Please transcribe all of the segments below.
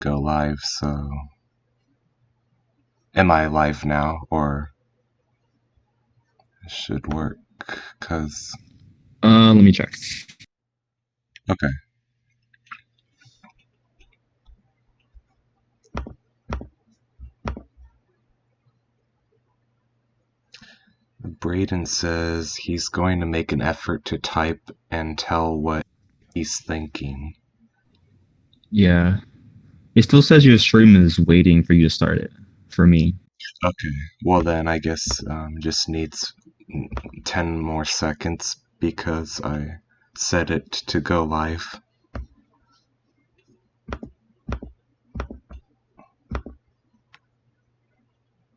go live, so... Am I live now, or... It should work, cause... Let me check. Okay. Braydon says he's going to make an effort to type and tell what he's thinking. Yeah. It still says your stream is waiting for you to start it, for me. Okay, well then I guess just needs 10 more seconds because I set it to go live.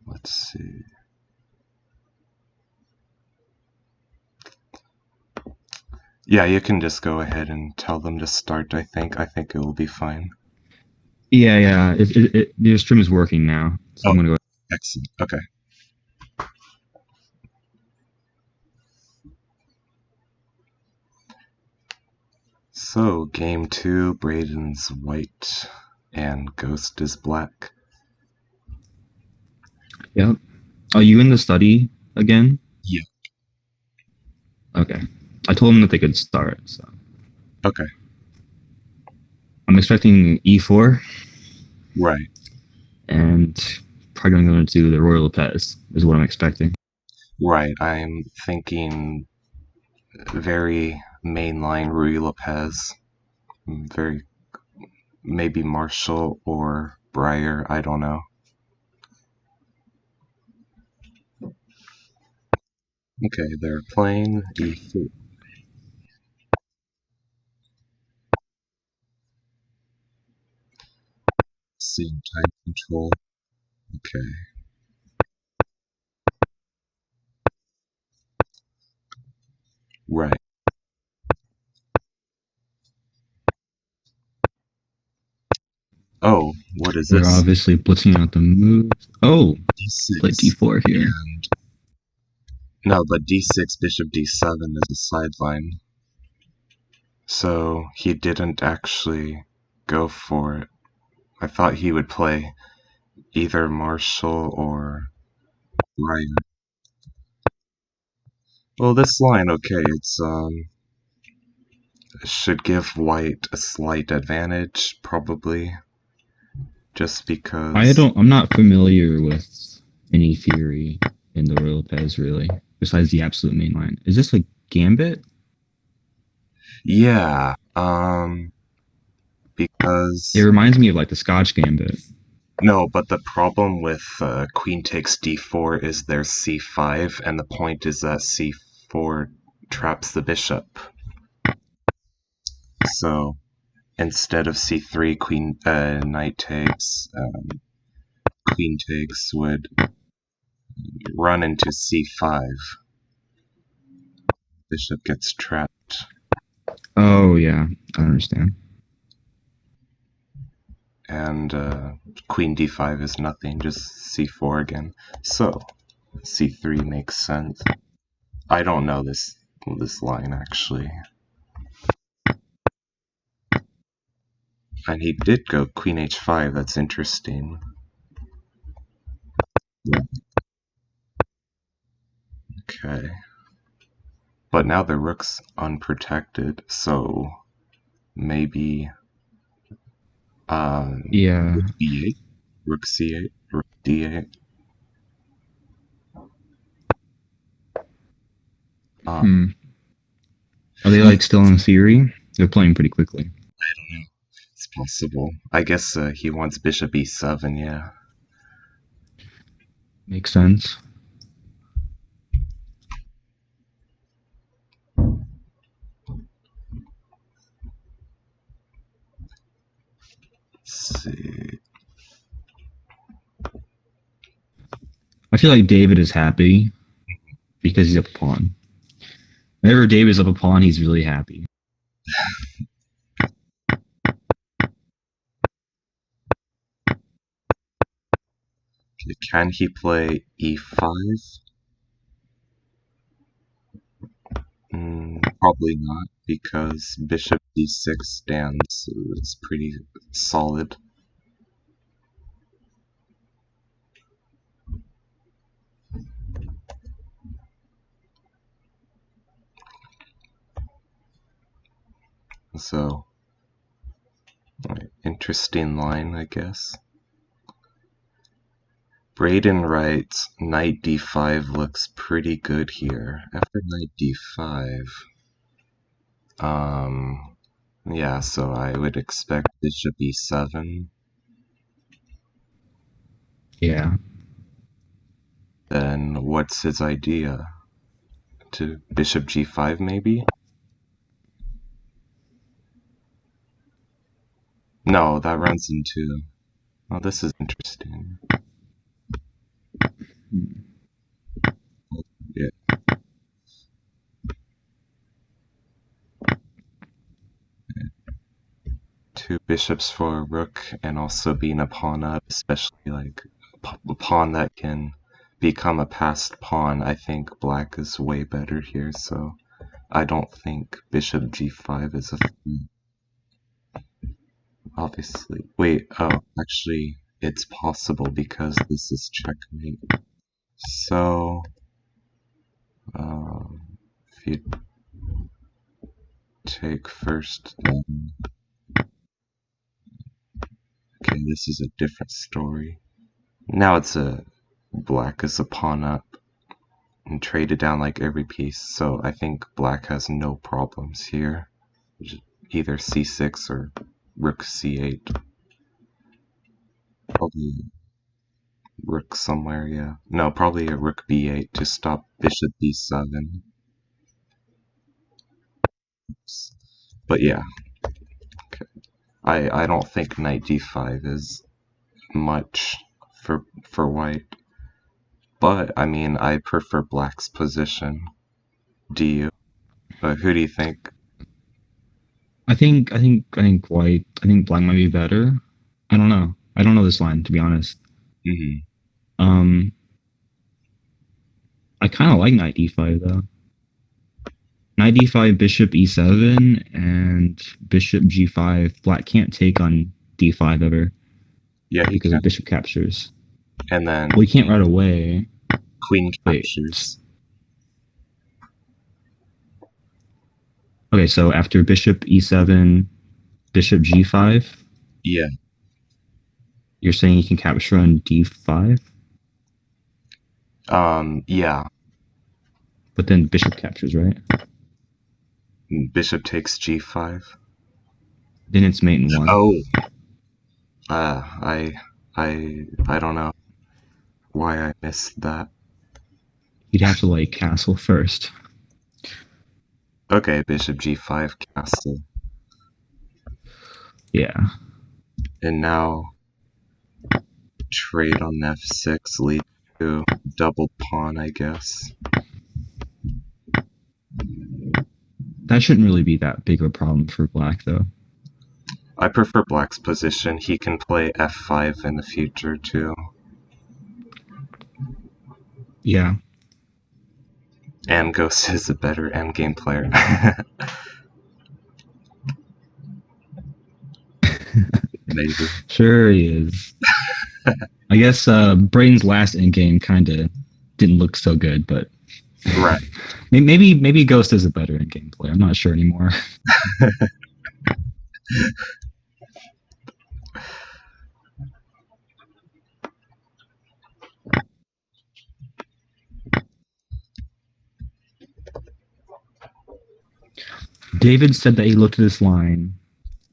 Let's see. Yeah, you can just go ahead and tell them to start, I think. I think it will be fine. Yeah. Your stream is working now, so I'm Oh, gonna go. excellent. Okay. So, game 2, Braydon's white and Ghost is black. Yep. Are you in the study again? Yeah. Okay. I told them that they could start, so. Okay. I'm expecting E4, Right. and probably going to do the Royal Pez, is what I'm expecting. Right. I'm thinking very mainline Rui Lopez. Very... maybe Marshall or Breyer, I don't know. Okay, they're playing E4. Same time control. Okay. Right. Oh, what is They're this? obviously blitzing out the moves. Oh, play D6. D4 here. And no, but D6, Bishop D7 is a sideline. So he didn't actually go for it. I thought he would play either Marshall or Ryan. Well, this line, okay, it's should give white a slight advantage, probably, just because. I'm not familiar with any theory in the Royal Pez really, besides the absolute main line. Is this a gambit? Yeah, It because reminds me of like the Scotch gambit. no, but the problem with queen takes d4 is there's c5, and the point is that c4 traps the bishop. So instead of c3, queen knight takes, queen takes would run into c5. Bishop gets trapped. Oh yeah, I understand. And queen d5 is nothing, just c4 again. So c3 makes sense. I don't know this line actually. And he did go queen h5, that's interesting. Okay. But now the rook's unprotected, so maybe Yeah. rook b8, rook c8, rook d8. Hmm. Are they like still in theory? They're playing pretty quickly. I don't know. It's possible. I guess he wants bishop e7, yeah. Makes sense. Let's see. I feel like David is happy because he's up a pawn. Whenever David's up a pawn, he's really happy. Okay, can he play e5? Probably not, because bishop d6 stands is pretty solid. So, interesting line, I guess. Braydon writes, knight d5 looks pretty good here. After knight d5, yeah, so I would expect bishop e7. Yeah. Then what's his idea? To bishop g5 maybe? No, that runs into... Oh, this is interesting. Yeah. Two bishops for a rook, and also being a pawn up, especially like a pawn that can become a passed pawn. I think black is way better here, so I don't think bishop g5 is a threat. Obviously. Wait, oh, actually, it's possible because this is checkmate. So, if you take first, then... Okay, this is a different story. Now it's a black is a pawn up and traded down like every piece, so I think black has no problems here. Either c6 or rook c8. Probably rook somewhere, yeah. No, probably a rook b8 to stop bishop b7. But yeah, okay. I don't think knight d5 is much for white. But I mean, I prefer black's position. Do you? Who do you think? I think black might be better. I don't know. I don't know this line, to be honest. Hmm. Um, I kind of like knight d5 though. Knight d5, bishop e7, and bishop g5. Black can't take on d5 ever Yeah, he because can. of bishop captures. And then Well, he can't right away. queen Wait. captures. Okay, so after bishop e7, bishop g5, Yeah. you're saying you can capture on d5, Yeah. but then bishop captures, right? Bishop takes g5. Then it's mate in one. Oh. I don't know why I missed that. You'd have to like castle first. Okay, bishop g5 castle. Yeah. And now trade on f6 leads to double pawn, I guess. That shouldn't really be that big of a problem for black, though. I prefer black's position. He can play f5 in the future too. Yeah. And Ghost is a better endgame player. Maybe. Sure he is. I guess Braydon's last endgame kind of didn't look so good, but Right. maybe Ghost is a better endgame player. I'm not sure anymore. David said that he looked at this line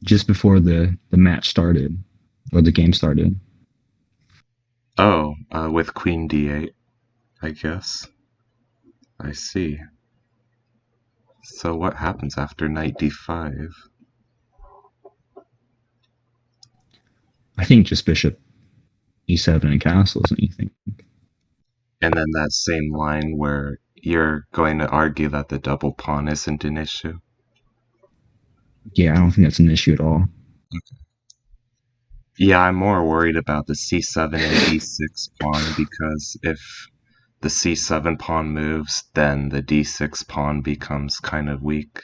just before the match started or the game started. Oh, with queen d8, I guess. I see. So what happens after knight d5? I think just bishop e7 and castle isn't anything. And then that same line where you're going to argue that the double pawn isn't an issue. Yeah, I don't think that's an issue at all. Yeah, I'm more worried about the c7 and d6 pawn because if the c7 pawn moves, then the d6 pawn becomes kind of weak.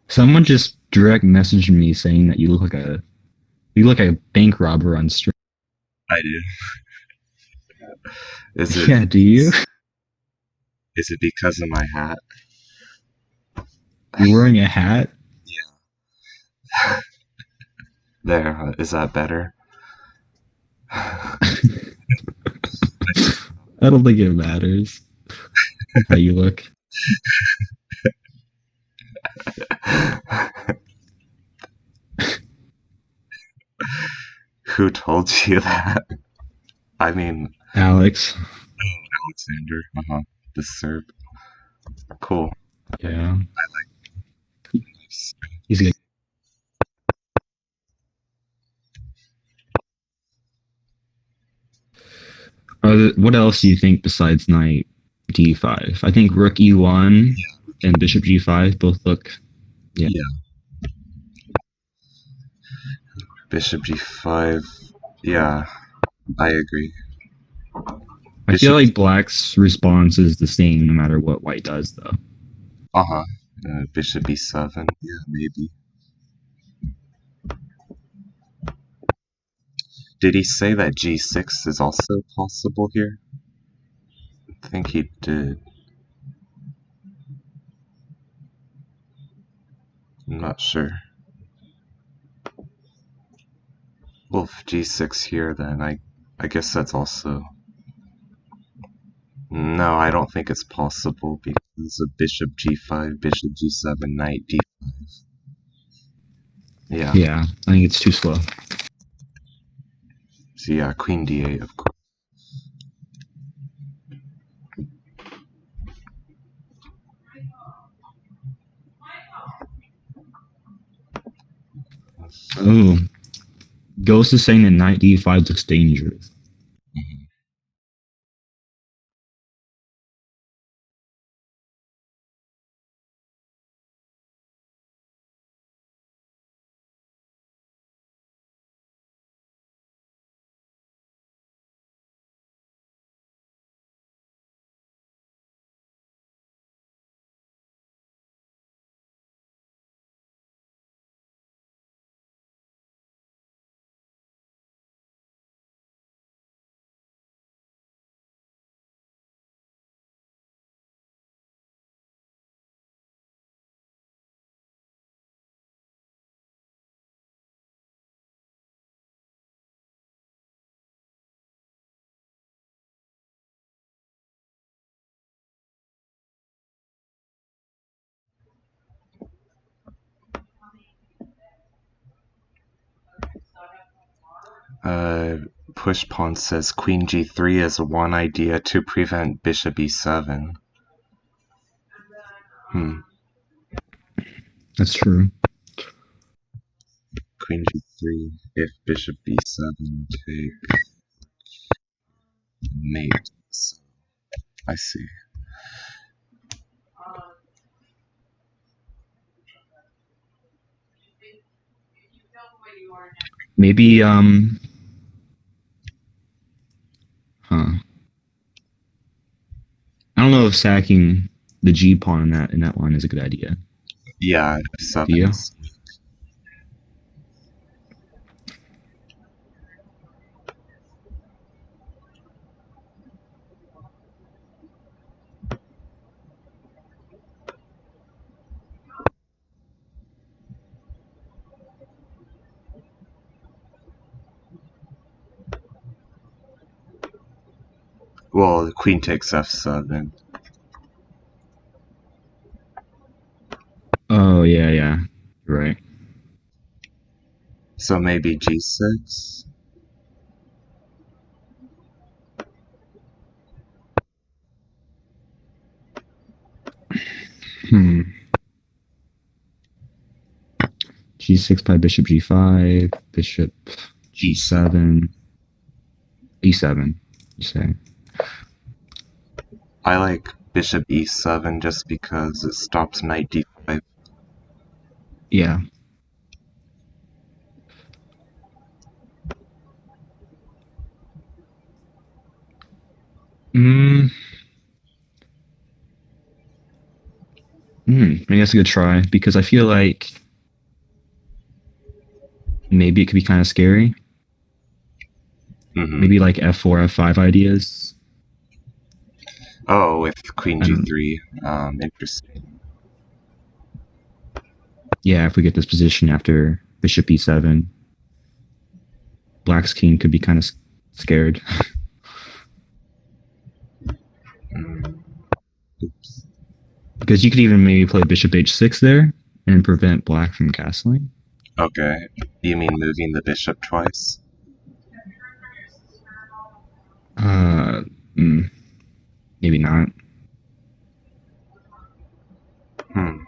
Someone just direct messaged me saying that you look like a bank robber on stream. I do. Is Yeah, do you? it because of my hat? You're wearing a hat? Yeah. There, is that better? I don't think it matters how you look. Who told you that? I mean, Alex. Alexander. Uh-huh. The Serb. Cool. Yeah. Nice. He's good. What else do you think besides knight d5? I think rook e1 and bishop g5 both look. Yeah. Yeah. Bishop g5. Yeah, I agree. I feel Bishop. like black's response is the same no matter what white does, though. Uh-huh. Bishop b7. Yeah, maybe. Did he say that g6 is also possible here? I think he did. I'm not sure. Well, if g6 here, then I guess that's also. No, I don't think it's possible because of bishop g5, bishop g7, knight d5. Yeah. Yeah, I think it's too slow. So yeah, queen d8, of course. Oh, Ghost is saying that knight d5 looks dangerous. Mhm. Uh, Push Pawn says queen g3 is one idea to prevent bishop e7. Hmm. That's true. Queen g3 if bishop b7 take mate. So, I see. Maybe huh. I don't know if sacking the G pawn in that line is a good idea. Yeah, Do f7 you? is. Well, queen takes f7. Oh yeah, yeah. Right. So maybe g6? Hmm. G6 by bishop G5, bishop e7. G7, E7. You say? I like bishop e7 just because it stops knight d5. Yeah. Mm, maybe that's a good try because I feel like maybe it could be kind of scary. Hmm. Maybe like F4, F5 ideas. Oh, with queen I don't. g3. Interesting. Yeah, if we get this position after bishop e7, black's king could be kind of scared. Oops. Because you could even maybe play bishop h6 there and prevent black from castling. Okay. You mean moving the bishop twice? Uh, mm, maybe not. Hmm.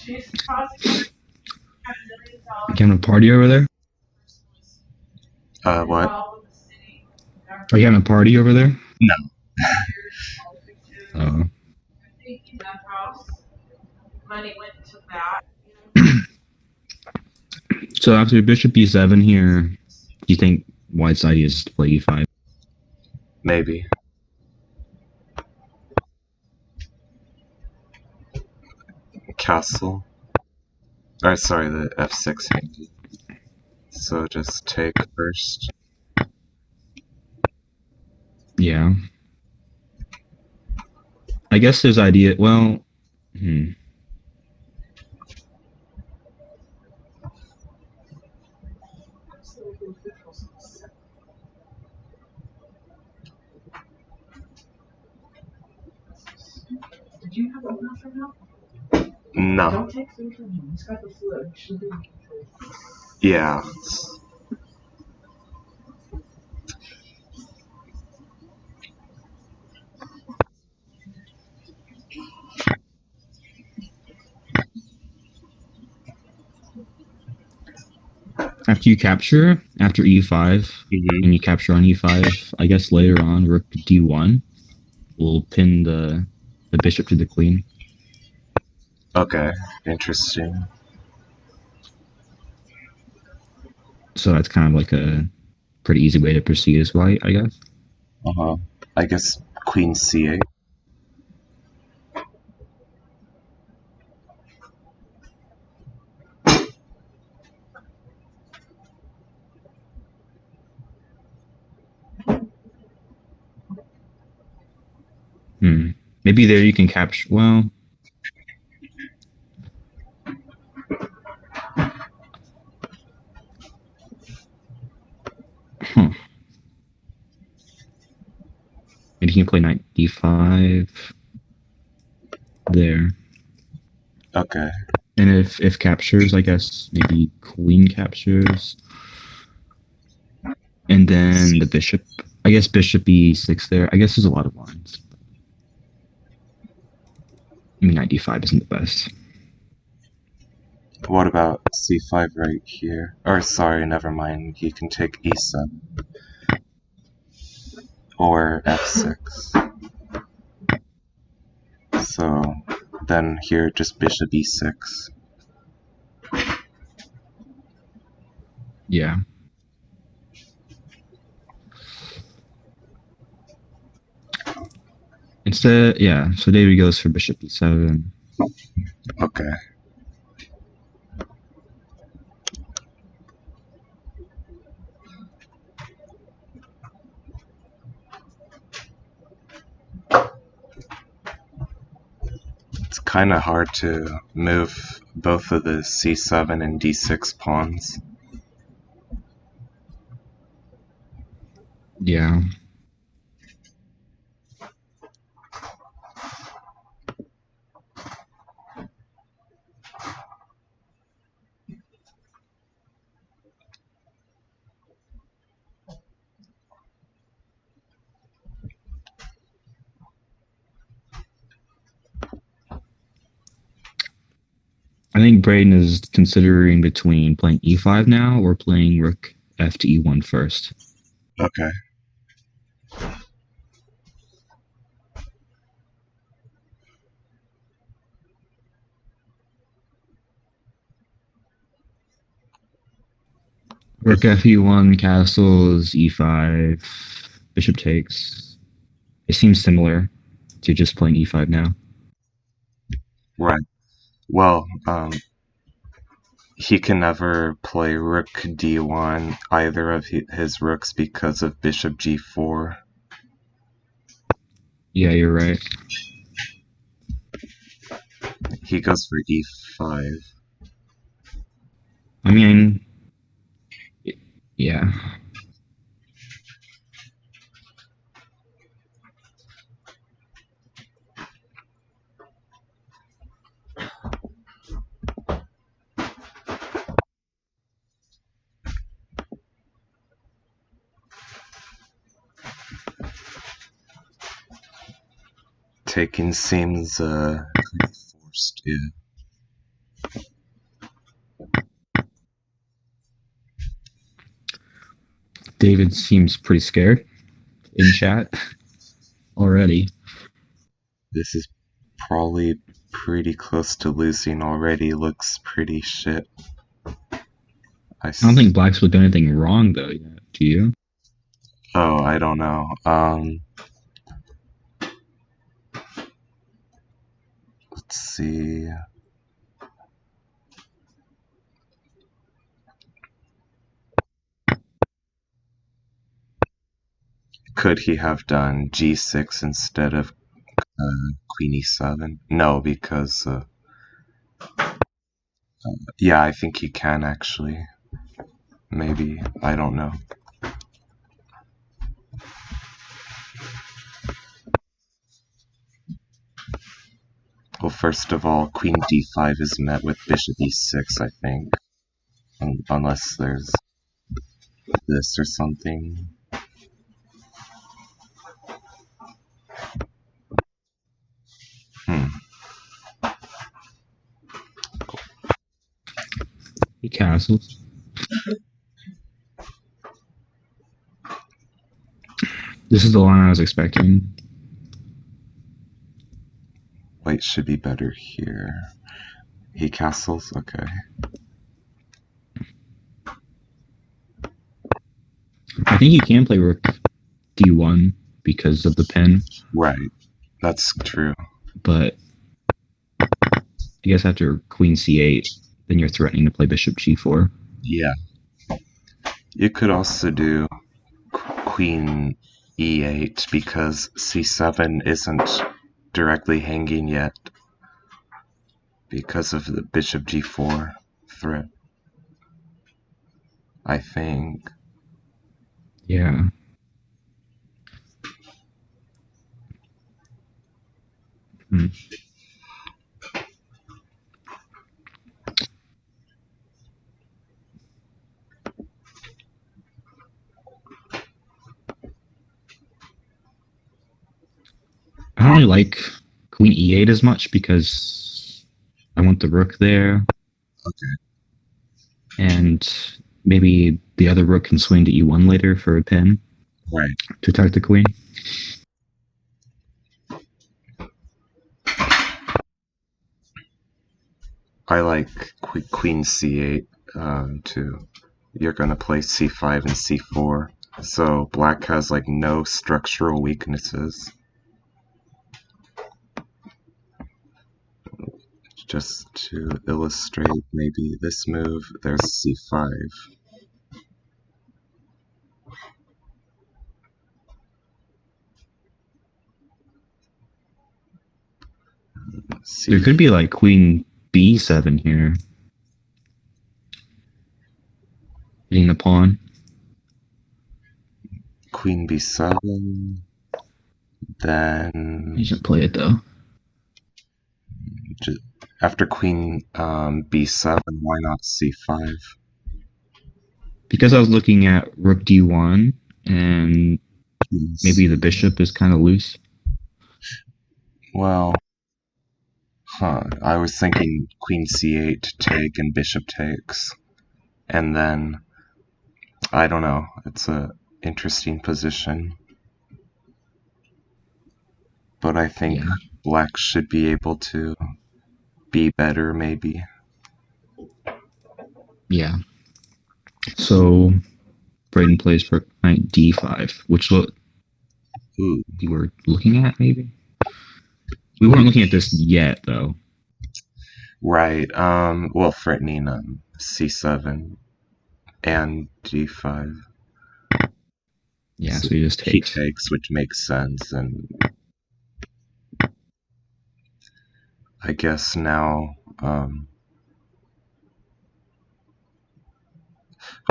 You having a party over there? What? Are you having a party over there? No. Uh, so after bishop e7 here, do you think white's idea is to play e5? Maybe. Castle. Or sorry, the f6 hand. So just take first. Yeah. I guess his idea, well, hmm. No. Yeah. After you capture, after e5, and you capture on e5, I guess later on, rook d1 will pin the bishop to the queen. Okay. Interesting. So that's kind of like a pretty easy way to proceed as white, I guess. Uh-huh. I guess queen c8. Hmm. Maybe there you can capture. Well, huh. Maybe you can play knight d5 there. Okay. And if captures, I guess maybe queen captures, and then the bishop. I guess bishop e6 there. I guess there's a lot of lines. I mean, knight d5 isn't the best. What about c5 right here? Or sorry, never mind. He can take e7 or f6. So then here just bishop e6. Yeah. Instead, yeah. So David goes for bishop e7. Okay. It's kind of hard to move both of the c7 and d6 pawns. Yeah. I think Braydon is considering between playing e5 now or playing rook f to e1 first. Okay. Rook f e1, castles, e5, bishop takes. It seems similar to just playing e5 now. Right. Well, he can never play rook d1 either of his rooks because of bishop g4. Yeah, you're right. He goes for e5. I mean, yeah. Taking seems kind of forced, yeah. David seems pretty scared in chat already. This is probably pretty close to losing already. Looks pretty shit. I don't think Black's would do anything wrong though. Yet. Do you? Oh, I don't know. Let's see. Could he have done g6 instead of queen e7? No, because yeah, I think he can actually. Maybe, I don't know. Well, first of all, queen d5 is met with bishop e6, I think. Unless there's this or something. Hmm. He castles. This is the line I was expecting. White should be better here. He castles? Okay. I think you can play rook d1 because of the pin. Right. That's true. But I guess after queen c8, then you're threatening to play bishop g4. Yeah. You could also do queen e8 because c7 isn't directly hanging yet because of the bishop g4 threat. I think. Yeah. Hmm. I don't really like queen e8 as much because I want the rook there. Okay. And maybe the other rook can swing to e1 later for a pin Right. to attack the queen. I like queen c8 too. You're gonna play c5 and c4, so black has like no structural weaknesses. Just to illustrate maybe this move, there's c5. There could be like queen b7 here, hitting the pawn. Queen b7, then You should play it though. just after queen b7, why not c5? Because I was looking at rook d1 and maybe the bishop is kind of loose. Well, I was thinking queen c8 to take and bishop takes, and then I don't know. It's a interesting position, but I think black should be able to be better, maybe. Yeah. So Braydon plays for knight d5, which what Ooh. you were looking at, maybe? We weren't looking at this yet, though. Right. Well, threatening c7 and d5. Yeah, so he just takes. He takes, which makes sense, and I guess now,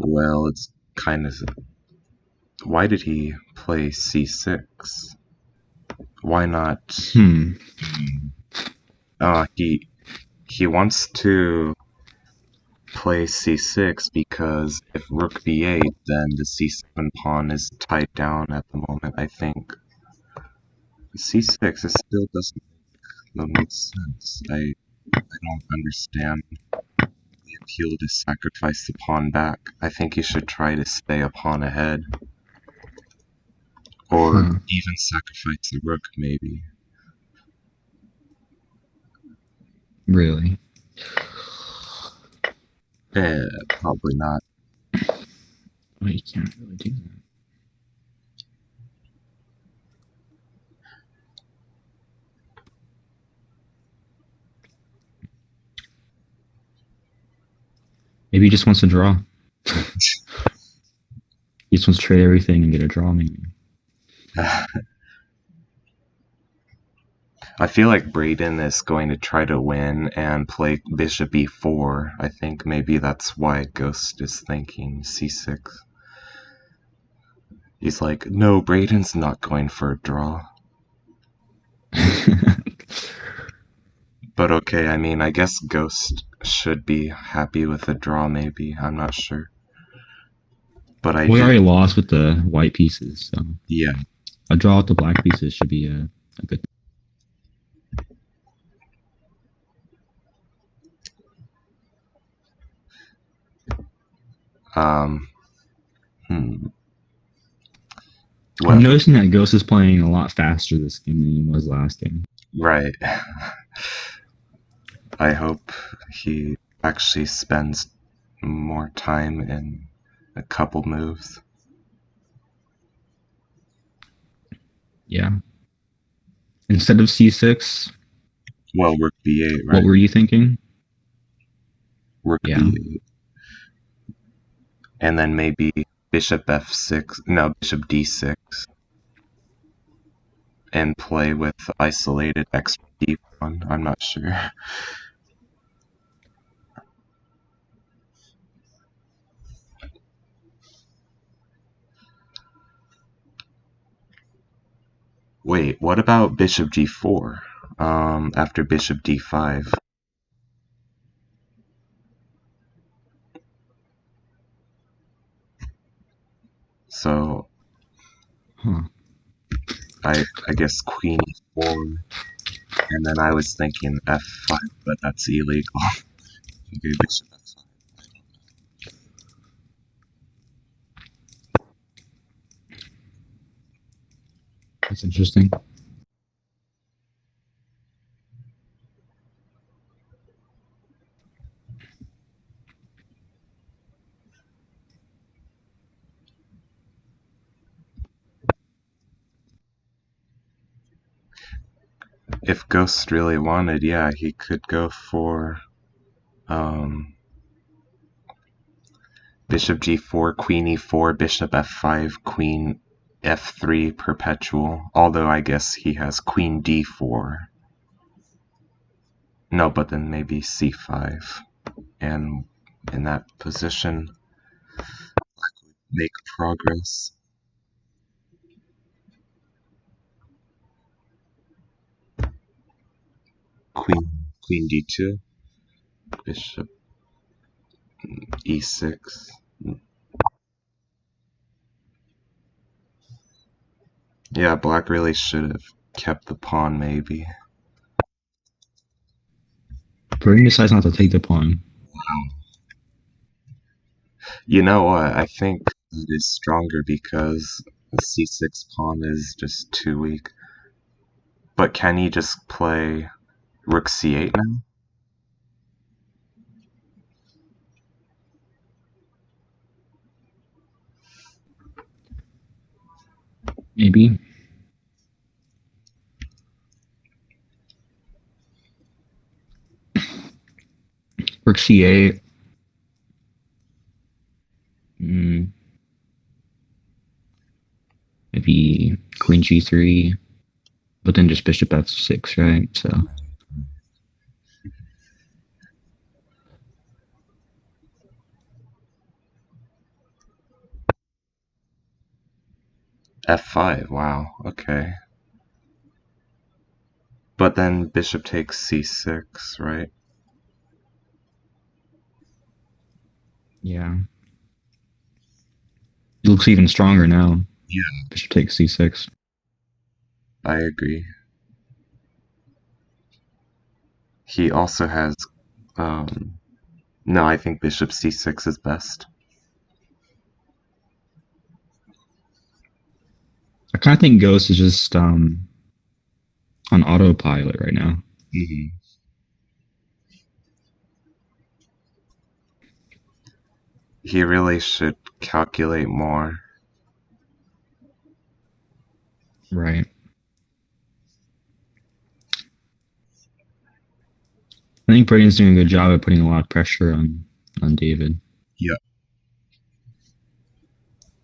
well, it's kind of. Why did he play c6? Why not? He wants to play c6 because if rook b8, then the c7 pawn is tied down at the moment. I think c6 still doesn't make the most sense. I don't understand the appeal to sacrifice the pawn back. I think you should try to stay a pawn ahead, or even sacrifice the rook, maybe. Really? Probably not. Well, you can't really do that. Maybe he just wants to draw. He just wants to trade everything and get a draw, maybe. I feel like Braydon is going to try to win and play bishop e4. I think maybe that's why Ghost is thinking c6. He's like, no, Braydon's not going for a draw. But okay, I mean, I guess Ghost should be happy with a draw, maybe. I'm not sure. But we already lost with the white pieces, so yeah, a draw with the black pieces should be a good thing. Well, I'm noticing that Ghost is playing a lot faster this game than he was last game. Right. I hope he actually spends more time in a couple moves. Yeah. Instead of c6. Well, rook b8, right? What were you thinking? Rook b8. And then maybe bishop f6. No, bishop d6. And play with isolated xp pawn. I'm not sure. Wait, what about bishop g4? After bishop d5. So, I guess queen e4, and then I was thinking f5, but that's illegal. Maybe bishop f5. That's interesting. If Ghost really wanted, yeah, he could go for um, bishop g4, queen e4, bishop f5, queen f3 perpetual. Although I guess he has queen d4. No, but then maybe c5. And in that position, make progress. Queen d2, bishop e6. Yeah, black really should have kept the pawn, maybe. Braydon decides not to take the pawn. You know what? I think it is stronger because the c6 pawn is just too weak. But can he just play rook c8 now? Maybe. Rook c8. Maybe queen g3. But then just bishop f6, right? So f5, wow, okay. But then bishop takes c6, right? yeah. It looks even stronger now. Yeah, Bishop takes c6. I agree. He also has, no, I think bishop c6 is best. I kind of think Ghost is just on autopilot right now. Mm-hmm. He really should calculate more. Right. I think Braydon's doing a good job of putting a lot of pressure on David. Yeah.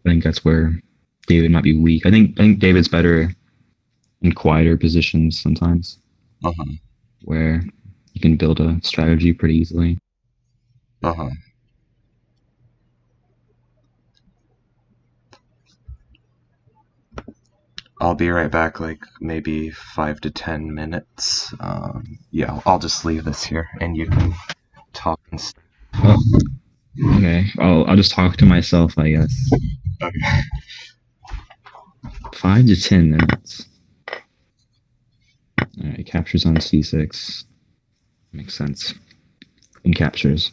I think that's where David might be weak. I think David's better in quieter positions sometimes, Uh-huh. where you can build a strategy pretty easily. Uh-huh. I'll be right back, like maybe 5 to 10 minutes. Yeah, I'll just leave this here and you can talk and stuff. Oh, okay. I'll just talk to myself, I guess. Okay. 5 to 10 minutes. All right, captures on c6. Makes sense. And captures.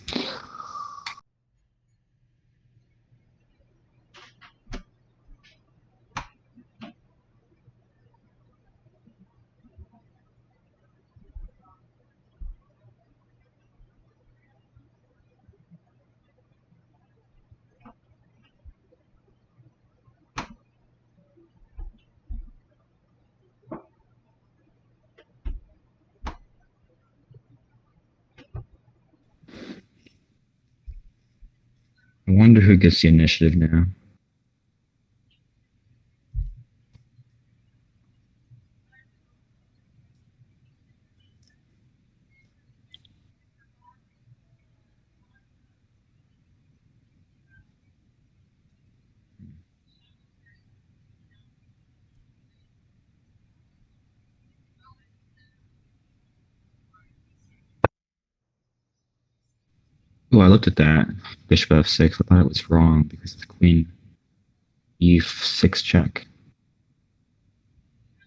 I wonder who gets the initiative now. Oh, I looked at that. Bishop f6. I thought it was wrong because it's queen e6 check.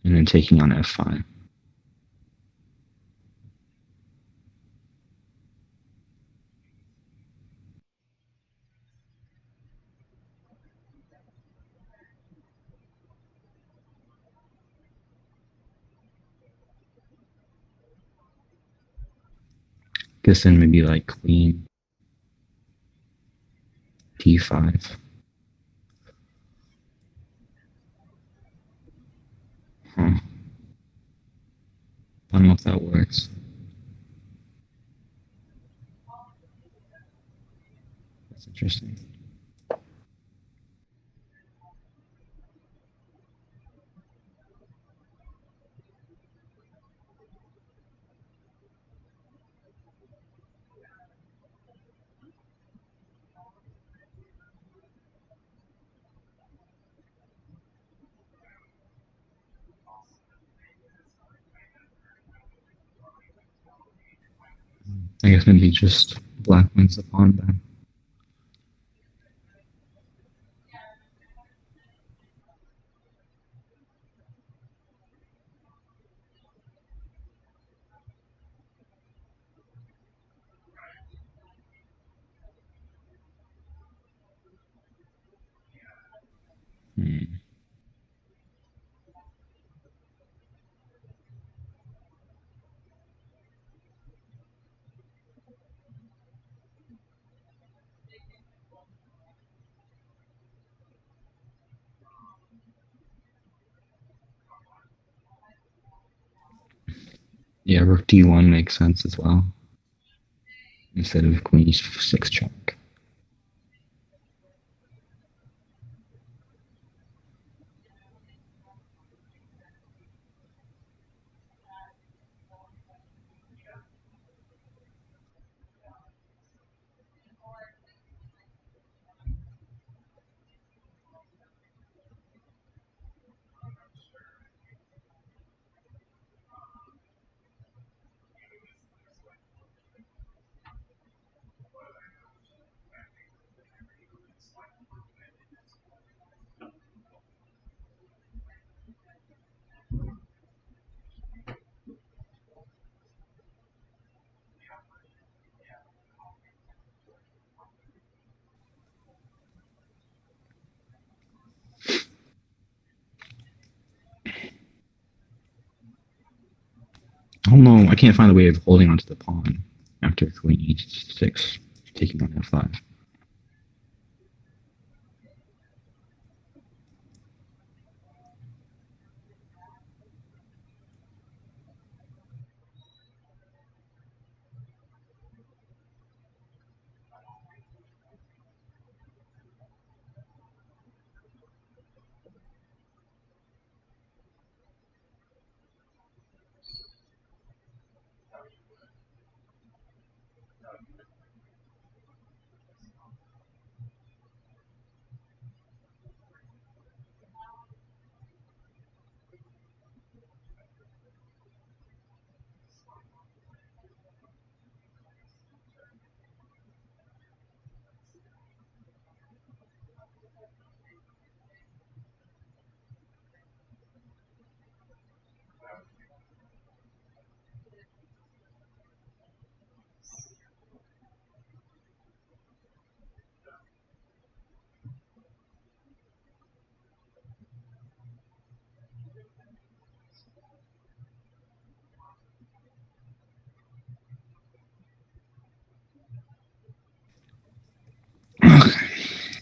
And then taking on f5. this in maybe like queen d5. Huh. I don't know if that works. That's interesting. I guess maybe just black wins the pawn then. Hmm. Yeah, rook d1 makes sense as well. Instead of queen e6 check. I don't know. I can't find a way of holding onto the pawn after queen e6 taking on f5.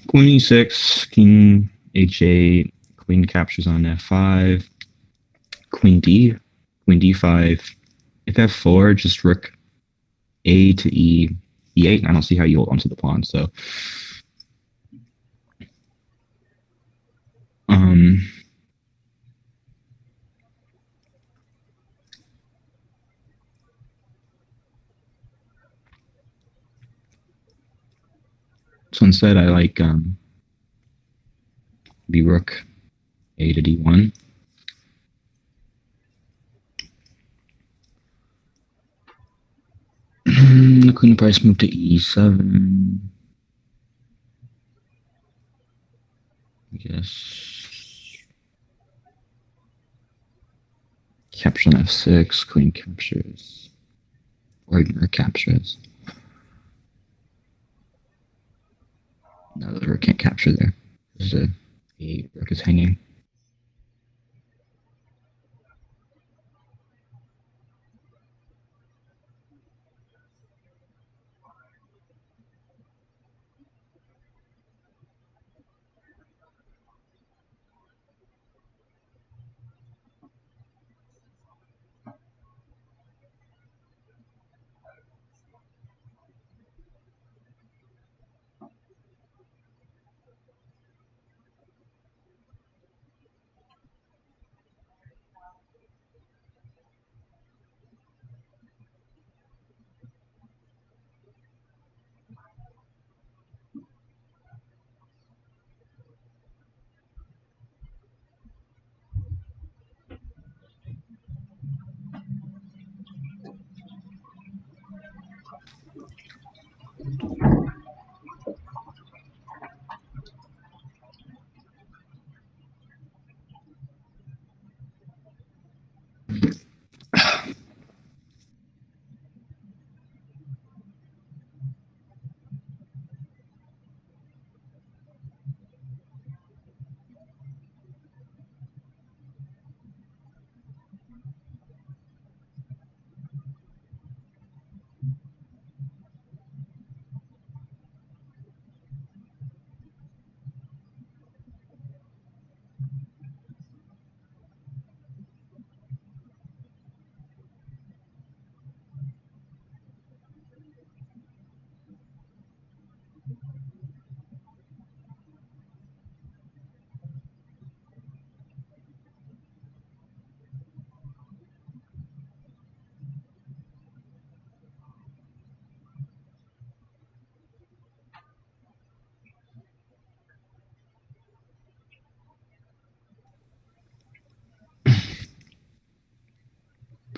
Queen e6, king h8, queen captures on f5, queen d, queen d5. If f4, just rook a to e8. I don't see how you hold onto the pawn. So, um, so instead I like b rook a to d1. The queen price move to e7. I guess capture on f6. Queen captures, or captures. No, the rook can't capture there. There's a rook is hanging.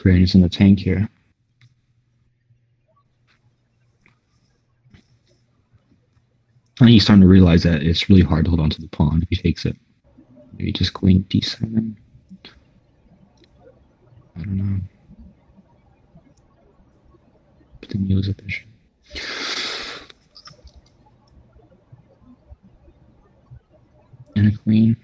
Braydon's in the tank here. I think he's starting to realize that it's really hard to hold on to the pawn if he takes it. Maybe just queen d7. I don't know. But then you lose a bishop. And a queen.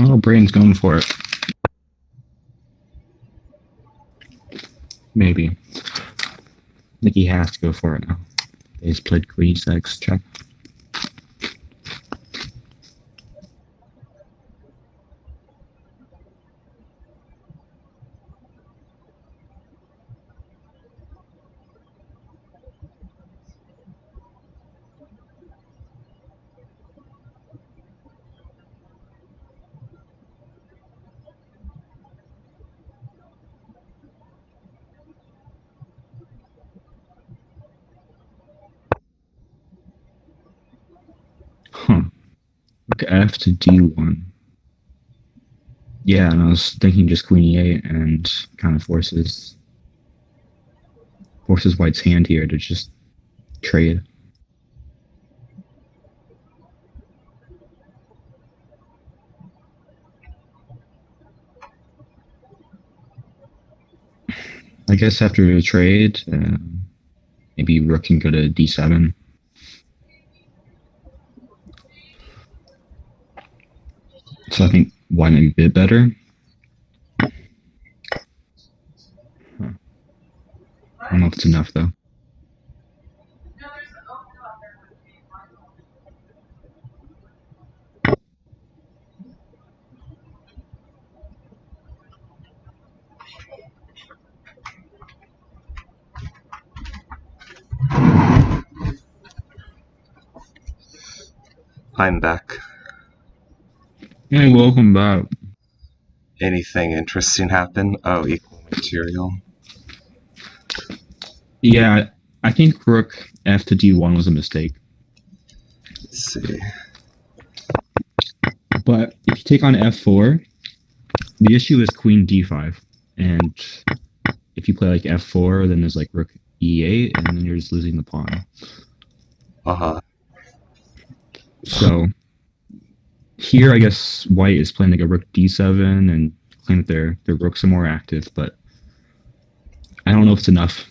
Oh, Braydon's going for it. Maybe. I think he has to go for it now. He's played queen e6 check. Huh. Rook f to d1. Yeah, and I was thinking just queen e8 and kind of forces White's hand here to just trade. I guess after the trade, maybe Rook can go to d7. So I think White might be a bit better. Huh. I don't know if it's enough though. I'm back. Hey, welcome back. Anything interesting happen? Oh, equal material. Yeah, I think Rook f to d1 was a mistake. Let's see. But if you take on f4, the issue is queen d5. And if you play like f4, then there's like Rook e8, and then you're just losing the pawn. Uh-huh. So here, I guess White is playing like a Rook d7 and claim that their rooks are more active, but I don't know if it's enough.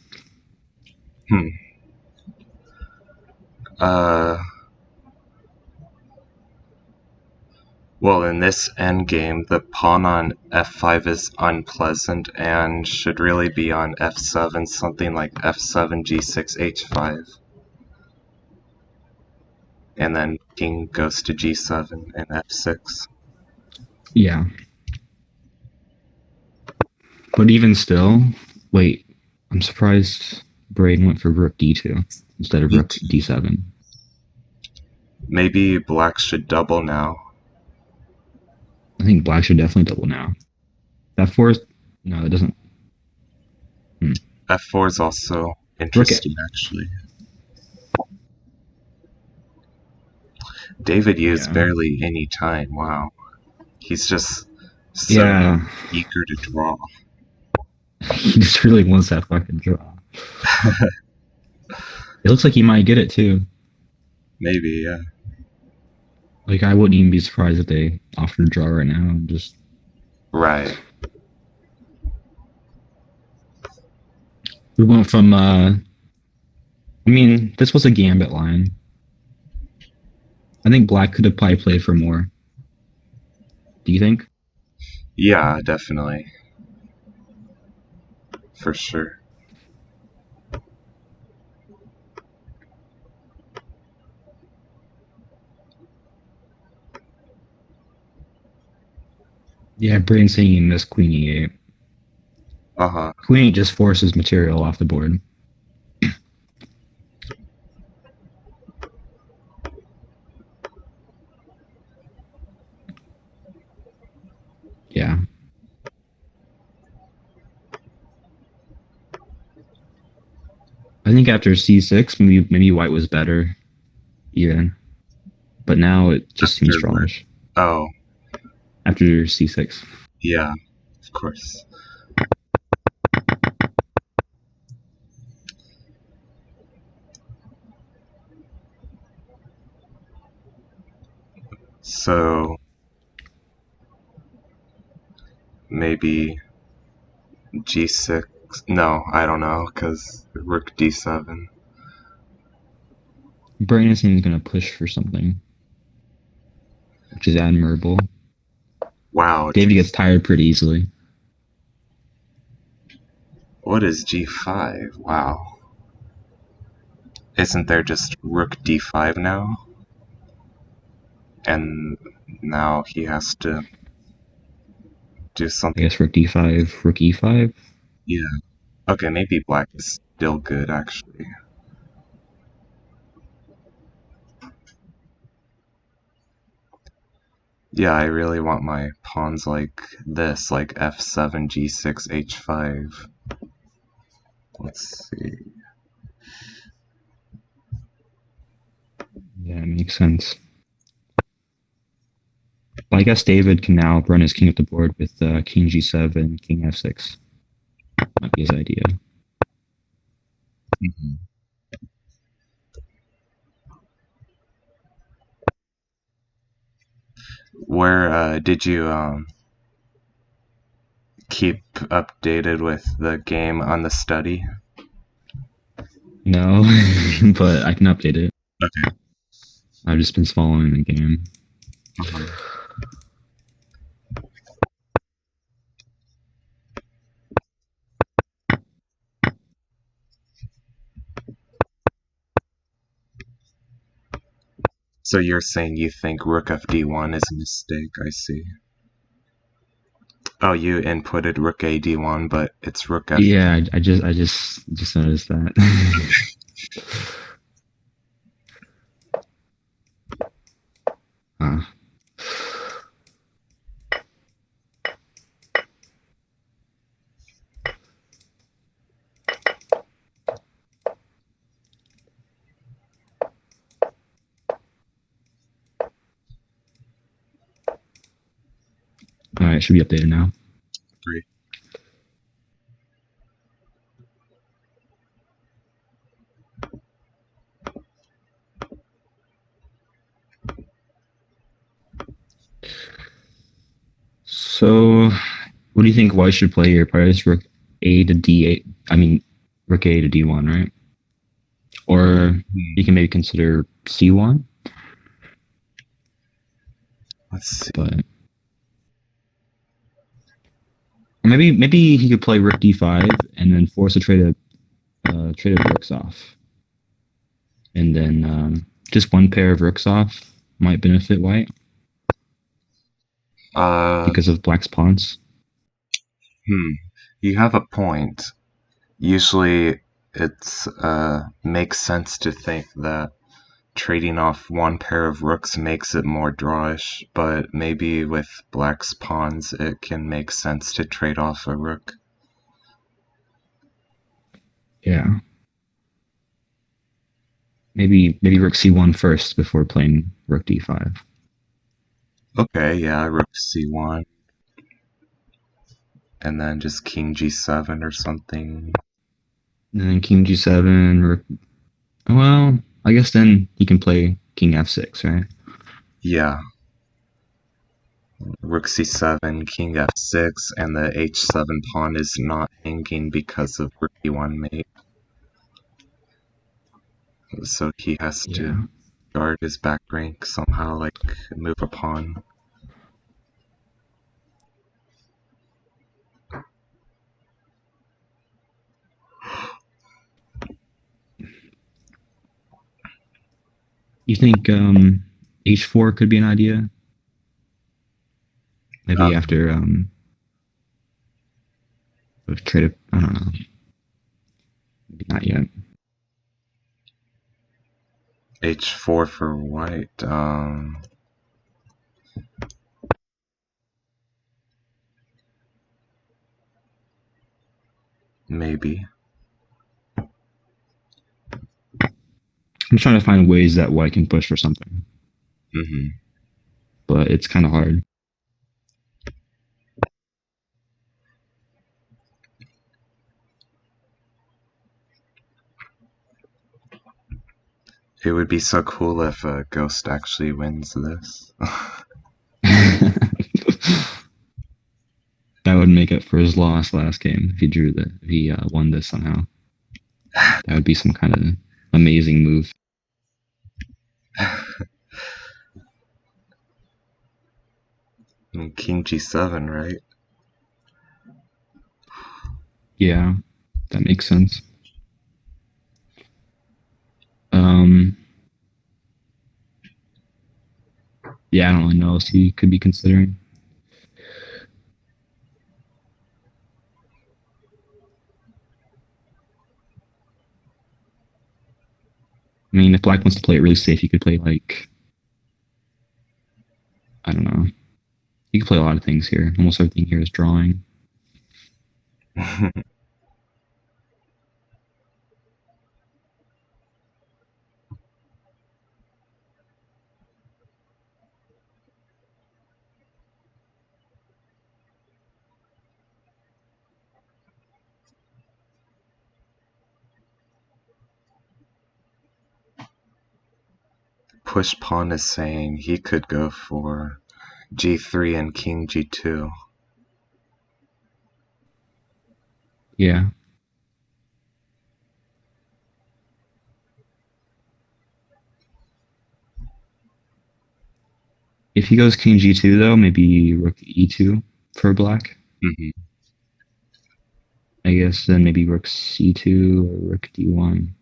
Well, in this endgame, the pawn on f5 is unpleasant and should really be on f7, something like f7, g6, h5. And then king goes to g7 and f6. Yeah. But even still, wait, I'm surprised Braydon went for Rook d2 instead of Rook d7. Maybe black should double now. I think Black should definitely double now. F4 is... No, it doesn't. f4 is also interesting, actually. David used barely any time. Wow. He's just so eager to draw. He just really wants that fucking draw. It looks like he might get it too. Maybe, yeah. Like I wouldn't even be surprised if they offered a draw right now. Just Right. we went from. I mean, this was a gambit line. I think Black could have probably played for more. Do you think? Yeah, definitely. For sure. Yeah, Brain saying he missed Queen E8. Uh-huh. Queen E8 just forces material off the board. Yeah. I think after C6, maybe White was better, even. But now it just seems After what? strongish Oh, after C6. yeah, of course. So maybe G6. No, I don't know, because Rook D7. Brain seems going to push for something, which is admirable. Wow, David gets tired pretty easily. what is G5? Wow. Isn't there just Rook D5 now? And now he has to do I something. guess Rook D5, Rook E5. Yeah. Okay, maybe black is still good, actually. Yeah, I really want my pawns like this, like F7, G6, H5. Let's see. Yeah, it makes sense. Well, I guess David can now run his king up the board with King G7, King F6. Might be his idea. Mhm. Where did you keep updated with the game on the study? No, but I can update it. Okay. I've just been following the game. Uh-huh. So you're saying you think Rook F D1 is a mistake? I see. Oh, you inputted Rook A D1, but it's Rook F. Yeah, I just noticed that. Huh. All right, should be updated now. Great. So, what do you think White should play here? Probably just Rook A to D8. I mean, Rook A to D1, right? Or Hmm. you can maybe consider C1, Let's see. but or maybe he could play Rook D5 and then force a trade of rooks off, and then just one pair of rooks off might benefit White Uh, because of Black's pawns. hmm. You have a point. Usually, it's makes sense to think that trading off one pair of rooks makes it more drawish, but maybe with black's pawns it can make sense to trade off a rook. Yeah, maybe Rook C1 first before playing Rook D5. Okay, yeah, rook c1. and then just king g7 or something. And then king g7. Well, I guess then he can play king f6, right? Yeah, rook c7, king f6, and the h7 pawn is not hanging because of rook e1 mate. So he has to Yeah. guard his back rank somehow, like move a pawn. You think h4 could be an idea? Maybe Um, after trade. I don't know. Maybe not yet. h4 for white. Maybe. I'm trying to find ways that white can push for something, Hmm. but it's kind of hard. It would be so cool if Ghost actually wins this. That would make up for his loss last game if he if he won this somehow. That would be some kind of amazing move. King g7, right? Yeah, that makes sense. Um, yeah, I don't really know what else he could be considering. I mean, if Black wants to play it really safe, he could play like, I don't know. He could play a lot of things here. Almost everything here is drawing. Push pawn is saying he could go for g3 and king g2. Yeah. If he goes king g2, though, maybe rook e2 for Black. Hmm. I guess then maybe rook c2 or rook d1.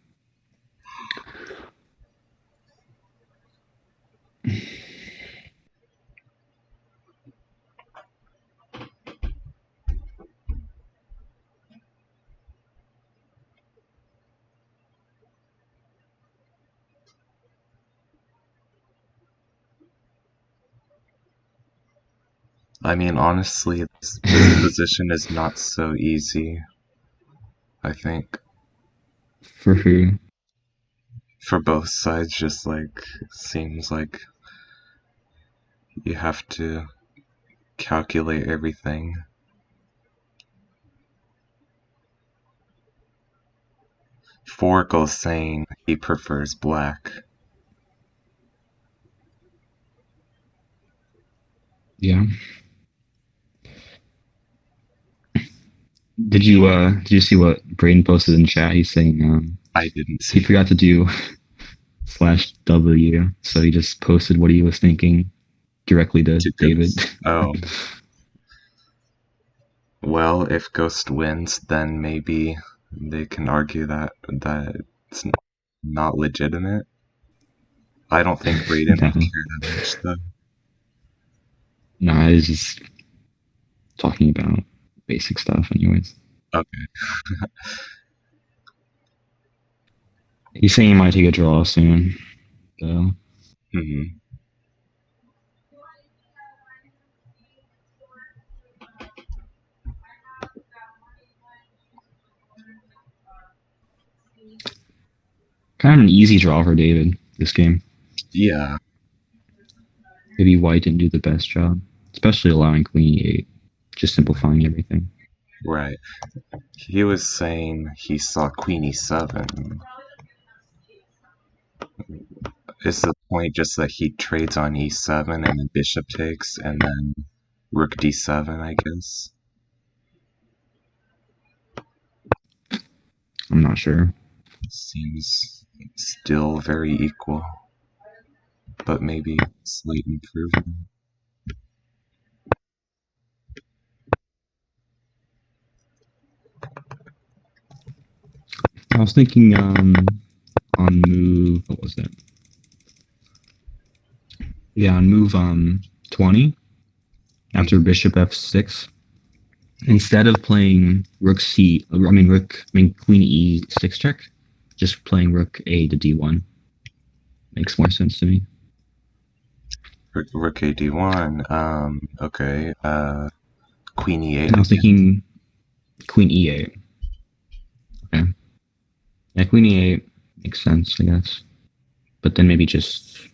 I mean, honestly, this position is not so easy, I think. For who? For both sides, just like, seems like you have to calculate everything. Forgle's saying he prefers black. Yeah. Did you see what Braydon posted in chat? He's saying I didn't he see forgot to do /W, so he just posted what he was thinking directly to to David. Ghost. Oh. Well, if Ghost wins, then maybe they can argue that it's not legitimate. I don't think Braydon No, would care that much, though. no, I was just talking about basic stuff, anyways. Okay. He's saying he might take a draw soon, so Hmm. kind of an easy draw for David this game. Yeah. Maybe White didn't do the best job, especially allowing Queen E8, just simplifying everything. Right. He was saying he saw queen e7. Is the point just that he trades on e7 and then bishop takes and then rook d7, I guess? I'm not sure. Seems still very equal, but maybe slight improvement. I was thinking on move, what was that? Yeah, on move 20 after bishop f6. Instead of playing queen e6 check, just playing rook a to d1 makes more sense to me. Rook a d1. Okay. Queen e8 And I was again. thinking queen e8. Okay. Yeah, queen e8 makes sense, I guess. But then maybe just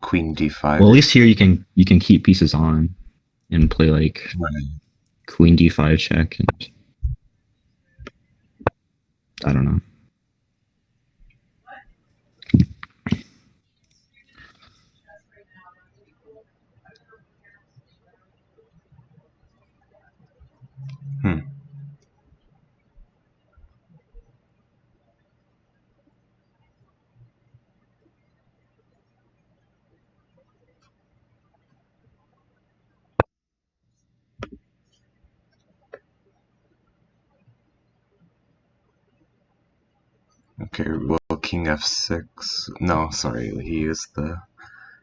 Queen d5. well, at least here you can keep pieces on and play like Right. queen d5 check, and I don't know. Hmm. Okay, well, king f6. No, sorry, he used the.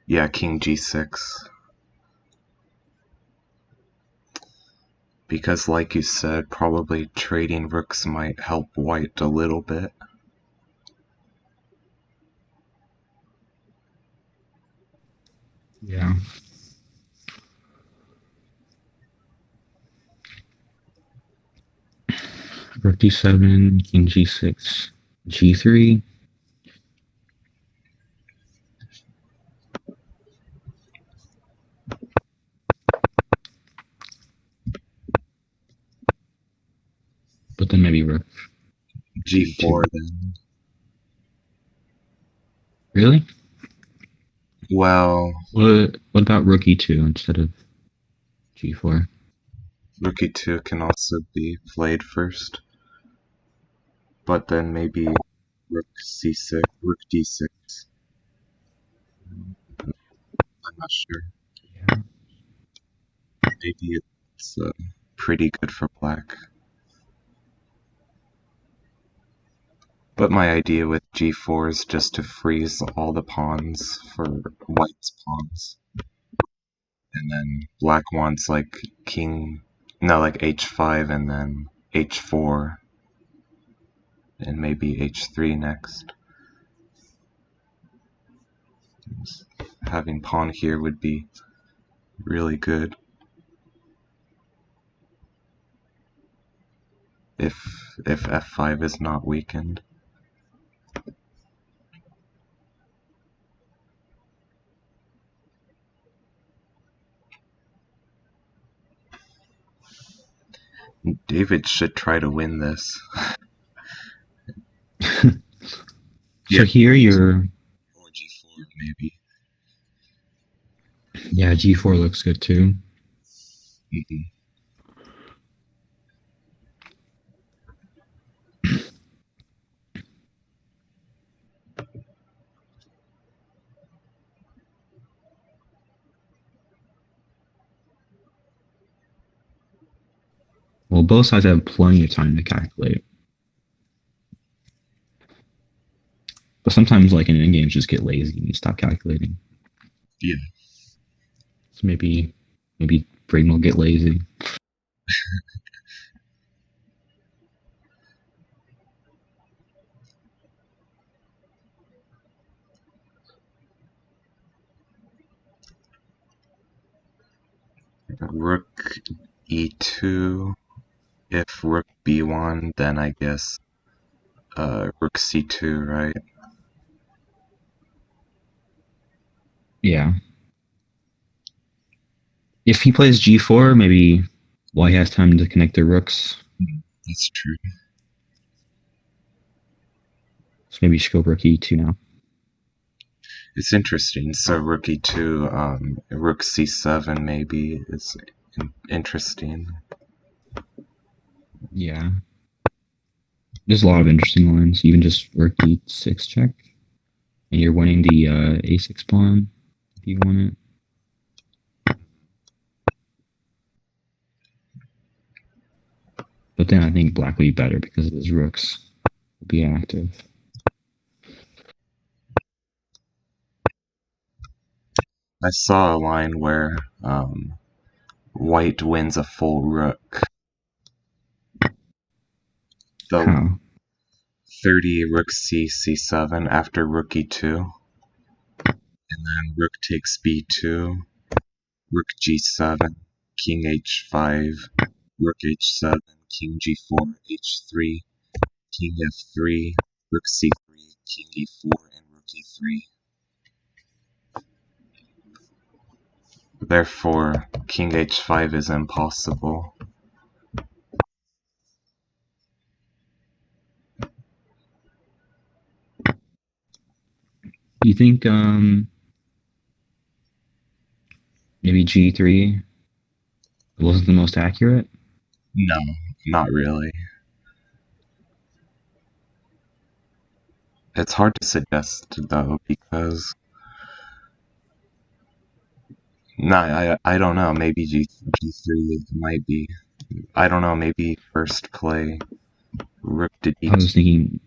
Yeah, king g6. Because, like you said, probably trading rooks might help white a little bit. Yeah. Rook d7, king g6, g3. But then maybe rook g4 g2. then. Really? Well, What about rook e2 instead of g4? rook e2 can also be played first. But then maybe rook c6, rook d6. I'm not sure. Yeah. Maybe it's pretty good for black. But my idea with g4 is just to freeze all the pawns for white's pawns. And then black wants like king, no, like h5 and then h4 and maybe h3 next. Having pawn here would be really good if f5 is not weakened. David should try to win this. So Yeah, here you're, or g4 maybe. yeah, g4 looks good too. Mhm. Well, both sides have plenty of time to calculate. But sometimes, like in games, just get lazy and you stop calculating. Yeah. So maybe Braydon will get lazy. Rook e2. If rook b1, then I guess rook c2, right? Yeah. If he plays g4, maybe white has time to connect the rooks. That's true. So maybe you should go rook e2 now. It's interesting. So rook e2, rook c7 maybe is interesting. Yeah. There's a lot of interesting lines. Even just rook d6 check. And you're winning the a6 pawn if you want it. But then I think black will be better because his rooks will be active. I saw a line where white wins a full rook. The How? 30 rook c7 after rook e2, and then rook takes b2, rook g7, king h5, rook h7, king g4, h3, king f3, rook c3, king e4, and rook e3. Therefore, king h5 is impossible. You think maybe g3 wasn't the most accurate? No, not really. It's hard to suggest, though, because I don't know. Maybe G3 might be. I don't know. Maybe first play rook to I was D2. thinking,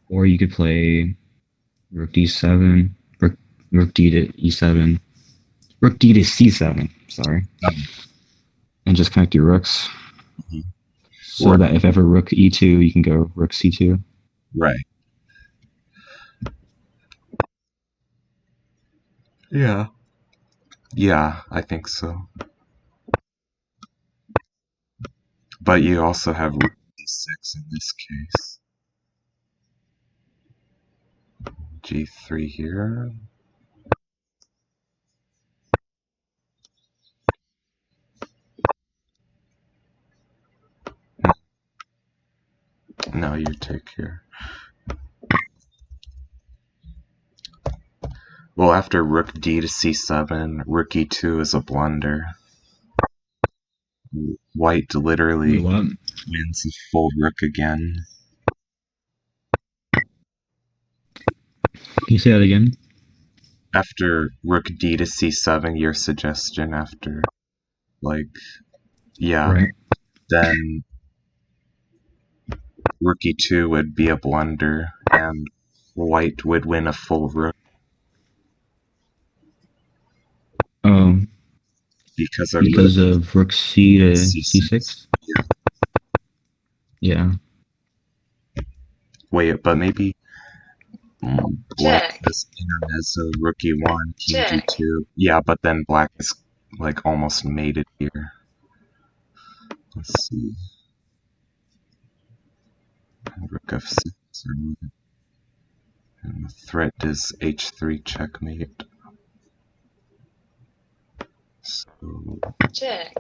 or you could play rook d7, rook d to e7, rook d to c7. Sorry, and just connect your rooks so Right. that if ever rook e2, you can go rook c2. Right. Yeah. Yeah, I think so. But you also have rook D6 in this case. G3 here. No, you take here. Well, after rook D to C7, rook E2 is a blunder. White Wait, literally what? wins a full rook again. Can you say that again? After rook D to C7, your suggestion after, like, yeah, Right. then rook E2 would be a blunder, and white would win a full rook Oh, because a rook because of rook c to C6. c6. Yeah. Wait, but maybe black Check. has intermezzo, rook E1, king Check. G2. Yeah, but then black is like almost mated here. Let's see. Rook F6. And the threat is H3 checkmate. So Check.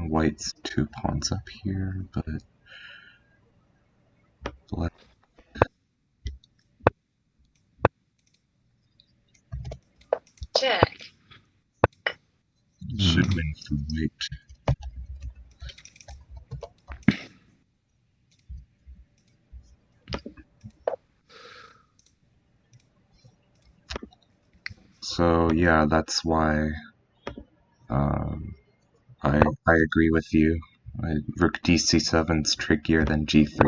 white's 2 pawns up here, but black Check. should win for white. So yeah, that's why I agree with you. Rook DC7 is trickier than G3.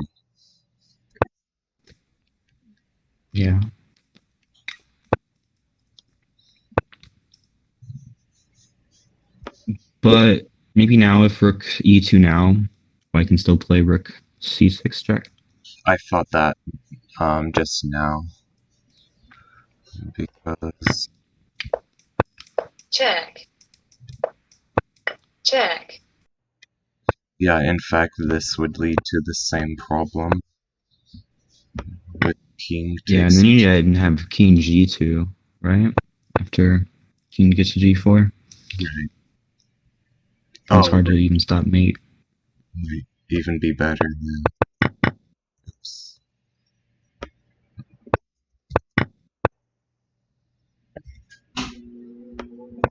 Yeah. But maybe now if rook e2 now, I can still play rook c6 check. I thought that just now because Check. Check. Yeah, in fact, this would lead to the same problem with king Yeah, and takes. then you didn't have king g2, right? After king gets to g4. Right. And it's Oh, hard to even stop mate. might even be better. Yeah. Oops.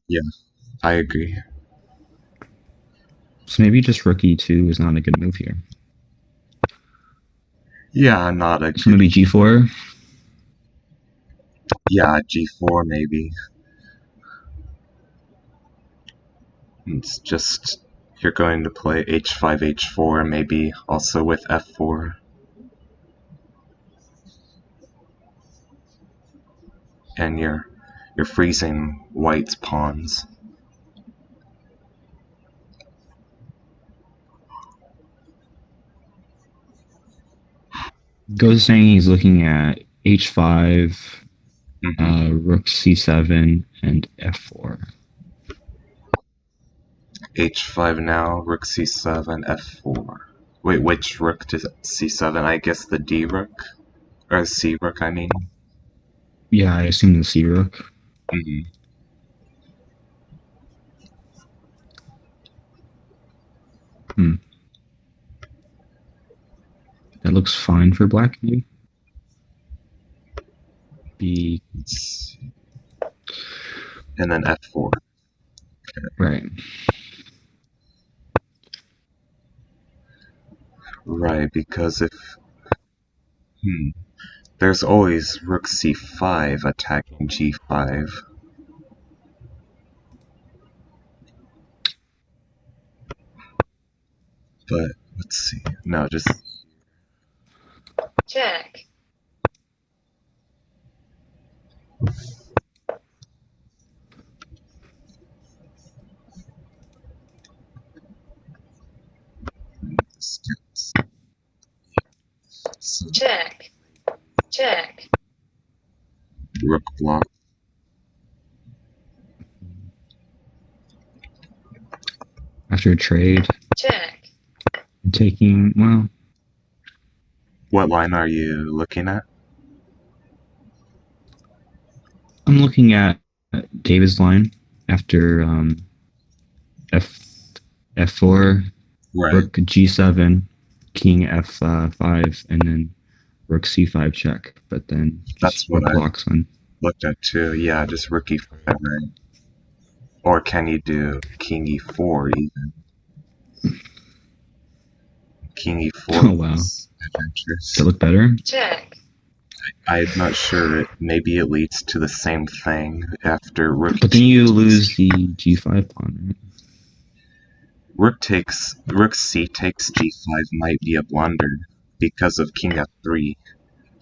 Yeah, I agree. So maybe just rook e2 is not a good move here. Yeah, not a So good. maybe g4. Yeah, g4 maybe. It's just you're going to play h5, h4, maybe also with f4. And you're freezing white's pawns. Go's saying he's looking at h5, rook c7, and f4. h5 now, rook c7, f4. Wait, which rook to c7? I guess the d rook? Or c rook, I mean. Yeah, I assume the c rook. Mm-hmm. That looks fine for black, maybe. B. And then f4. Right. Right, because if... There's always rook c5 attacking g5. But, let's see. No, just... Check. So, Check. Check. rook block. After a trade, Check. I'm taking, well, What line are you looking at? I'm looking at David's line after f f4, Right. rook g7, king f5, and then rook c5 check. But then That's just what rook I blocks on. looked at too. Yeah, just rook e5, right? Or can you do king e4 even? King e4 Oh wow, is adventurous. does that look better? Check. I'm not sure. Maybe it leads to the same thing after rook. But then you lose the g5 pawn, right? Rook c takes g5 might be a blunder because of king f3,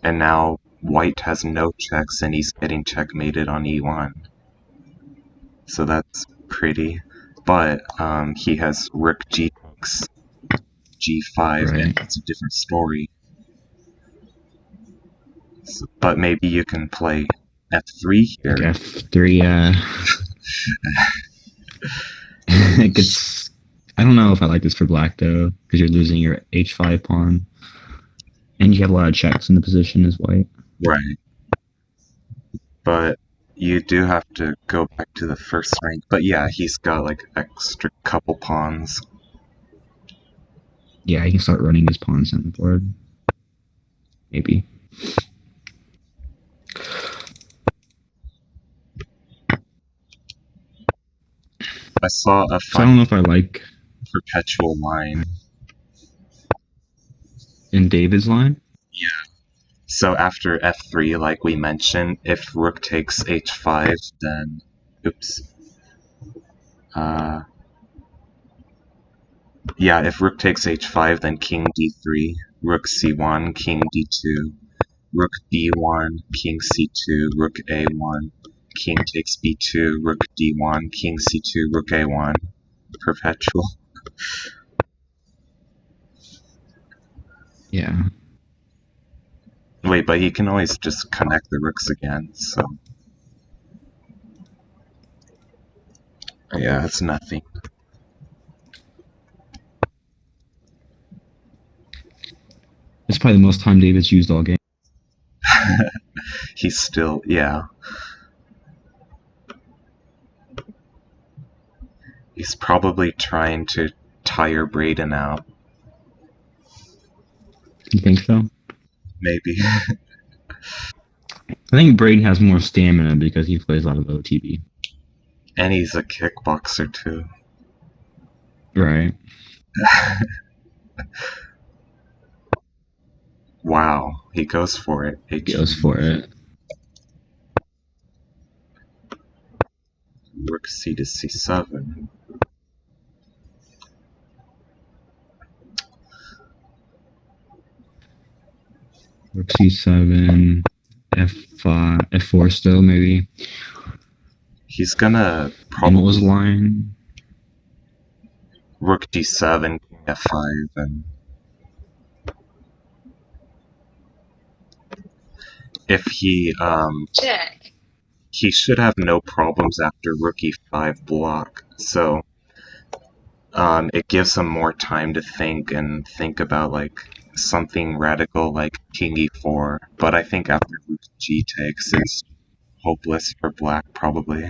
and now white has no checks and he's getting checkmated on e1. So that's pretty. But he has rook g takes g5, Right. and it's a different story. So, but maybe you can play f3 here. Like f3, it gets. I don't know if I like this for black though, because you're losing your h5 pawn, and you have a lot of checks in the position as white. Right. But you do have to go back to the first rank. But yeah, he's got like extra couple pawns. Yeah, he can start running his pawns on the board. Maybe. I saw a So I don't know if I like perpetual line. in David's line. Yeah. So after f3, like we mentioned, if rook takes h5, then... Oops. Yeah, if rook takes h5, then king d3, rook c1, king d2, rook b1, king c2, rook a1, king takes b2, rook d1, king c2, rook a1. Perpetual. Yeah. Wait, but he can always just connect the rooks again, so... Yeah, it's nothing. It's probably the most time David's used all game. He's still, yeah. He's probably trying to tire Braydon out. You think so? Maybe. I think Braydon has more stamina because he plays a lot of OTB. And he's a kickboxer too. Right. Wow, he goes for it. He goes for it. Rook c to c7. Rook c7, f5, f4 still maybe. He's gonna And probably what was the line? Rook d7, king f5, and if Check. he should have no problems after rook e5 block. So it gives him more time to think about like something radical like king e4. But I think after rook g takes, it's hopeless for black probably.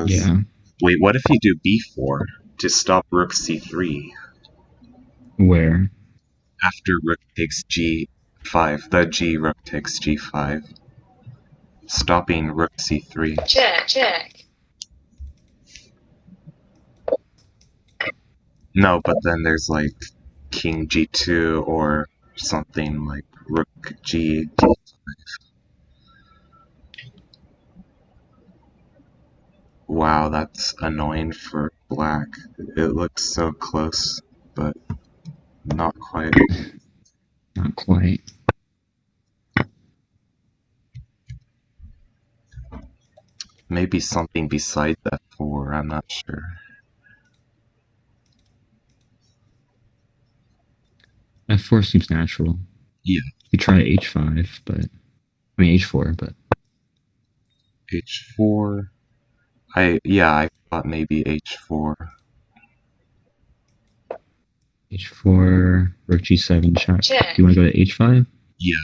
Yeah. Wait, what if you do b4 to stop rook c3 Where? after rook takes g5? The g rook takes g5, stopping rook c3. Check. No, but then there's like king g2 or something like rook g d5. Wow, that's annoying for black. It looks so close, but not quite. Not quite. Maybe something besides f4, I'm not sure. f4 seems natural. Yeah. You try h5, but I mean h4, but h4. I thought maybe h4. h4, rook g7 check. Check. Do you want to go to h5? Yeah.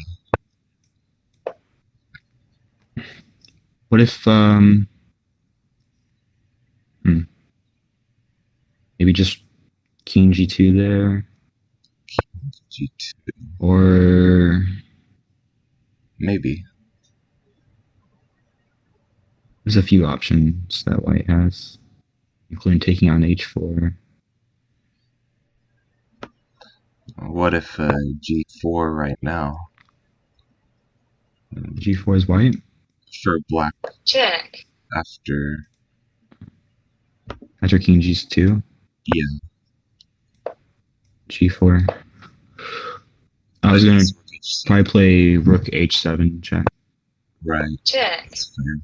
What if maybe just king g2 there, g2. or Maybe. there's a few options that white has, including taking on h4. What if g4 right now? g4 is white. For black Check. after King g2. Yeah. g4. I was gonna probably play rook h7 check. Right. Check. That's fair.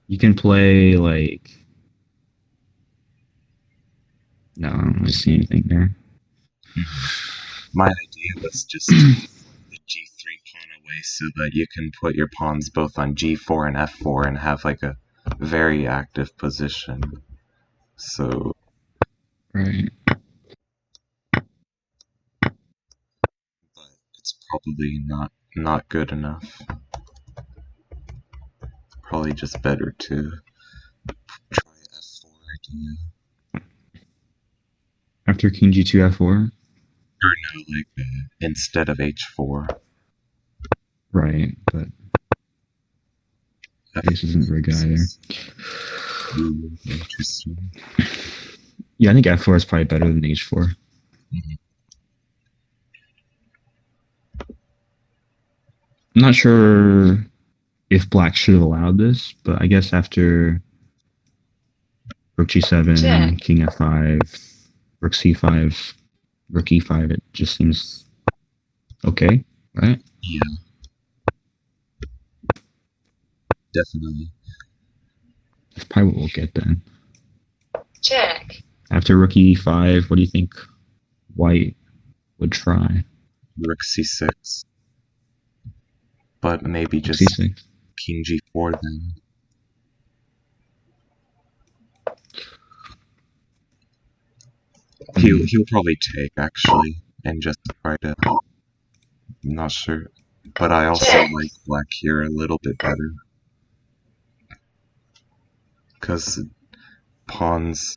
You can play like. No, I don't really see anything there. My idea was just to move the g3 pawn away so that you can put your pawns both on g4 and f4 and have like a very active position. So Right. but it's probably not good enough. Probably just better to try f4 idea. After king g2 f4. Or no, like instead of h4. Right, but this isn't very good either. Ooh, interesting. Yeah, I think f4 is probably better than h4. Mhm. I'm not sure if black should have allowed this, but I guess after rook g7, Check. king f5, rook c5, rook e5, it just seems okay, right? Yeah. Definitely. That's probably what we'll get then. Check. After rook e5, what do you think white would try? Rook c6. but maybe just c6. king g4 then. He'll probably take, actually, and just try to... I'm not sure. But I also Check. like black here a little bit better. Because pawns,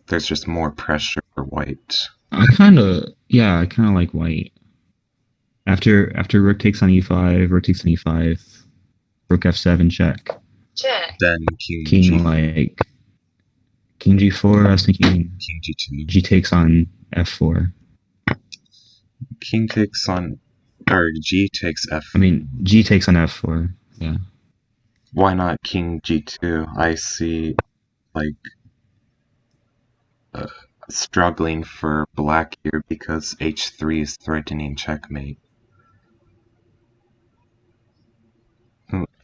there's just more pressure for white. I kind of like white. After rook takes on e5, rook takes on e5, rook f7 check. Check. Then king King g4. I was thinking king g2. g takes on f4. King takes on, or g takes f. I mean, g takes on f4. Yeah. Why not king g2? I see, like, struggling for black here because h3 is threatening checkmate.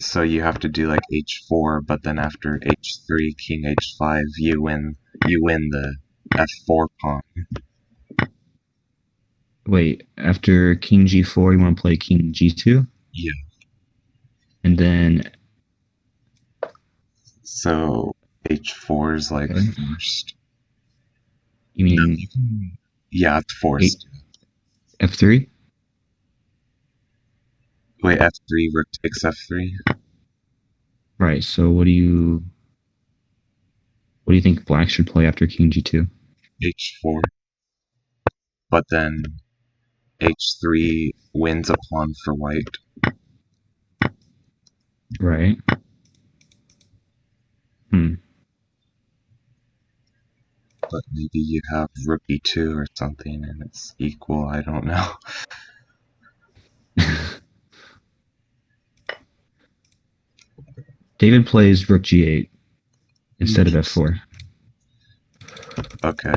So you have to do like h4, but then after h3, king h5, you win the f4 pawn. Wait, after king g4, you want to play king g2? Yeah. And then... So h4 is like Okay. forced. You mean... Yeah, it's forced. f3? Wait, f3, rook takes f3? Right, so what do you think black should play after king g2? h4. But then h3 wins a pawn for white. Right. But maybe you have rook e2 or something and it's equal, I don't know. David plays rook g8 instead of f4. Okay.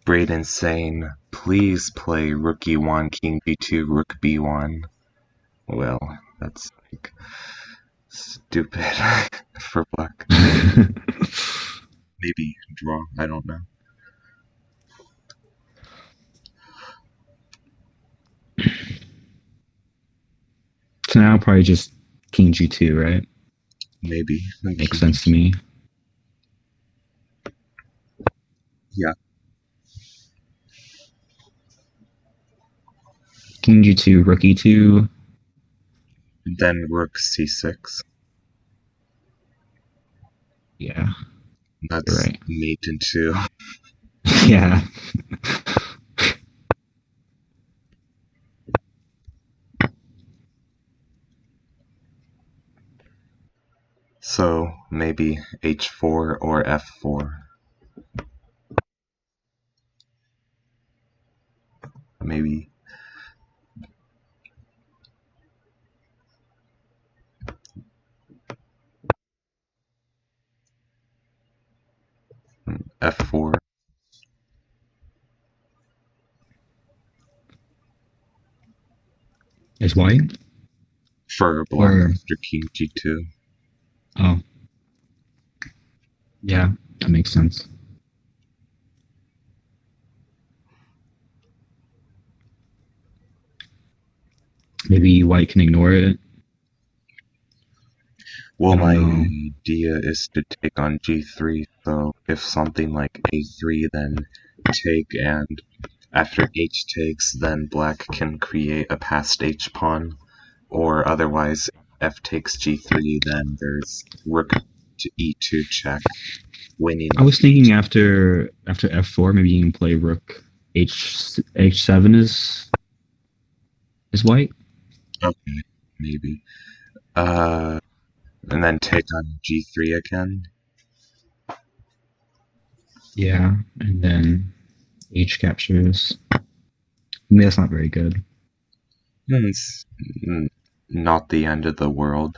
Braydon saying, please play rook e1, king b2, rook b1. Well, that's like stupid for black. Maybe draw, I don't know. So now probably just king g2, right? Maybe. Makes sense to me. Yeah. King g2, rook e2. Then rook c6. Yeah. That's You're right. mate in 2. Yeah. So maybe h4 or f4. Maybe. f4. Is white? For black Or... after king g2. Oh. Yeah, that makes sense. Maybe white can ignore it. Well, my idea is to take on g3, so if something like a3, then take, and after h takes, then black can create a passed h pawn, or otherwise, f takes g3, then there's rook to e2 check, winning. I was thinking after f4, maybe you can play rook h7 is white. Okay, maybe. And then take on g3 again. Yeah, and then h captures. Maybe that's not very good. It's not the end of the world.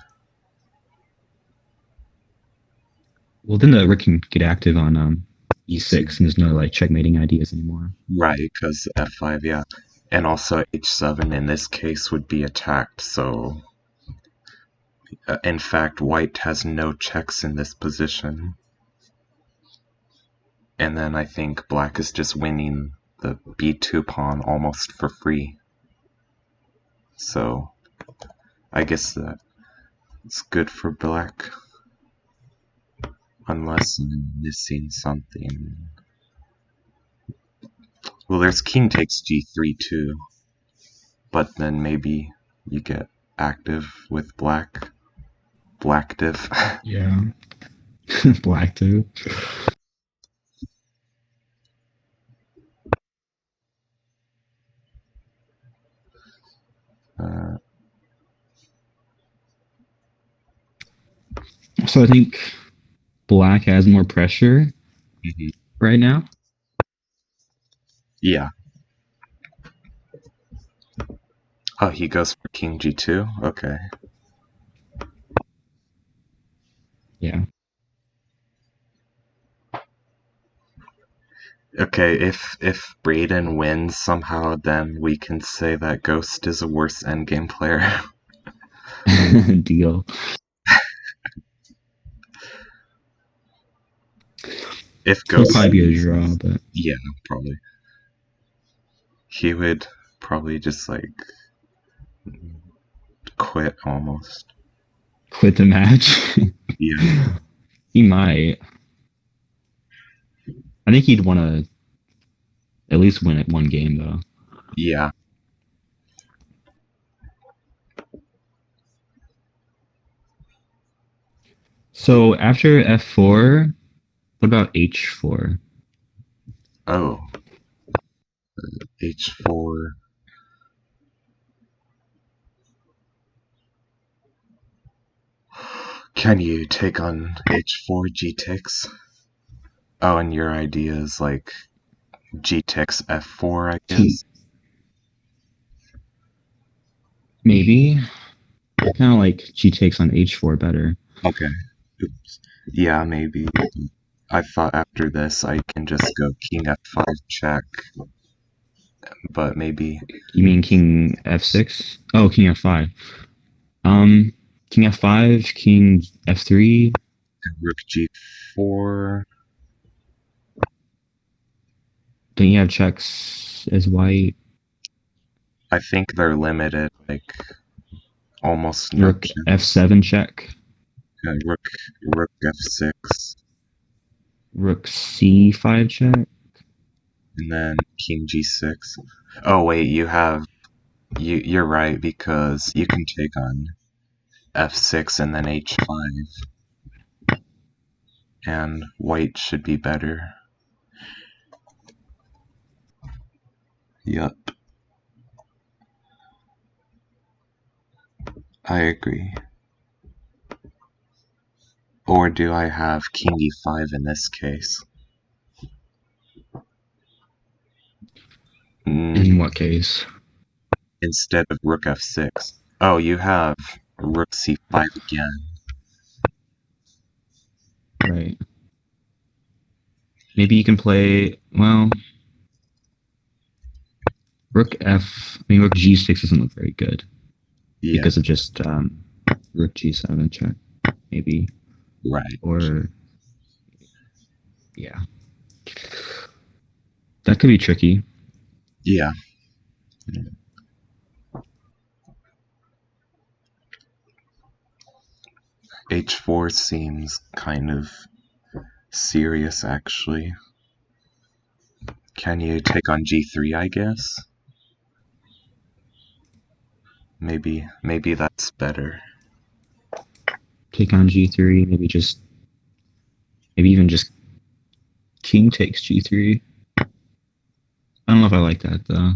Well, then the rook can get active on e6, and there's no like checkmating ideas anymore. Right, because f5, yeah. And also h7 in this case would be attacked, so... in fact, white has no checks in this position. And then I think black is just winning the b2 pawn almost for free. So I guess that's good for black. Unless I'm missing something. Well, there's king takes g3 too. But then maybe you get active with black. Blacktive. Yeah. Black too. So I think black has more pressure right now. Yeah. Oh, he goes for king g2? Okay. Yeah. Okay, if Braydon wins somehow, then we can say that Ghost is a worse endgame player. Deal. If It'll Ghost probably be a wins, draw, but yeah, probably. He would probably just like quit almost. quit the match. Yeah. He might. I think he'd want to at least win it one game though. Yeah. So after f4, what about h4? Oh. h4. Can you take on h4 g takes? Oh, and your idea is like g takes f4, I guess. Maybe. I kind of like g takes on h4 better. Okay. Oops. Yeah, maybe. I thought after this I can just go king f5 check, but maybe You mean king f6? Oh, king f5. King f5, king f3. rook g4. Don't you have checks as white? I think they're limited, like almost no Rook check. f7 check. Rook f6, Rook c5 check. and then king g6. Oh wait, you're right, because you can take on f6 and then h5, and white should be better. Yup. I agree. Or do I have king e5 in this case? In what case? Instead of rook f6. Oh, you have rook c5 again. Right. Maybe you can play, well, rook g6 doesn't look very good. Yeah, Because of just rook g7 check, maybe. right. Or, yeah. That could be tricky. Yeah. h4 seems kind of serious, actually. Can you take on g3, I guess? Maybe that's better. Take on g3, maybe even just king takes g3. I don't know if I like that though.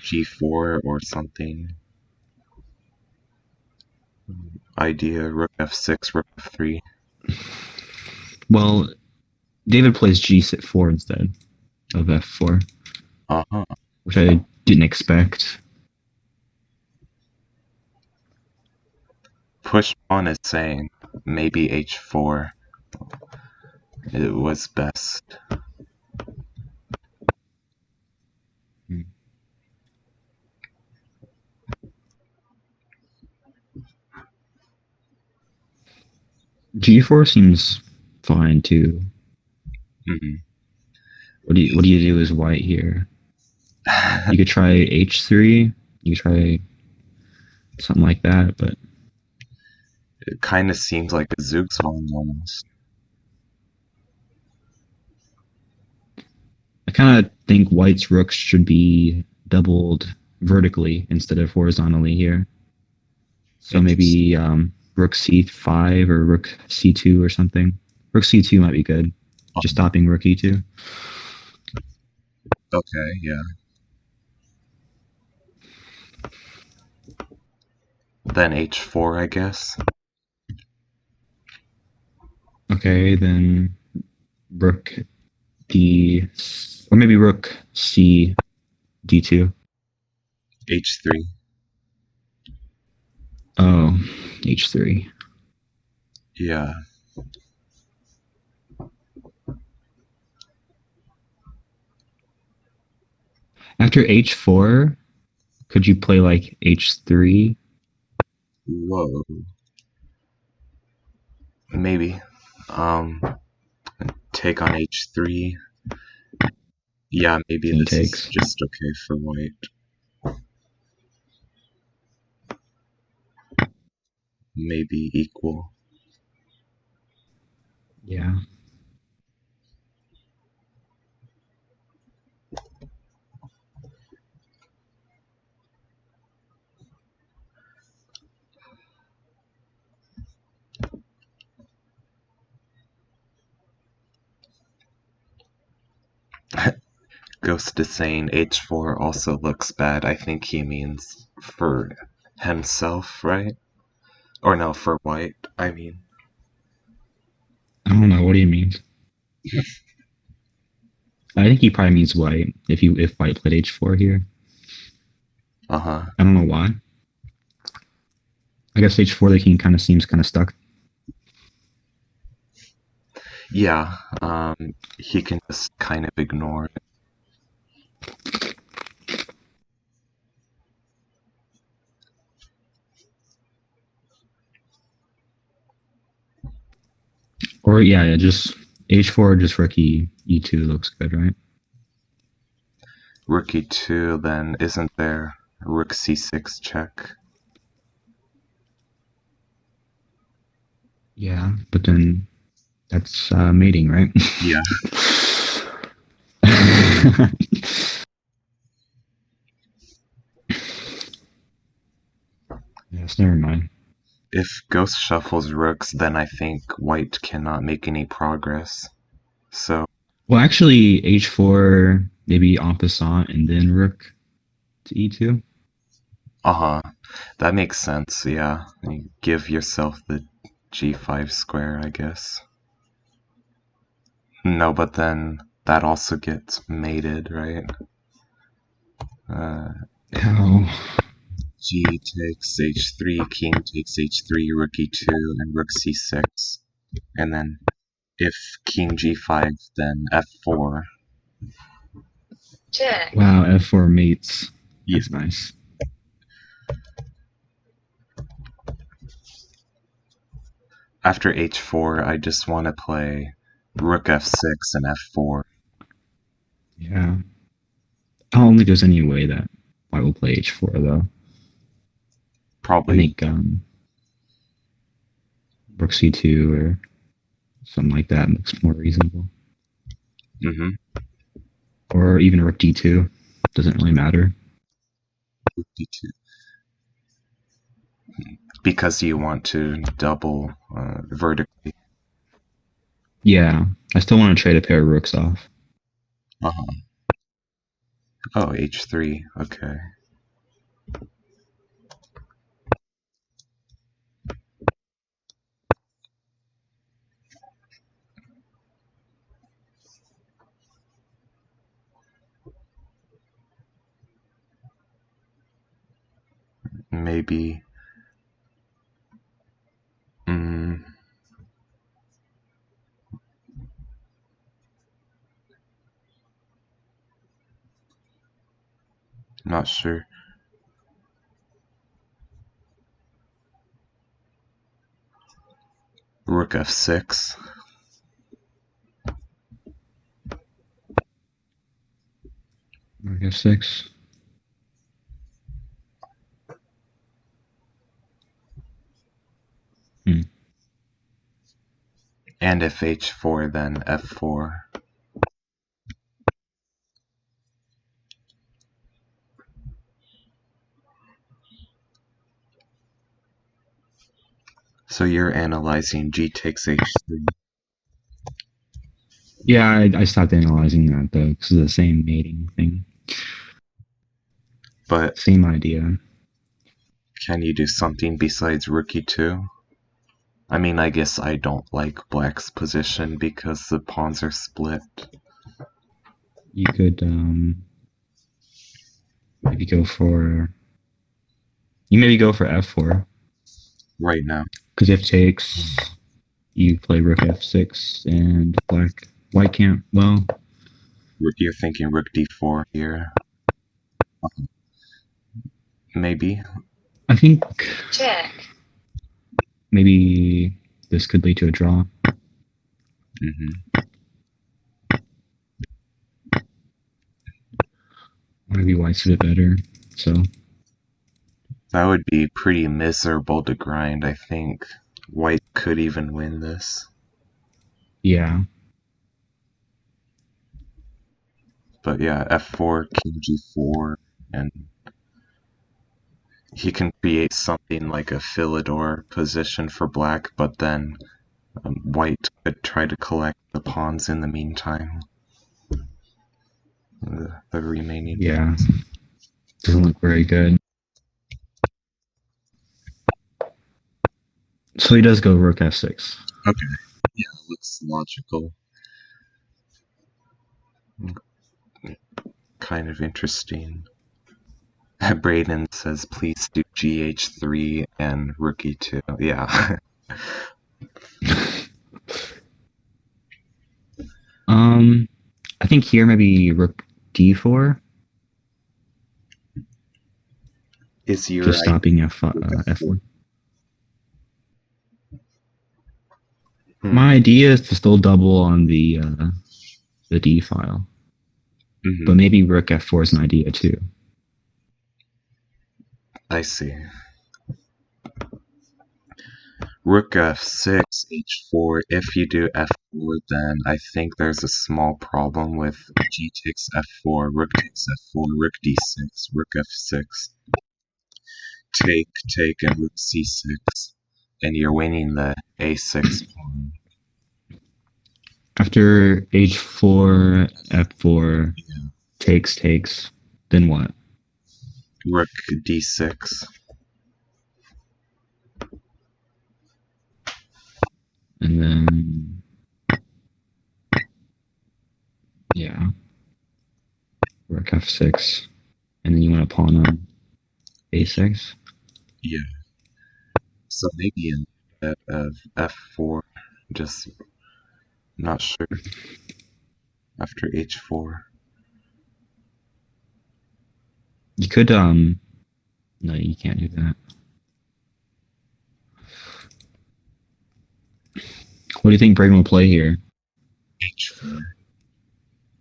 g4 or something. Idea, rook f6, rook f3. Well, David plays g4 instead of f4, Uh-huh. which I didn't expect. Push pawn is saying maybe h4. It was best. G4 seems fine too. Mm-hmm. What do you do as white here? You could try h3. You could try something like that, but It kind of seems like a Zugzwang almost. I kind of think white's rooks should be doubled vertically instead of horizontally here. So Interesting. maybe rook c5 or rook c2 or something. Rook c2 might be good. Just stopping rook e2. Okay, yeah. Then h4, I guess. Okay, then rook d, or maybe rook c d2. h3. Oh, h3. Yeah. After h4, could you play like h3? Whoa. Maybe. Um, take on h3. Yeah, maybe King this is takes. just okay for white. Maybe equal. Yeah. Ghost is saying h4 also looks bad. I think he means for himself, right? Or no, for white, I mean. I don't know. What do you mean? I think he probably means white. If white played h4 here, Uh-huh. I don't know why. I guess h4 the king kind of seems kind of stuck. Yeah, he can just kind of ignore it. Or yeah, just h4, just rook e2 looks good, right? Rook e2, then isn't there rook c6 check? Yeah, but then that's mating, right? Yeah. Yes, never mind. If Ghost shuffles rooks, then I think white cannot make any progress. So, Well, actually, h4 maybe en passant and then rook to e2. uh-huh. That makes sense, yeah. You give yourself the g5 square, I guess. No, but then that also gets mated, right? How? G takes h3, king takes h3, rook e2, and rook c6. And then if king g5, then f4. check, Wow, f4 mates. Yeah. That's nice. After h4, I just want to play rook f6 and f4. Yeah. I don't think there's any way that white will play h4 though. I Probably. think rook c2 or something like that looks more reasonable. Mm-hmm. Or even rook d2. Doesn't really matter. Rook d2. Because you want to double vertically. Yeah, I still want to trade a pair of rooks off. Uh-huh. Oh, h3. Okay. Maybe. Mm, not sure. Rook f6. f6. And if h4, then f4. So you're analyzing g takes h3. Yeah, I stopped analyzing that though because of the same mating thing. But Same idea. can you do something besides rook e2? I mean, I guess I don't like black's position because the pawns are split. You could maybe go for f4 Right now. because if takes, you play rook f6 and white can't. Well, You're thinking rook d4 here. Maybe. I think check, maybe this could lead to a draw. Maybe white's a bit better. So That would be pretty miserable to grind, I think. White could even win this. yeah, But yeah, f4, king g4, and he can create something like a Philidor position for black, but then white could try to collect the pawns in the meantime. The remaining. yeah, doesn't look very good. So he does go rook f6. Okay. Yeah, looks logical. Kind of interesting. Braydon says, please do gh3 and rook e2. Yeah. I think here maybe rook d4. Is your Just stopping f4. My idea is to still double on the d file, but maybe rook f4 is an idea too. I see. Rook f6, h4. If you do f4, then I think there's a small problem with g takes f4, rook takes f4, rook d6, rook f6. Take, and rook c6. And you're winning the a6 pawn. After h4, f4, takes, then what? Rook d6. And then, yeah, rook f6. And then you want to pawn on a6? Yeah. So maybe instead of f4, just not sure. After h4. You could, no, you can't do that. What do you think Braydon will play here? h4.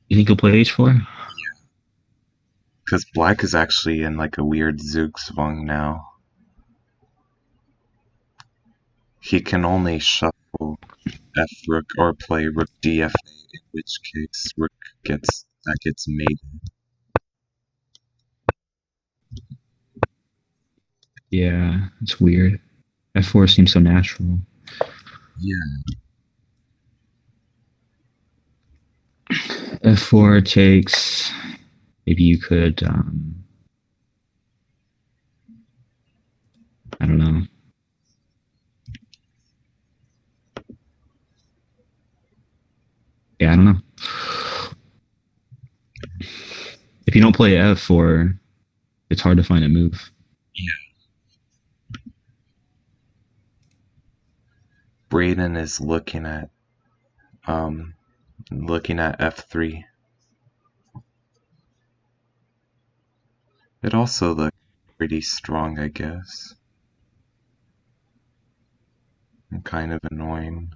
You think he'll play h4? Yeah. Because black is actually in like a weird Zugzwang now. He can only shuffle f rook or play rook dfa, in which case rook gets mated. Yeah, it's weird. f4 seems so natural. Yeah. f4 takes. Maybe you could, I don't know. Yeah, I don't know. If you don't play f4, it's hard to find a move. Yeah. Braydon is looking at f3. It also looks pretty strong, I guess. And kind of annoying.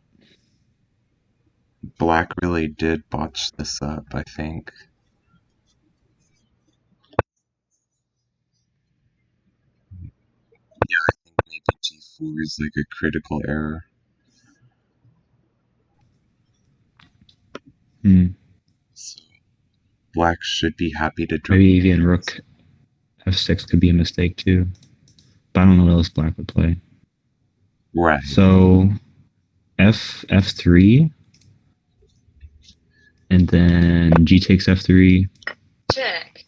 Black really did botch this up, I think. f4 is like a critical error. So black should be happy to drop. Maybe even rook f6 could be a mistake too. But I don't know what else black would play. Right. So f3, and then g takes f3. Check.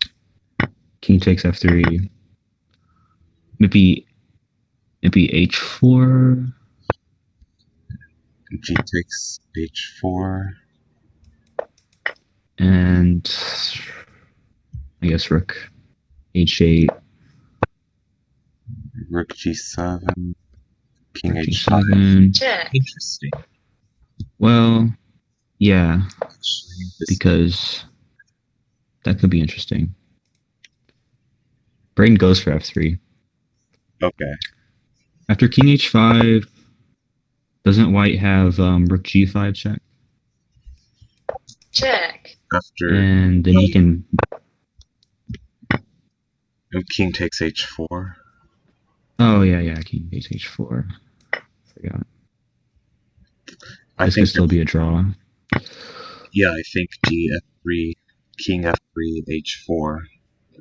King takes f3. Maybe h4. G takes h4. And I guess rook h8. Rook g7. King Rook h5. g7. Check. Interesting. Well, yeah, Actually, this because that could be interesting. Braydon goes for f3. okay. After king h5, doesn't white have rook g5 check? Check. After And then he can... king takes h4. Oh, yeah, king takes h4. Forgot. I This think could still be a draw. yeah, I think g f3, king f3, h4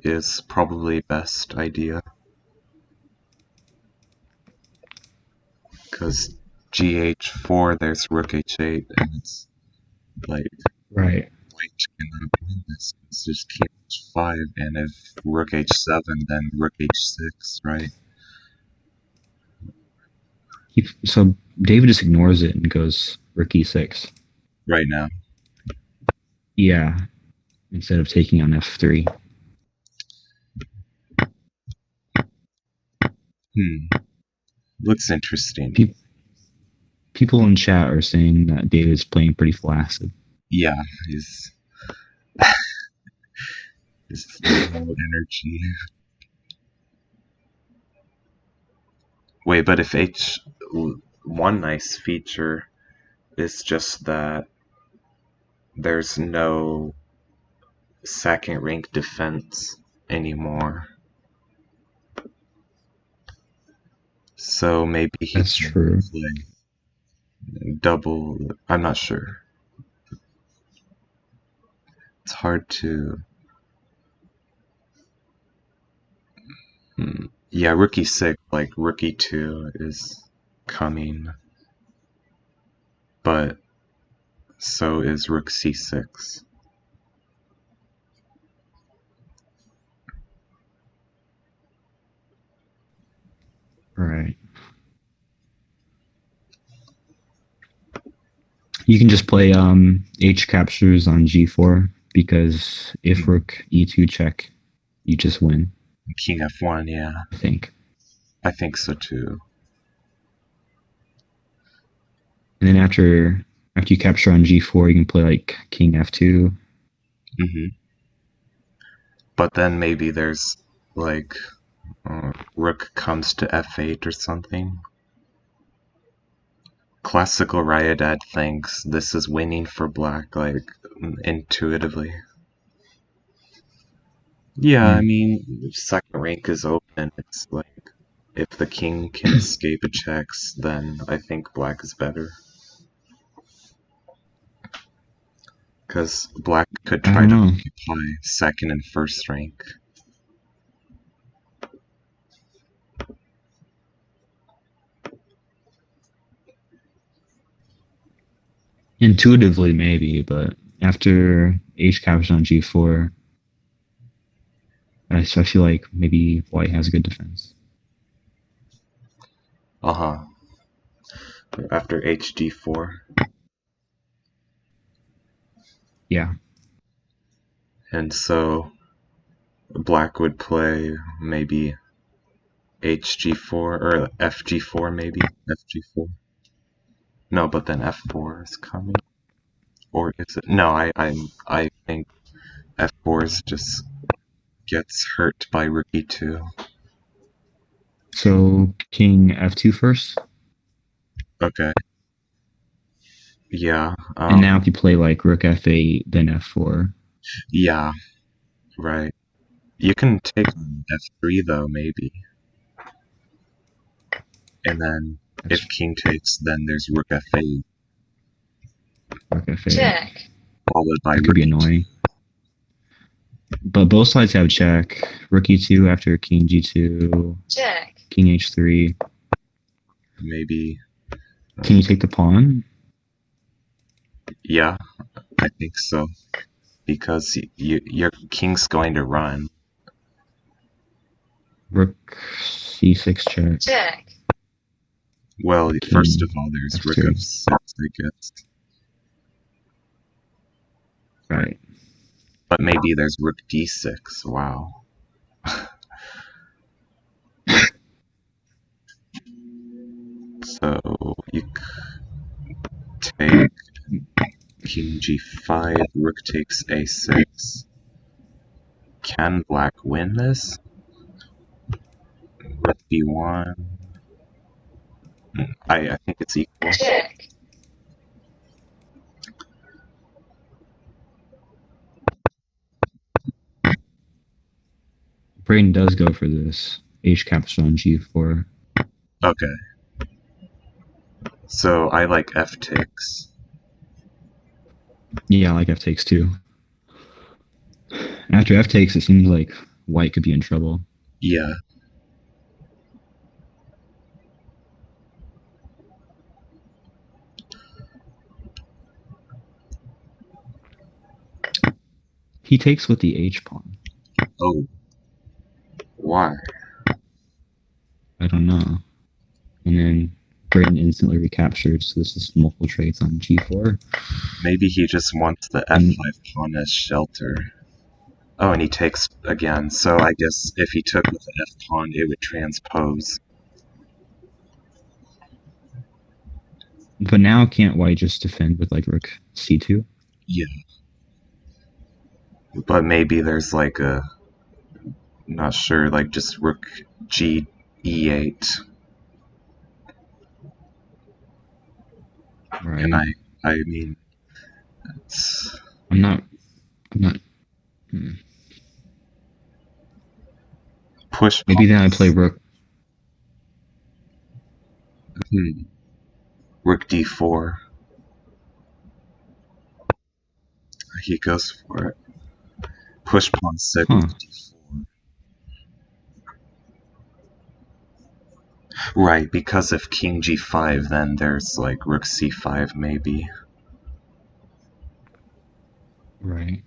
is probably best idea. Because gh4, there's rook h8, and it's like Right. white cannot win this. It's just king h5, and if rook h7, then rook h6, right? So David just ignores it and goes rook e6. Right now. Yeah, instead of taking on f3. Looks interesting. People in chat are saying that David's playing pretty flaccid. Yeah, he's low energy. Wait, but if one nice feature is just that there's no second rank defense anymore. So maybe he That's can true. play double. I'm not sure. It's hard to. Yeah, rook e6, like rook e2 is coming, but so is rook c6. Right. You can just play h captures on g4 because if rook e2 check, you just win. King f1, yeah. I think. I think so too. And then after you capture on g4, you can play like king f2. But then maybe there's like rook comes to f8 or something. Classical Ryadad thinks this is winning for black, like intuitively. Yeah, I mean, second rank is open. It's like if the king can escape a checks, then I think black is better. Because black could try to occupy second and first rank. Intuitively, maybe, but after h captures on g4, I feel like maybe white has a good defense. After hd4. Yeah. And so black would play maybe hg4 or fg4 maybe. fg4. No, but then f4 is coming. Or is it? No, I think f4 is just gets hurt by rook e2. So king f2 first. Okay. Yeah. And now if you play like rook f8, then f4. Yeah. Right. You can take on f3 though, maybe. And then if king takes, then there's rook f8, Rook f8. Check. followed by That could rook be e2. annoying. But both sides have check. Rook e2 after king g2, Check. king h3. Maybe. Can you take the pawn? Yeah, I think so. Because your king's going to run. Rook c6 check. Check. Well, King first of all, there's rook f3. f6, I guess. Right. But maybe there's rook d6. Wow. So you take king g5, rook takes a6. Can black win this? Rook b1. I think it's equal. Check. Braydon does go for this. H captures on g4. Okay. So I like f takes. Yeah, I like f takes too. After f takes, it seems like white could be in trouble. Yeah. He takes with the h pawn. Oh. Why? I don't know. And then Braydon instantly recaptures, so this is multiple trades on g4. Maybe he just wants the f5 pawn as shelter. Oh, and he takes again. So I guess if he took with the f pawn, it would transpose. But now can't white just defend with like rook c2? Yeah. But maybe there's like a, not sure, like just rook g e8. Right. And I mean, it's, I'm not. push. Maybe then I play rook. Rook d4. He goes for it. Push pawn 6 Huh. d4. Right, because if king g5, then there's like rook c5 maybe. Right.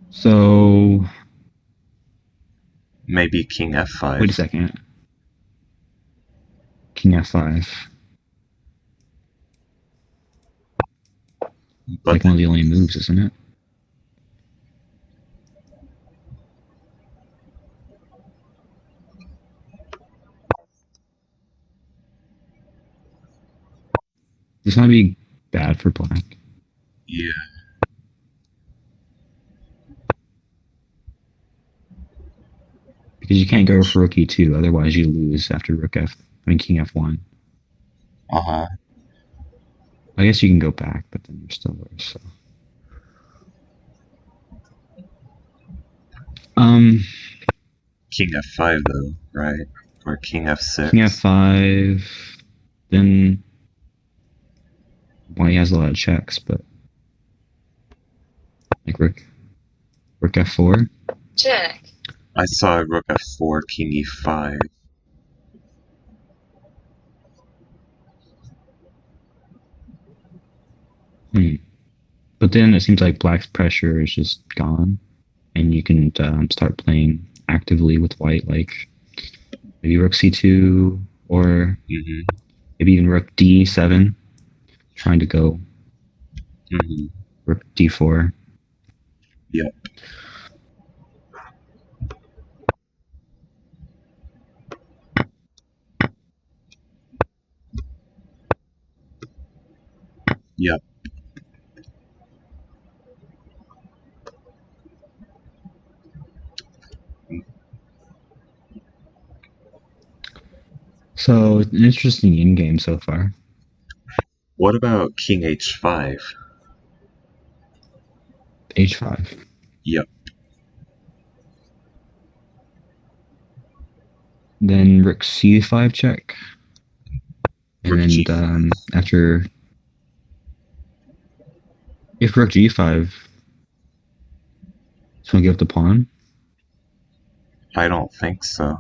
So Maybe king f5. wait a second. King f5. But Like one of the only moves, isn't it? This might be bad for black. yeah, Because you can't go for rook e2, otherwise you lose after king f1. uh-huh. I guess you can go back, but then you're still worse. So. King f5 though, right? Or king f6. King f5, then well, he has a lot of checks, but like rook f4. Check. I saw rook f4, king e5. But then it seems like black's pressure is just gone, and you can start playing actively with white, like maybe rook c2 or maybe even rook d7, trying to go rook d4. Yep. Yep. So an interesting in game so far. What about king h5? h5. Yep. Then rook c5 check. Rook And G5. after, if rook g5, it's going to give up the pawn. I don't think so.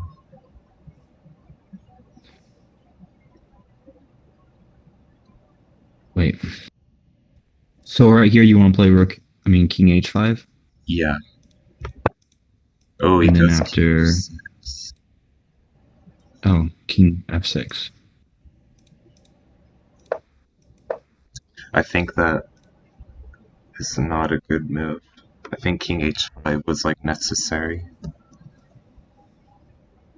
Wait. So right here, you want to play king h5? Yeah. Oh, he And then goes king after, f6. oh, king f6. I think that is not a good move. I think king h5 was like necessary.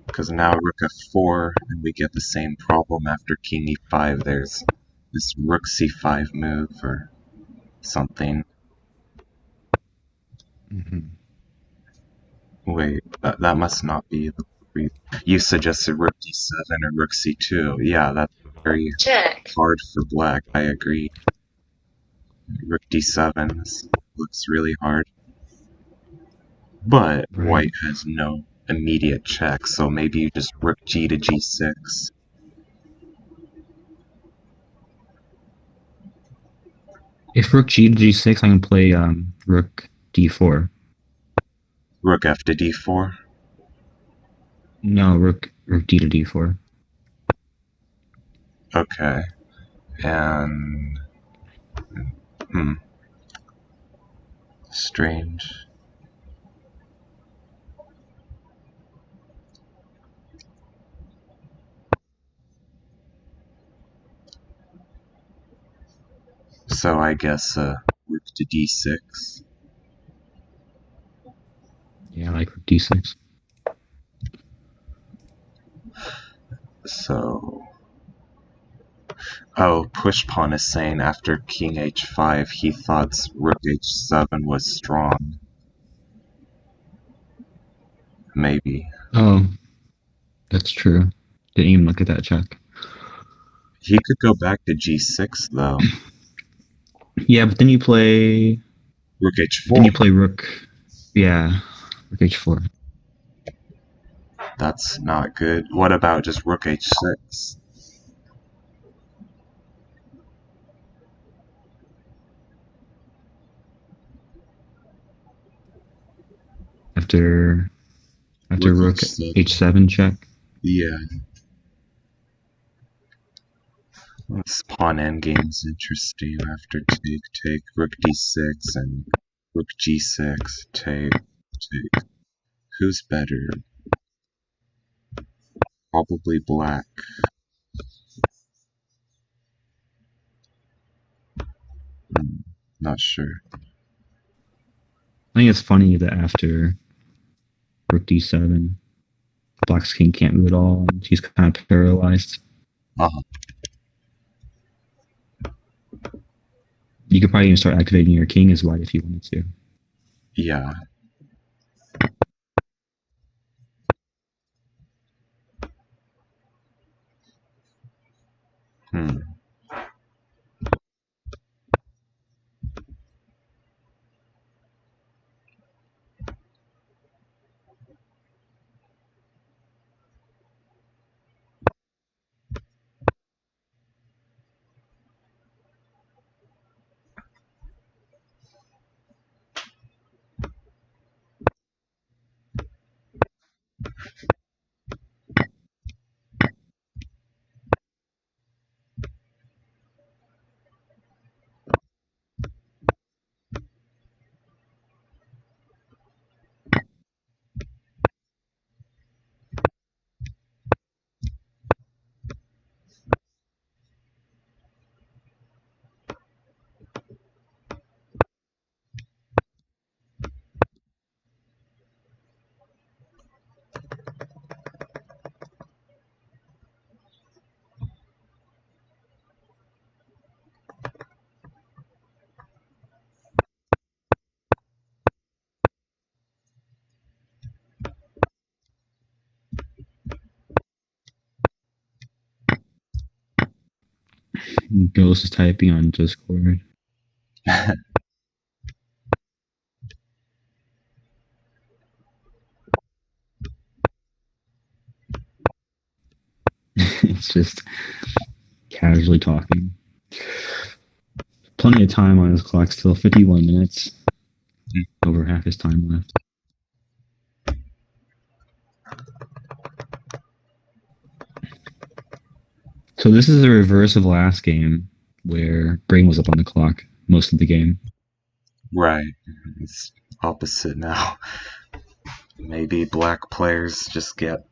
Because now rook f4, and we get the same problem after king e5. There's this rook c5 move or something. Mm-hmm. Wait, that must not be the reason. You suggested rook d7 or rook c2. Yeah, that's very Check. hard for black. I agree. Rook d7 looks really hard. But Right. white has no immediate check, so maybe you just rook g to g6. If rook g to g6, I can play rook d4. Rook f to d4. No, rook d to d4. Okay. And strange. So I guess rook to d6. Yeah, I like rook d6. So oh, push pawn is saying after king h5 he thought rook h7 was strong. Maybe. Oh, that's true. Didn't even look at that check. He could go back to g6 though. Yeah, but then you play. Rook Then h4. you play rook. Yeah, rook h4. That's not good. What about just rook h6? After Rook rook h7. h7 check. Yeah. This pawn endgame is interesting after take, rook d6 and rook g6, take. Who's better? Probably black. Not sure. I think it's funny that after rook d7, black's king can't move at all, and he's kind of paralyzed. Uh-huh. You could probably even start activating your king as white if you wanted to. Yeah. Hmm. Ghost is typing on Discord. It's just casually talking. Plenty of time on his clock still. 51 minutes. Over half his time left. So this is the reverse of last game, where Braydon was up on the clock most of the game. Right. It's opposite now. Maybe black players just get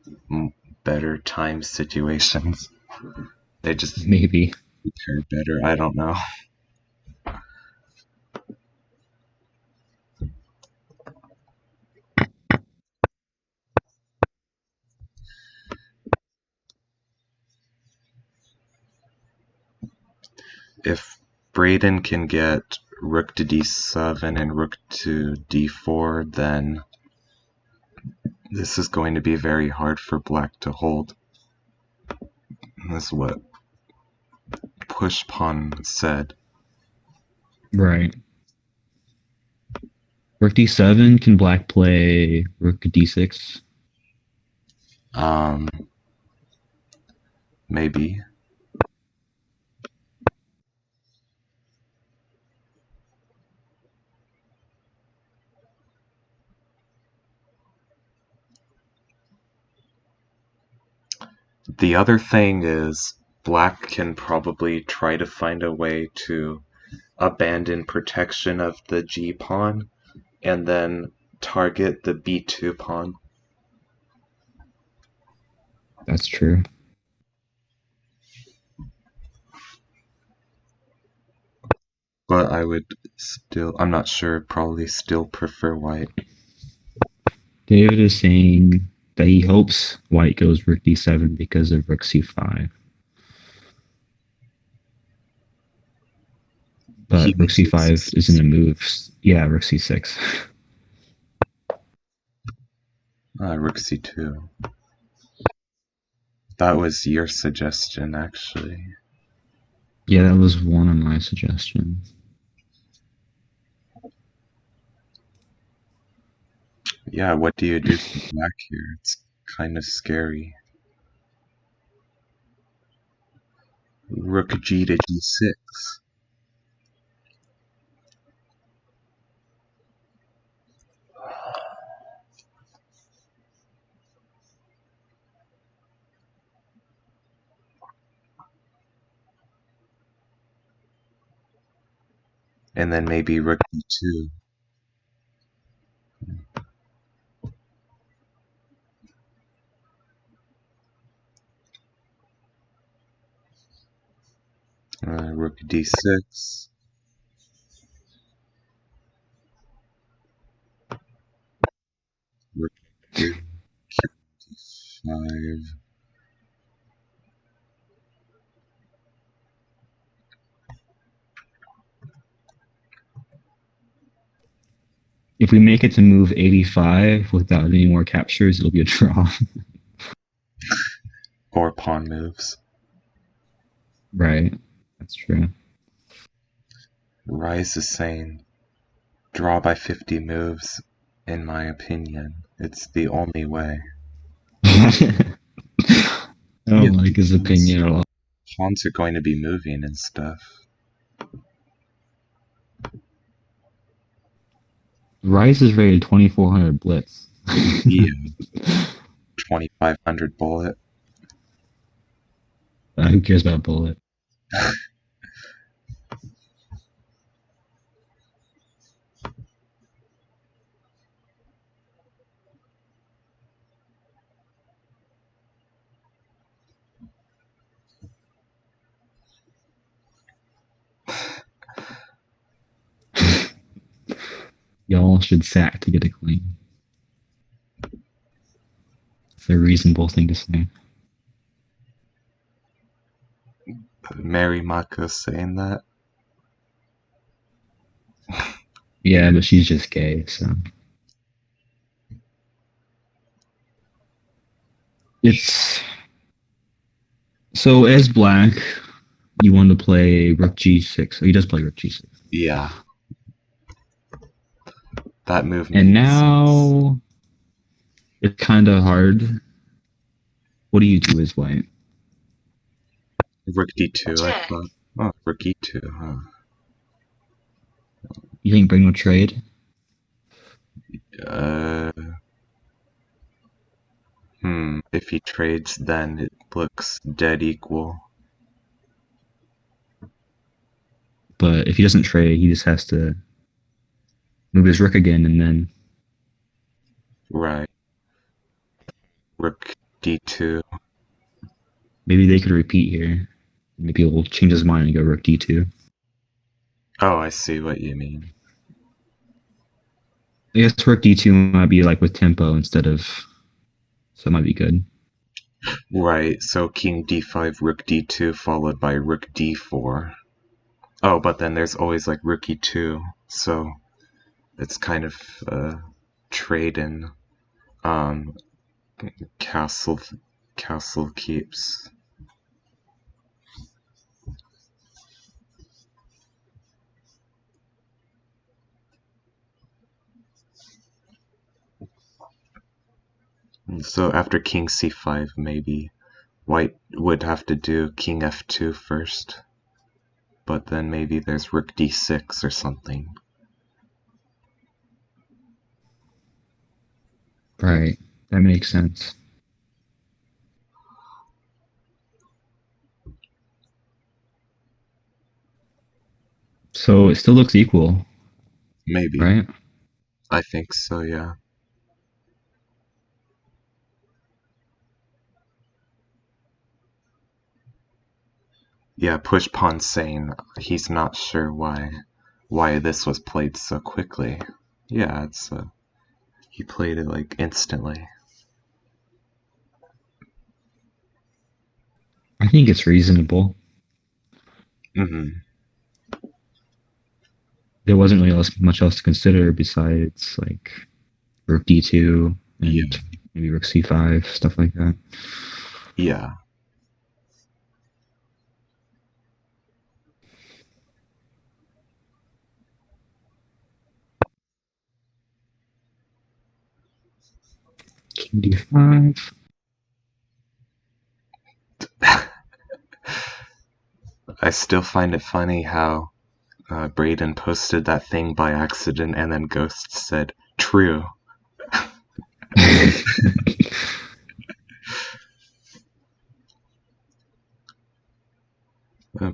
better time situations. They just Maybe. prepare better. I don't know. If Braydon can get rook to d7 and rook to d4, then this is going to be very hard for black to hold. That's what push pawn said. Right. Rook d7, can black play rook d6? Maybe. The other thing is black can probably try to find a way to abandon protection of the g pawn and then target the b2 pawn. That's true. But I would still, I'm not sure, probably still prefer white. David is saying that he hopes white goes rook d7 because of rook c5. But rook c5 isn't a move. Yeah, rook c6. Rook c2. That was your suggestion, actually. Yeah, that was one of my suggestions. Yeah, what do you do for black here? It's kind of scary. Rook g to g6. And then maybe rook d2. Rook d6. Rook d5. If we make it to move 85 without any more captures, it'll be a draw. Or pawn moves. Right. That's true. Rise is saying draw by 50 moves, in my opinion. It's the only way. I don't like his opinion at all. Pawns are going to be moving and stuff. Rice is rated 2400 blitz. Yeah. 2500 bullet. Who cares about bullet? Y'all should sack to get a queen. It's a reasonable thing to say. Mary Mako saying that. Yeah, but she's just gay, so. It's. So, as black, you want to play rook g6. Oh, he does play rook g6. Yeah. That move. And now it's kind of hard. What do you do as white? Rook d2, I Check. thought. Oh, rook e2, huh? You think Braydon will trade? Uh, If he trades, then it looks dead equal. But if he doesn't trade, he just has to move his rook again, and then Right. Rook d2. maybe they could repeat here. Maybe he'll change his mind and go rook d2. Oh, I see what you mean. I guess rook d2 might be like with tempo instead of, so it might be good. Right, so king d5, rook d2, followed by rook d4. Oh, but then there's always like rook e2, so it's kind of trade in castle keeps. So after king c5, maybe white would have to do king f2 first, but then maybe there's rook d6 or something. Right, that makes sense. So it still looks equal, Maybe. right? I think so, yeah. Yeah, push pawn saying he's not sure why this was played so quickly. Yeah, it's he played it like instantly. I think it's reasonable. Mm-hmm. There wasn't really much else to consider besides like rook d2 and Yeah. maybe rook c5, stuff like that. Yeah. King d5. I still find it funny how Braydon posted that thing by accident and then Ghost said, true.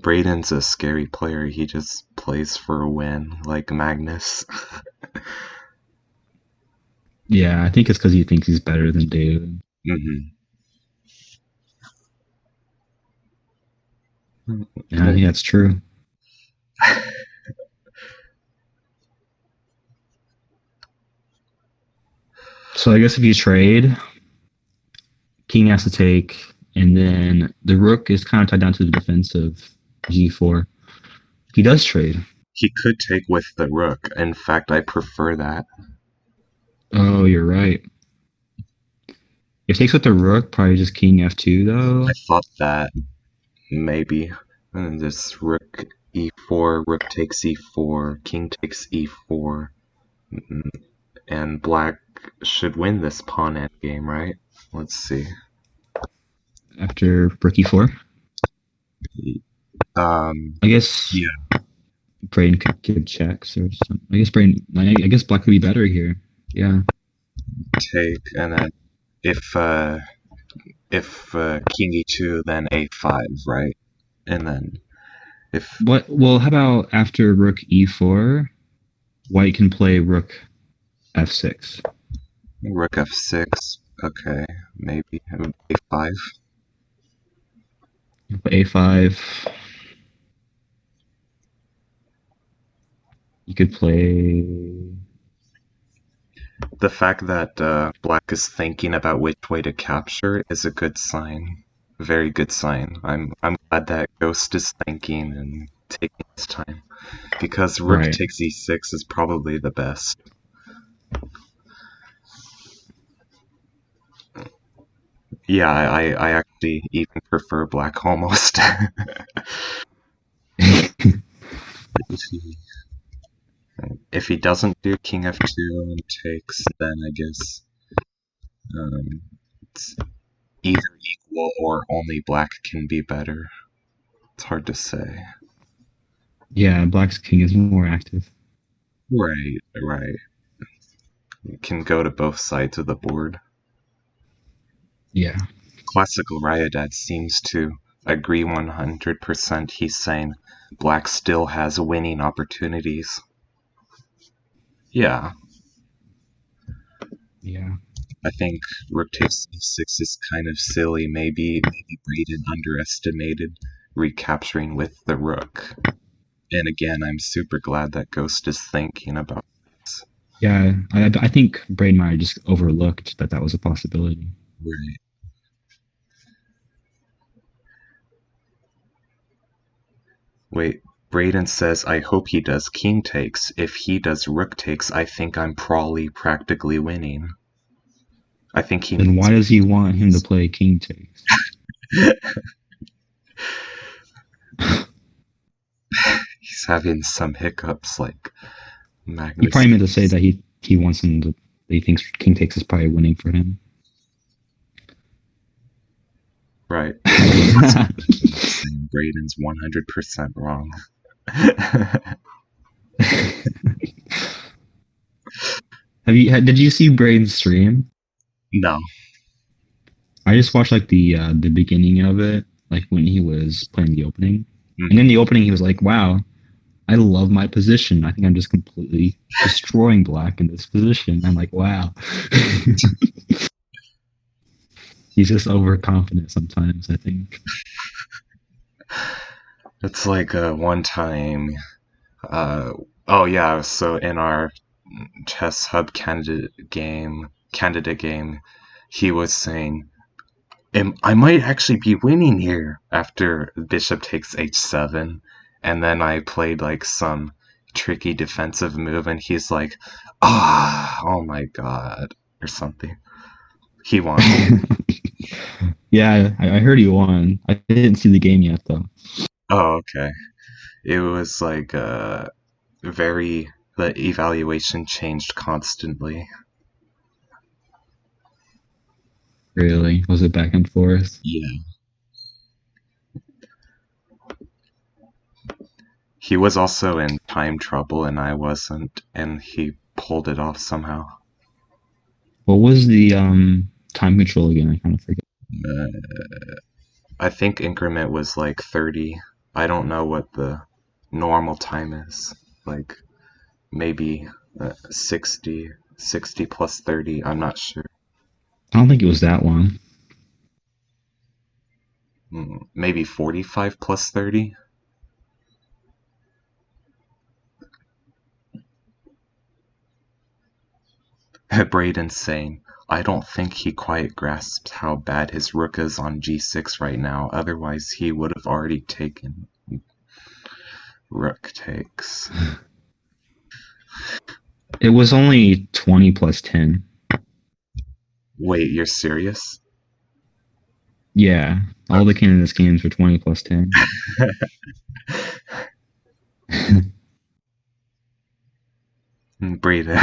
Braydon's a scary player. He just plays for a win, like Magnus. Yeah, I think it's because he thinks he's better than David. Mm-hmm. Yeah, I think that's true. So I guess if you trade, king has to take, and then the rook is kind of tied down to the defense of g4. He does trade. He could take with the rook. In fact, I prefer that. Oh, you're right. If he takes with the rook, probably just king f2 though. I thought that maybe. And this rook e4, rook takes e4, king takes e4, and black should win this pawn endgame, right? Let's see. After rook e4. I guess Yeah. Brain could give checks or something. I guess I guess black could be better here. Yeah. Take, and then if king e2, then a5, right? And then if What? Well, how about after rook e4, white can play rook f6. rook f6, okay, maybe a5. A5. You could play. The fact that black is thinking about which way to capture is a good sign. Very good sign. I'm glad that Ghost is thinking and taking his time, because rook Right. takes e6 is probably the best. Yeah, I actually even prefer black almost. If he doesn't do king f2 and takes, then I guess it's either equal or only black can be better. It's hard to say. Yeah, black's king is more active. Right, right. You can go to both sides of the board. Yeah. Classical Ryodad seems to agree 100%. He's saying black still has winning opportunities. Yeah, Yeah. I think rook takes e6 is kind of silly. Maybe Braydon underestimated recapturing with the rook. And again, I'm super glad that Ghost is thinking about this. Yeah, I think Braid might have just overlooked that was a possibility. Right. Wait, Braydon says, I hope he does king takes. If he does rook takes, I think I'm probably practically winning. I think he Then means why does he want him to play king takes? he's having some hiccups like He Magnus. probably meant to say that he wants him to. He thinks king takes is probably winning for him. Right. Saying Braydon's 100% wrong. Did you see Braid's stream? No. I just watched like the beginning of it, like when he was playing the opening. Mhm. And in the opening he was like, wow, I love my position. I think I'm just completely destroying black in this position. I'm like, wow. He's just overconfident sometimes, I think. It's like one time. Oh yeah, so in our Chess Hub candidate game, he was saying, I might actually be winning here after bishop takes h7, and then I played like some tricky defensive move, and he's like, oh my god, or something. He won. Yeah, I heard he won. I didn't see the game yet, though. Oh, okay. It was like the evaluation changed constantly. Really? Was it back and forth? Yeah. He was also in time trouble and I wasn't, and he pulled it off somehow. What was the time control again? I kind of forget. I think increment was like 30. I don't know what the normal time is. Like maybe 60 plus 30. I'm not sure. I don't think it was that long. Maybe 45 plus 30. Braydon's saying, I don't think he quite grasps how bad his rook is on g6 right now, otherwise he would have already taken rook takes. It was only 20 plus 10. Wait, you're serious? Yeah, all the candidates games were 20 plus 10. Braydon.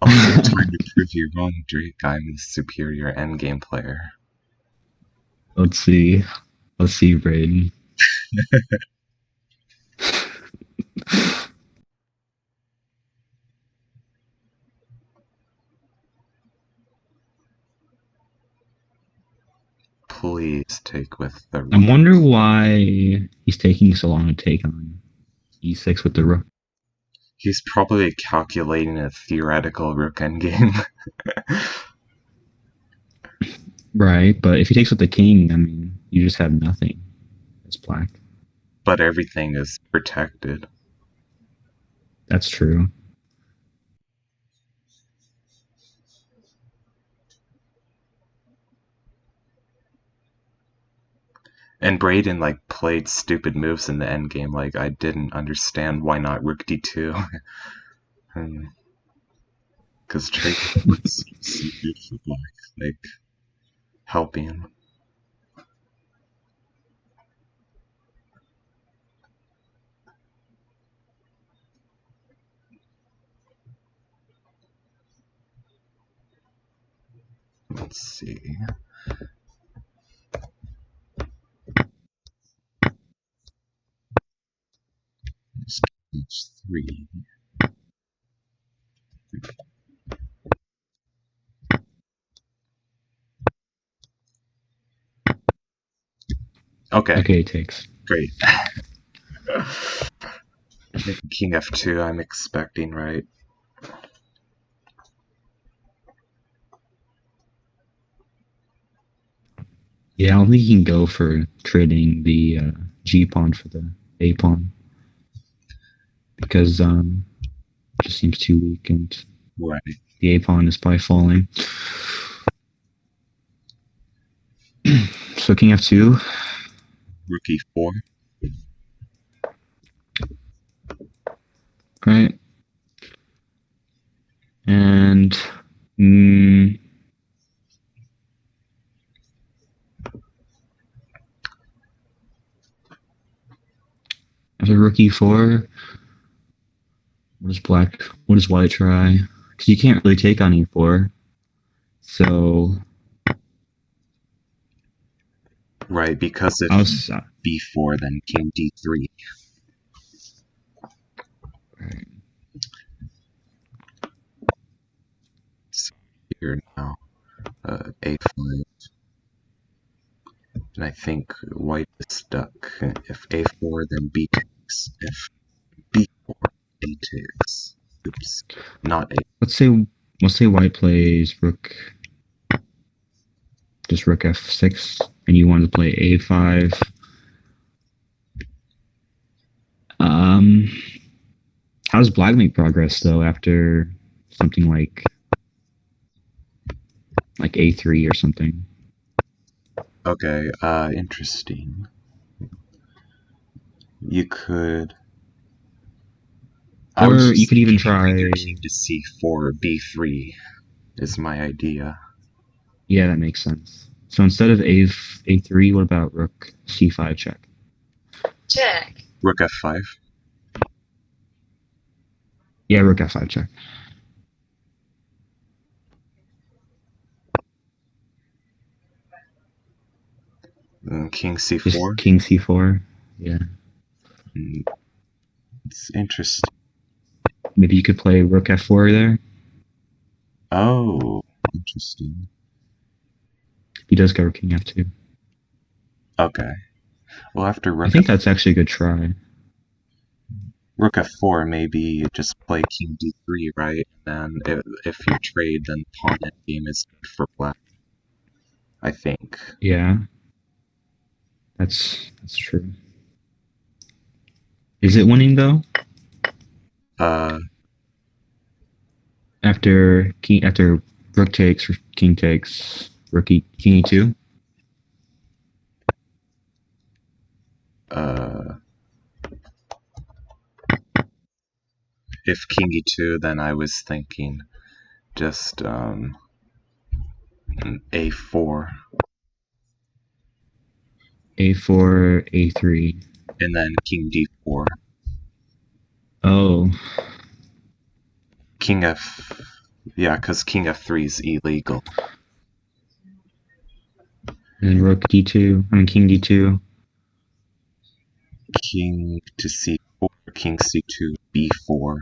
Also, trying to prove you wrong, Drake. I'm the superior endgame player. Let's see, Braydon. Please take with the rook. I wonder why he's taking so long to take on e6 with the rook. He's probably calculating a theoretical rook endgame. Right, but if he takes with the king, I mean, you just have nothing as black. But everything is protected. That's true. And Braydon like played stupid moves in the endgame. Like I didn't understand why not rook d2. Because Drake was so good for black, like helping. Let's see. 3. Okay, Okay, takes. great. King F2, I'm expecting, right? Yeah, I don't think he can go for trading the G pawn for the A pawn because it just seems too weak, and Right. the A pawn is probably falling. So King F2. Rook E4. Right. And after rook e4, what does white try? Because you can't really take on e4. So Right, because if I was B4, then King D3. right. So here now, A5. And I think white is stuck. If A4, then B takes. If B4, A takes. Oops, not A. Let's say white plays rook, just rook f6, and you want to play a5. Um, how does black make progress though after something like a3 or something? Okay, interesting. You could. I was Or you just could even thinking try. either King to C4 or B3 is my idea. Yeah, that makes sense. So instead of a3, what about rook c5 check? check, Rook F5. Yeah, rook f5 check. King Just C4. king c4. Yeah. It's interesting. Maybe you could play rook f4 there. Oh, interesting. He does go king f2. Okay. Well, after I think that's actually a good try. Rook F4, maybe you just play King D3, right? And if you trade, then pawn endgame is good for black. I think. Yeah, that's true. Is it winning though? Uh, After rook takes, king takes, king e2. uh, if King E2, then I was thinking just A4, a4, a3. and then King D4. Oh, King F, yeah, because King F3 is illegal. and rook d2. I mean king d2. King to C4, King C2, B4,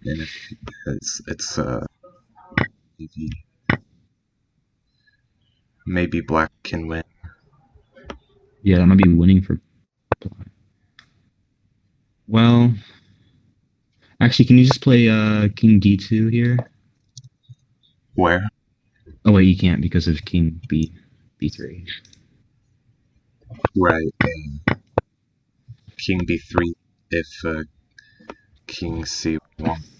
and if it's maybe maybe black can win. Yeah, that might be winning for black. Well, actually, can you just play king d2 here? Where? Oh wait, you can't because of king b3. Right. King B3 if King C1,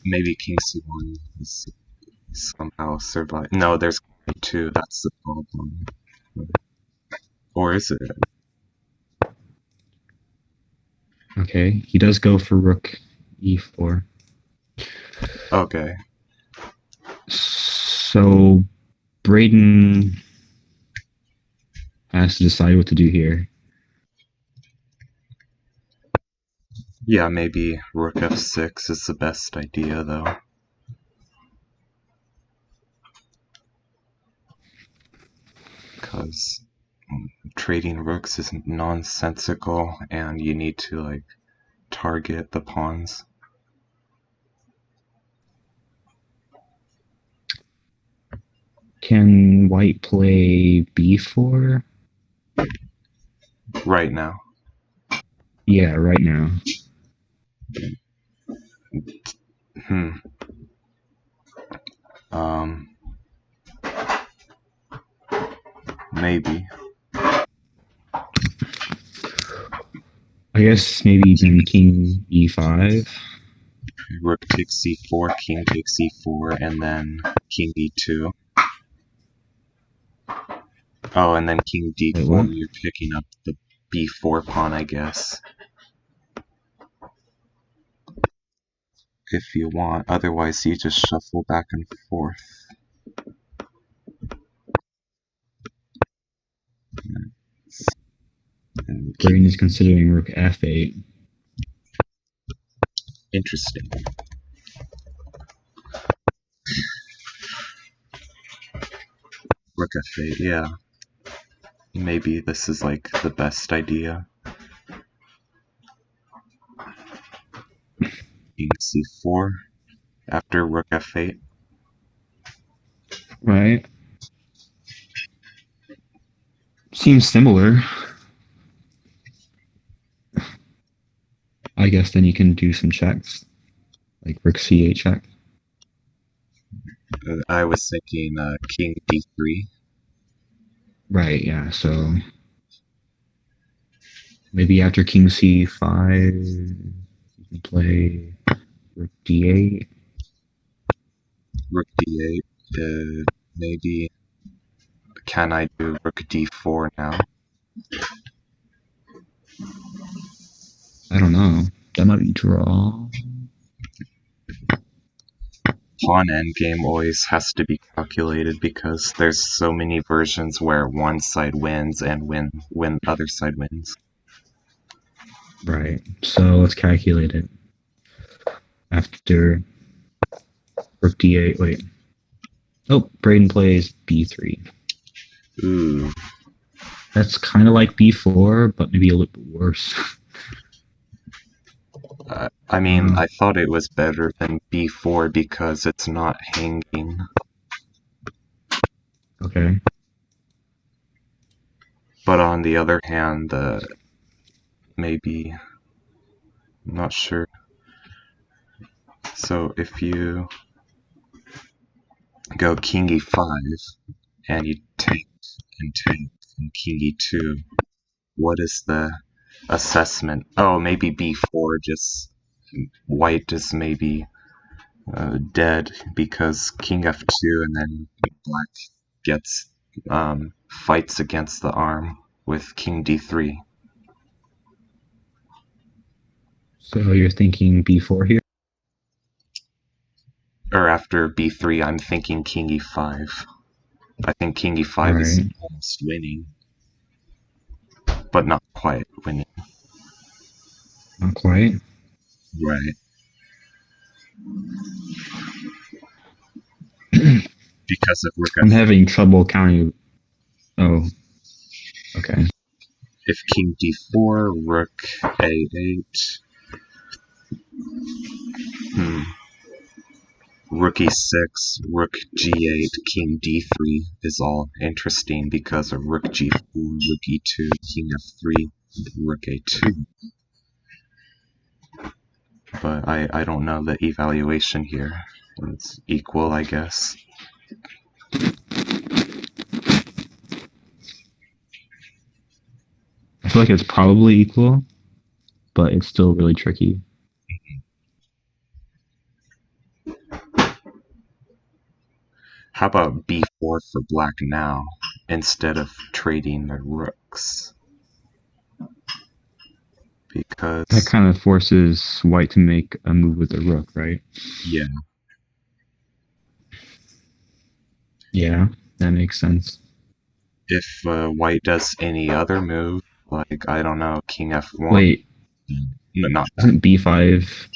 maybe King C1 is somehow survive. No, there's two. That's the problem. Or is it? Okay, he does go for rook e4. Okay. So Braydon has to decide what to do here. Yeah, maybe Rook F6 is the best idea, though. Because trading rooks is nonsensical, and you need to, like, target the pawns. Can white play b4? Right now. Yeah, right now. Hmm. Maybe. I guess maybe then king e5. Rook takes c4, king takes e4, and then king e2. Oh, and then king Wait, d4, what? you're picking up the b4 pawn, I guess. If you want. Otherwise, you just shuffle back and forth. And Braydon is considering rook f8. Interesting. Rook f8, yeah. Maybe this is like the best idea. King c4 after rook f8. Right. Seems similar. I guess then you can do some checks. Like rook c8 check. I was thinking king d3. Right, yeah, so maybe after king c5 you can play rook d8. Rook d8. Maybe. Can I do rook d4 now? I don't know. That might be draw. Pawn endgame always has to be calculated because there's so many versions where one side wins and when the other side wins. Right. So let's calculate it. After rook d8, wait. Oh, Braydon plays b3. Ooh. That's kind of like b4, but maybe a little bit worse. I mean, I thought it was better than b4 because it's not hanging. Okay. But on the other hand, maybe, I'm not sure. So if you go king e5 and you take and king e2, what is the assessment? Oh, maybe b4, just white is maybe dead because king f2 and then black gets fights against the arm with king d3. So you're thinking b4 here? Or after b3, I'm thinking king e5. I think king e5 is Right. almost winning, but not quite winning. Not quite. Right. Because of rook I'm f8. having trouble counting. Oh. Okay. If king d4, rook a8. Rook e6, rook g8, king d3 is all interesting because of rook g4, rook e2, king f3, rook a2. But I don't know the evaluation here. It's equal, I guess. I feel like it's probably equal, but it's still really tricky. How about b4 for black now, instead of trading the rooks? Because... That kind of forces white to make a move with the rook, right? Yeah. Yeah, that makes sense. If white does any other move, like, I don't know, king f1... Wait. No, not that. Isn't b5...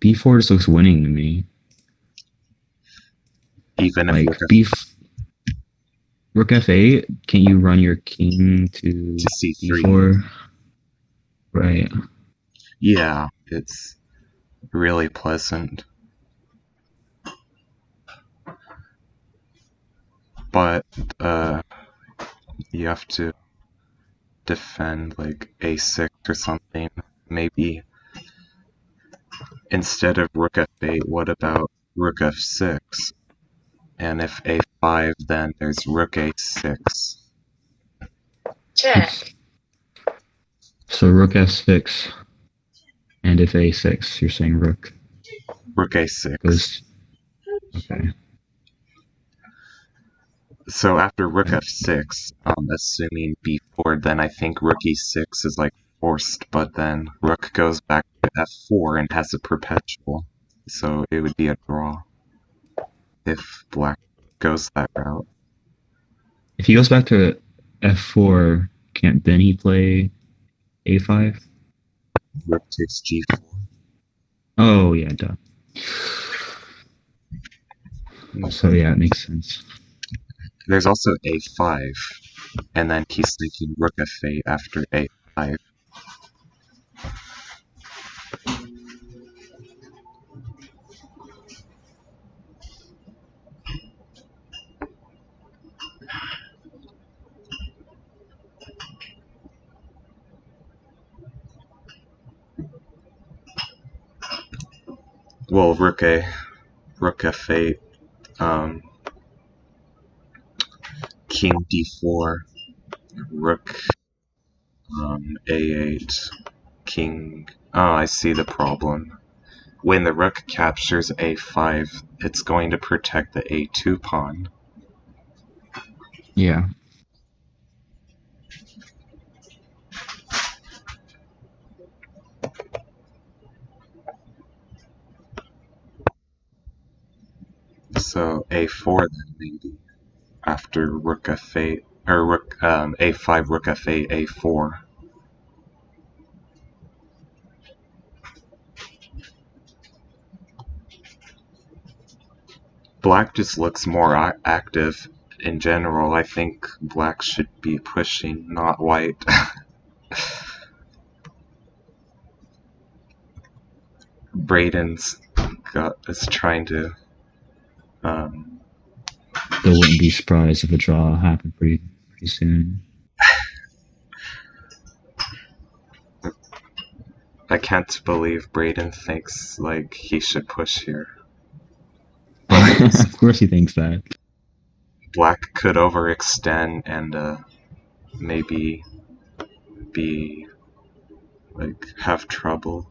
b4 just looks winning to me. Even if Like, rook f8, can't you run your king to c3. d4? Right. Yeah, it's really pleasant. But you have to defend like a6 or something. Maybe instead of rook f8, what about rook f6? And if a5, then there's rook a6. Check. So rook f6, and if a6, you're saying rook Rook a6. goes. Okay. So after rook f6, assuming b4, then I think rook e6 is like forced, but then rook goes back to f4 and has a perpetual. So it would be a draw if black goes that route. If he goes back to f4, can't then he play a5? Rook takes g4. Oh yeah, duh. So yeah, it makes sense. There's also a5, and then he's thinking rook f8 after a5. Well, rook f8, king d4, rook a8, king. Oh, I see the problem. When the rook captures a5, it's going to protect the a2 pawn. Yeah. So a4 then maybe after rook f8 or rook a5, rook f8, a4. Black just looks more active in general. I think black should be pushing, not white. Braydon's is trying to. Still wouldn't be surprised if a draw happened pretty soon. I can't believe Braydon thinks like he should push here. Of course he thinks that. Black could overextend and maybe be like have trouble.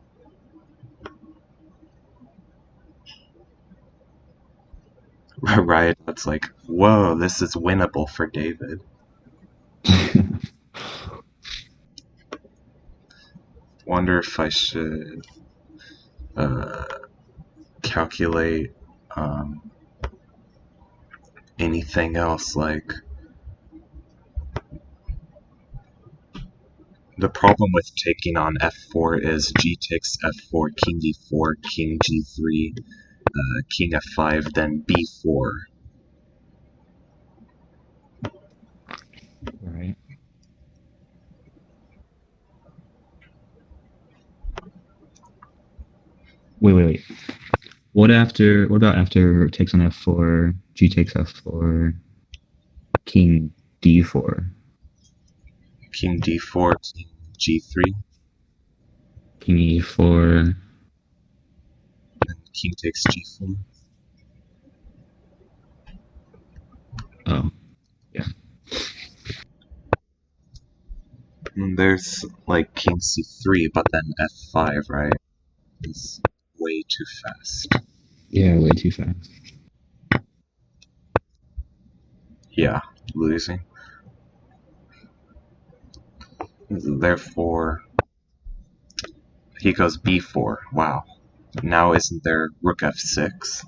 Right? It's like, whoa, this is winnable for David. Wonder if I should calculate anything else. Like, the problem with taking on f4 is g takes f4, king d4, king g3, king f5, then b4. Right. Wait. What about after takes on f4, g takes f4, king d4, King d4, king g3, king e4. and king takes g4. Oh, yeah. And there's like king c3, but then f5, right? Is way too fast. Yeah, way too fast. Yeah, losing. Therefore, he goes b4. Wow. Now isn't there rook f6?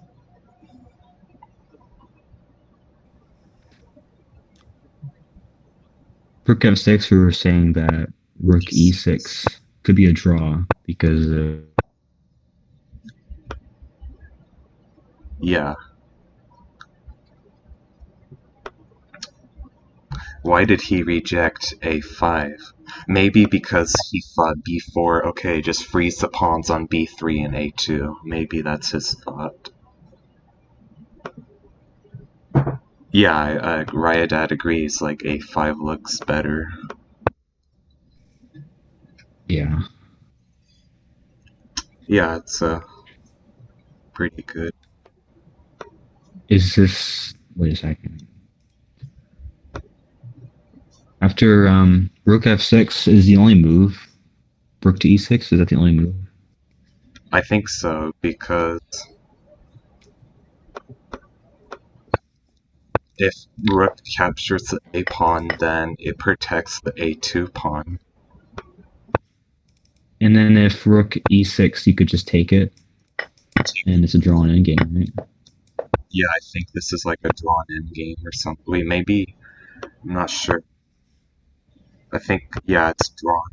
Rook f6, we were saying that rook e6 could be a draw because Yeah. Why did he reject a5? Maybe because he thought b4, okay, just freeze the pawns on b3 and a2. Maybe that's his thought. Yeah, Ryadad agrees, like a5 looks better. Yeah. Yeah, it's pretty good. Is this... Wait a second. After rook f6 is the only move. Rook to e6, is that the only move? I think so, because if rook captures the a pawn, then it protects the a2 pawn. And then if rook e6, you could just take it. And it's a drawn endgame, right? Yeah, I think this is like a drawn endgame or something. Wait, maybe... I'm not sure. I think, yeah, it's drawn.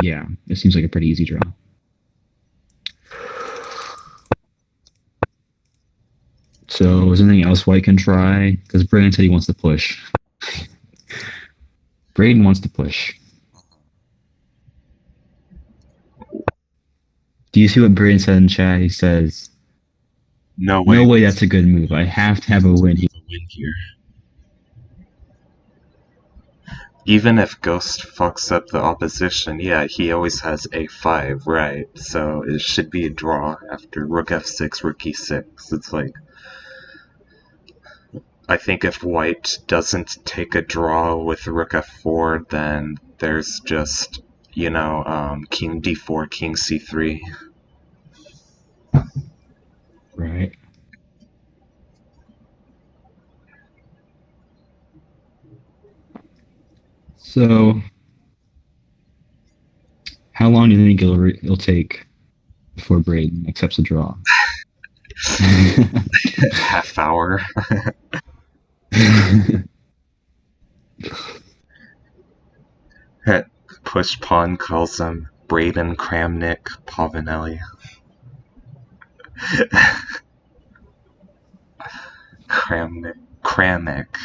Yeah, it seems like a pretty easy draw. So is there anything else White can try? Because Braydon said he wants to push. Braydon wants to push. Do you see what Braydon said in chat? He says, No way. no way that's a good move. I have to have a win here. Win here. Even if Ghost fucks up the opposition, yeah, he always has a5, right? So it should be a draw after rook f6, rook e6. It's like... I think if White doesn't take a draw with rook f4, then there's just, you know, king d4, king c3. Right. So, how long do you think it'll take before Braydon accepts a draw? Half hour. Push Pawn calls him Braydon Kramnik Pavanelli. Kramnik.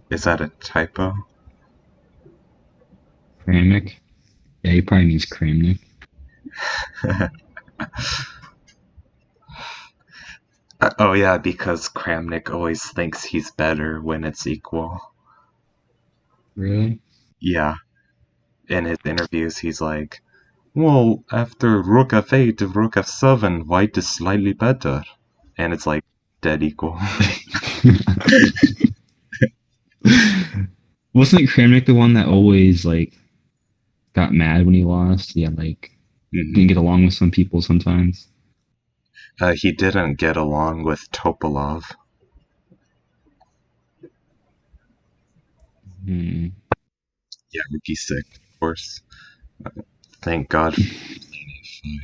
Is that a typo? Kramnik? Yeah, he probably means Kramnik. Oh yeah, because Kramnik always thinks he's better when it's equal. Really? Yeah. In his interviews, he's like, well, after rook f8 to rook f7, white is slightly better. And it's like, dead equal. Wasn't Kramnik the one that always, like, got mad when he lost? Yeah, like, didn't get along with some people sometimes. He didn't get along with Topalov. Hmm. Yeah, rook e6, of course. Thank God for playing a5.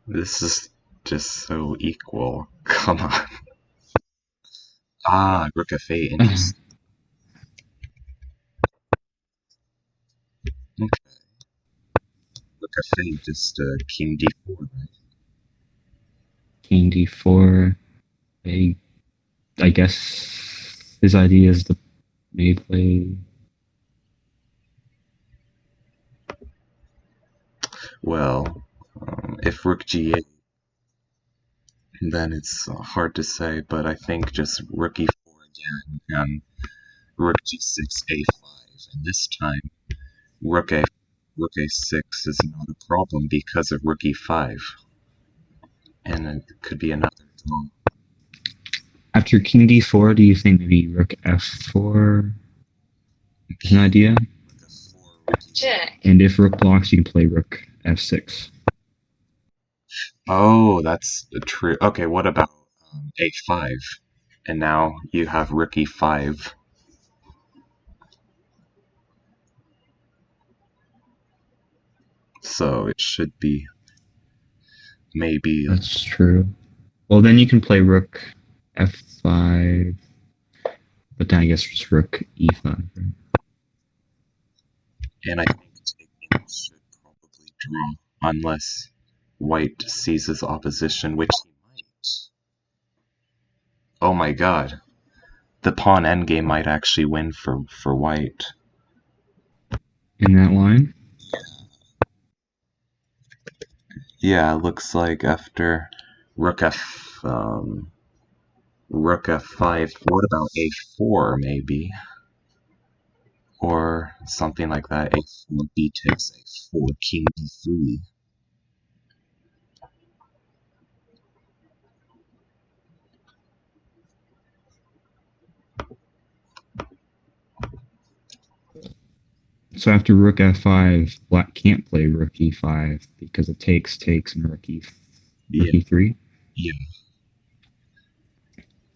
This is just so equal. Come on. Ah, rook f8. Interesting. Okay. Rook f8, just king d4, right? King d4. I guess his idea is the may play. Well, if rook g8, then it's hard to say, but I think just rook e4 again, and rook g6, a5, and this time rook a6 is not a problem because of rook e5, and it could be another draw. After king d4, do you think maybe rook f4 is an idea? Check. And if rook blocks, you can play rook f6. Oh, that's true. Okay, what about a5? And now you have rook e5. So it should be maybe... That's true. Well, then you can play rook f5, but then I guess just rook e5. Right? And I think taking should draw unless white seizes opposition, which he might. Oh my god. The pawn endgame might actually win for white. In that line? Yeah, it looks like after rook rook f5, what about a4 maybe? Or something like that. A4, b takes a4, king d3. So after rook f5, black can't play rook e5 because it takes, and rook Yeah, e3. yeah,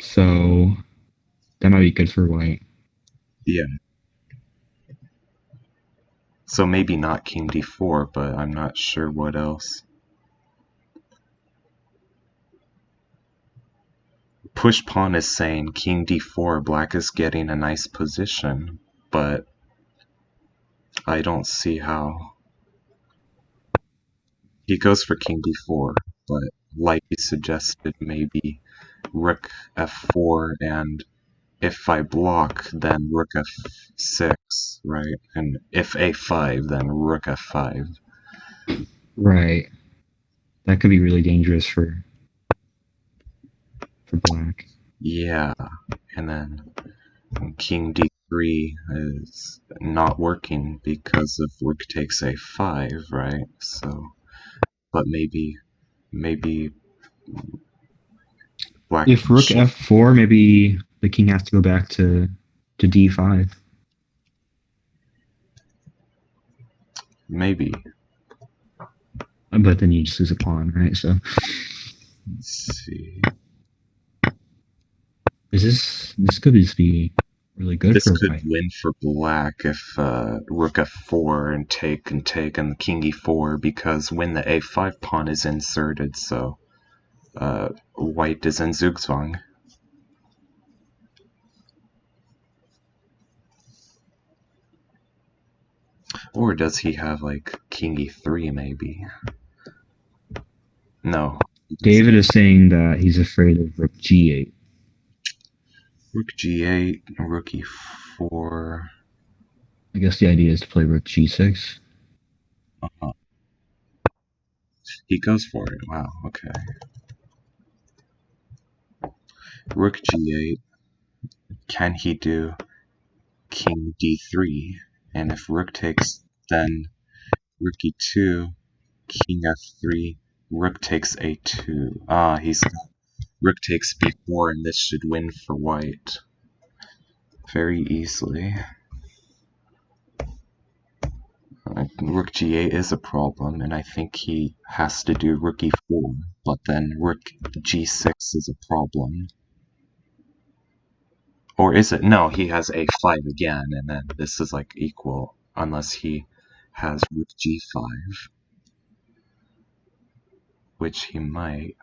So that might be good for white. yeah. So maybe not king d4, but I'm not sure what else. Push pawn is saying king d4, black is getting a nice position, but I don't see how. He goes for king d4, but like he suggested, maybe rook f4, and if I block, then rook f6, right? And if a5, then rook f5. Right. That could be really dangerous for black. Yeah, and then king d3 is not working because of rook takes a5, right? So, but maybe black If rook f4, maybe the king has to go back to d5. maybe. But then you just lose a pawn, right? So Let's see. this could just be really good This for could white. win for black if rook f4 and take and king e4, because when the a5 pawn is inserted, so white is in Zugzwang. Or does he have like king e3 maybe? No. David is saying that he's afraid of rook g8. Rook g8, rook e4. I guess the idea is to play rook g6. Uh-huh. He goes for it. Wow, okay. Rook g8. Can he do king d3? And if rook takes, then rook e2, king f3, rook takes a2. Ah, he's got rook takes b4, and this should win for white very easily. Rook g8 is a problem, and I think he has to do rook e4, but then rook g6 is a problem. Or is it? No, he has a5 again, and then this is like equal, unless he has rook g5, which he might,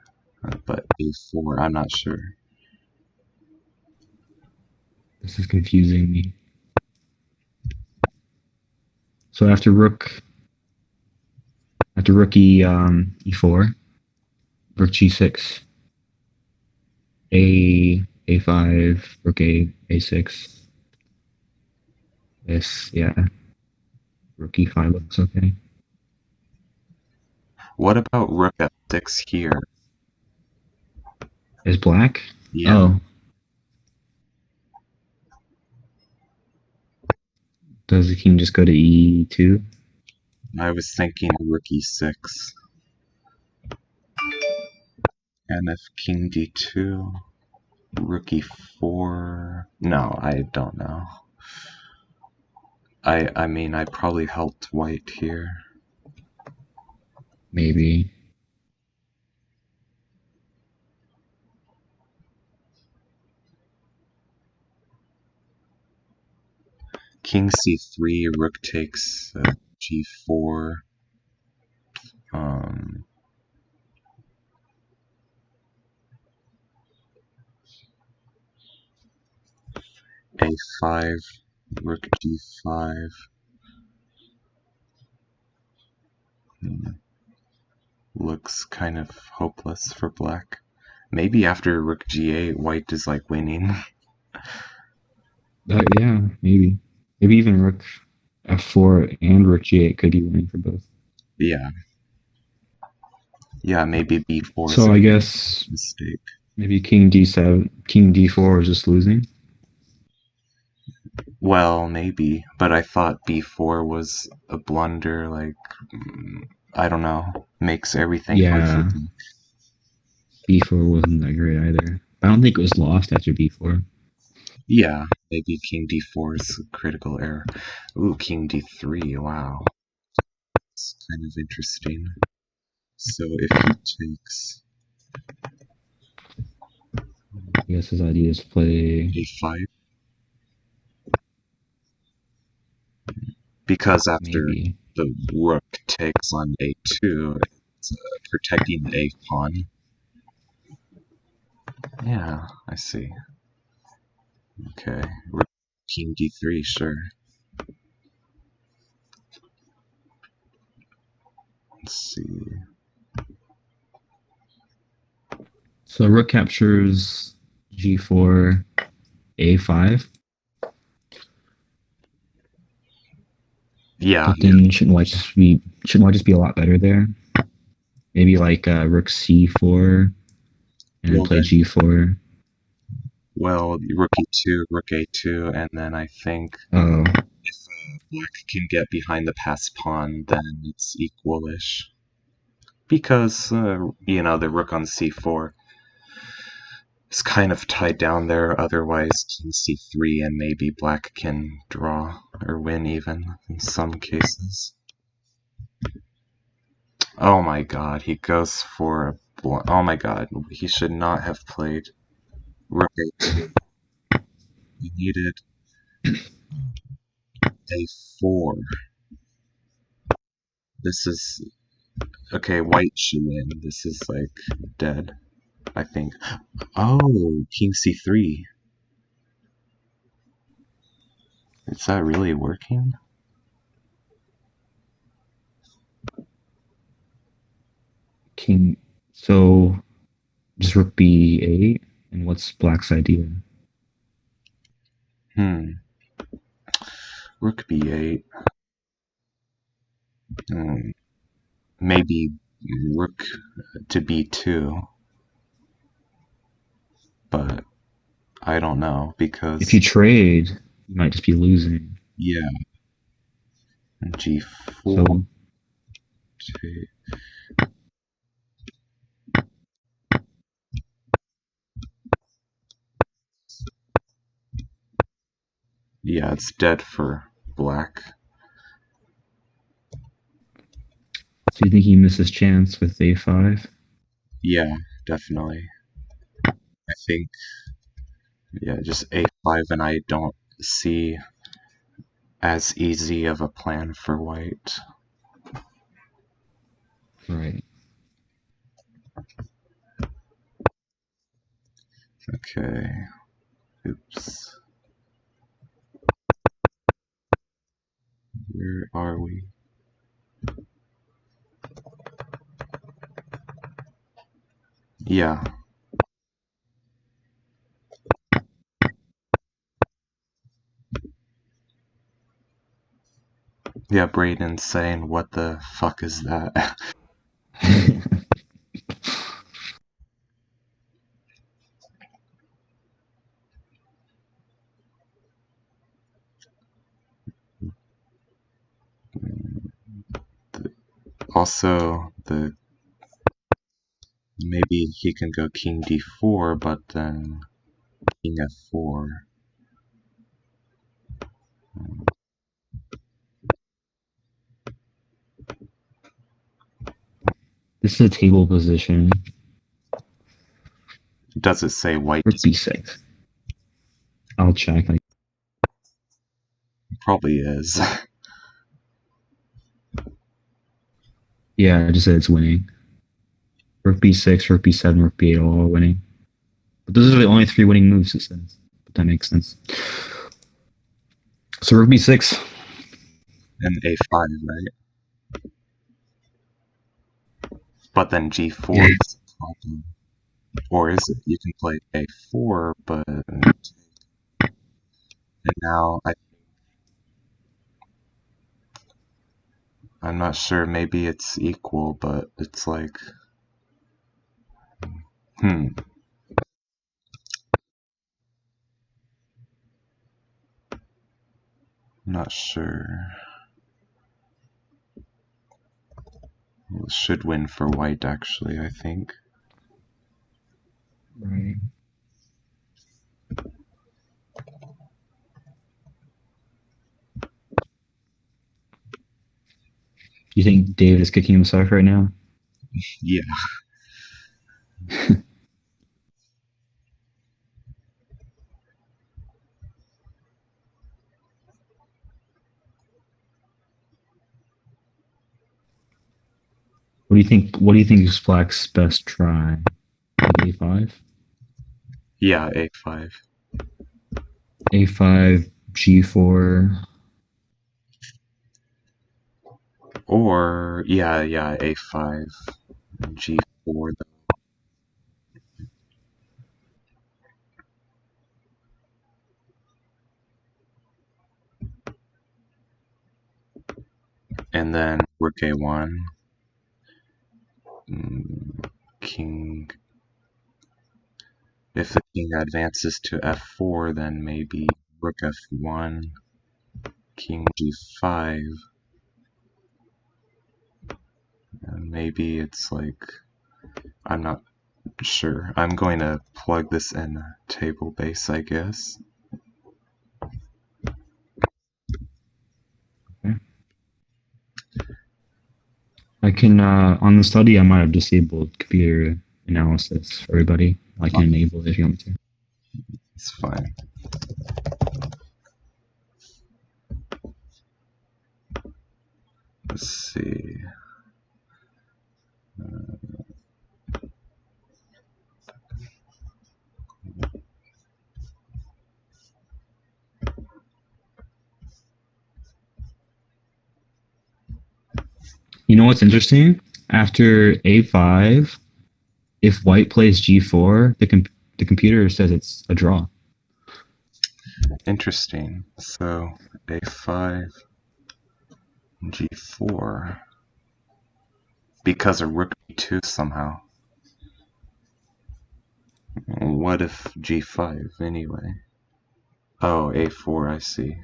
but a4, I'm not sure. This is confusing me. So after rook e4, rook g6, a5, rook a6. This, yeah, rook e5 looks okay. What about rook f6 here? Is black? Yeah, Oh, does the king just go to e2? I was thinking rook e6. And if king d2, rook e4. No, I don't know. I mean, I probably helped white here. Maybe. King c3, rook takes g4. A5, rook d5. Looks kind of hopeless for black. Maybe after rook g8, white is like winning. Yeah, maybe. Maybe even rook f4 and rook g8 could be winning for both. Yeah. Yeah, maybe b4 is So a I guess mistake. maybe king d7, king d4 is just losing. Well, maybe, but I thought b4 was a blunder, like, I don't know, makes everything hard for Yeah, black. b4 wasn't that great either. I don't think it was lost after b4. Yeah, maybe king d4 is a critical error. Ooh, king d3, wow. It's kind of interesting. So if he takes I guess his idea is play a5, because after maybe. the rook takes on a2, it's protecting the a pawn. Yeah, I see. Okay, rook king d3, sure. Let's see. So rook captures g4, a5. Yeah, But then shouldn't white just be a lot better there? Maybe like rook c4 and then well play then, g4. well, rook e2, rook a2, and then I think Oh, if black can get behind the passed pawn, then it's equalish. Because, the rook on c4 is kind of tied down there, otherwise king c3 and maybe black can draw or win even in some cases. Oh my god, he goes for a oh my god, he should not have played rook a2. He needed a4. This is okay, white should win. This is like dead, I think. Oh, king c3. Is that really working? king. So just rook b8. And what's black's idea? Rook b8. Hmm. Maybe rook to b2, but I don't know If you because trade, you might just be losing. yeah, g4. So Yeah, it's dead for black. you think he misses chance with a5? Yeah, definitely. I think yeah, just a5, and I don't see as easy of a plan for white. Right. Okay. Oops. Where are we? Yeah. Yeah, Braydon's saying, what the fuck is that? Also, maybe he can go king d4, but then king f4. This is a table position. Does it say white? Rook b6. I'll check. Probably is. Yeah, I just said it's winning. Rook b6, rook b7, rook b8 all winning. But those are the only three winning moves, it says. But that makes sense. So rook b6. And a5, right? But then g4 Yeah. is a problem. Or is it? You can play a4, but and now I'm not sure. Maybe it's equal, but it's like, not sure. Well, it should win for white, actually, I think. Right. You think David is kicking himself right now? Yeah. What do you think? What do you think is Black's best try? A5, Yeah, a5. A5, G4. Or, yeah, a5, g4. And then rook a1. King. If the king advances to f4, then maybe rook f1, king g5. And maybe it's like, I'm not sure. I'm going to plug this in table base, I guess. Okay. I can on the study. I might have disabled computer analysis for everybody. I can enable it if you want me to. It's fine. Let's see. You know what's interesting? After A5, if White plays G4, the computer says it's a draw. Interesting. So a5, g4. Because of rook b2 somehow. What if g5 anyway? Oh, a4, I see.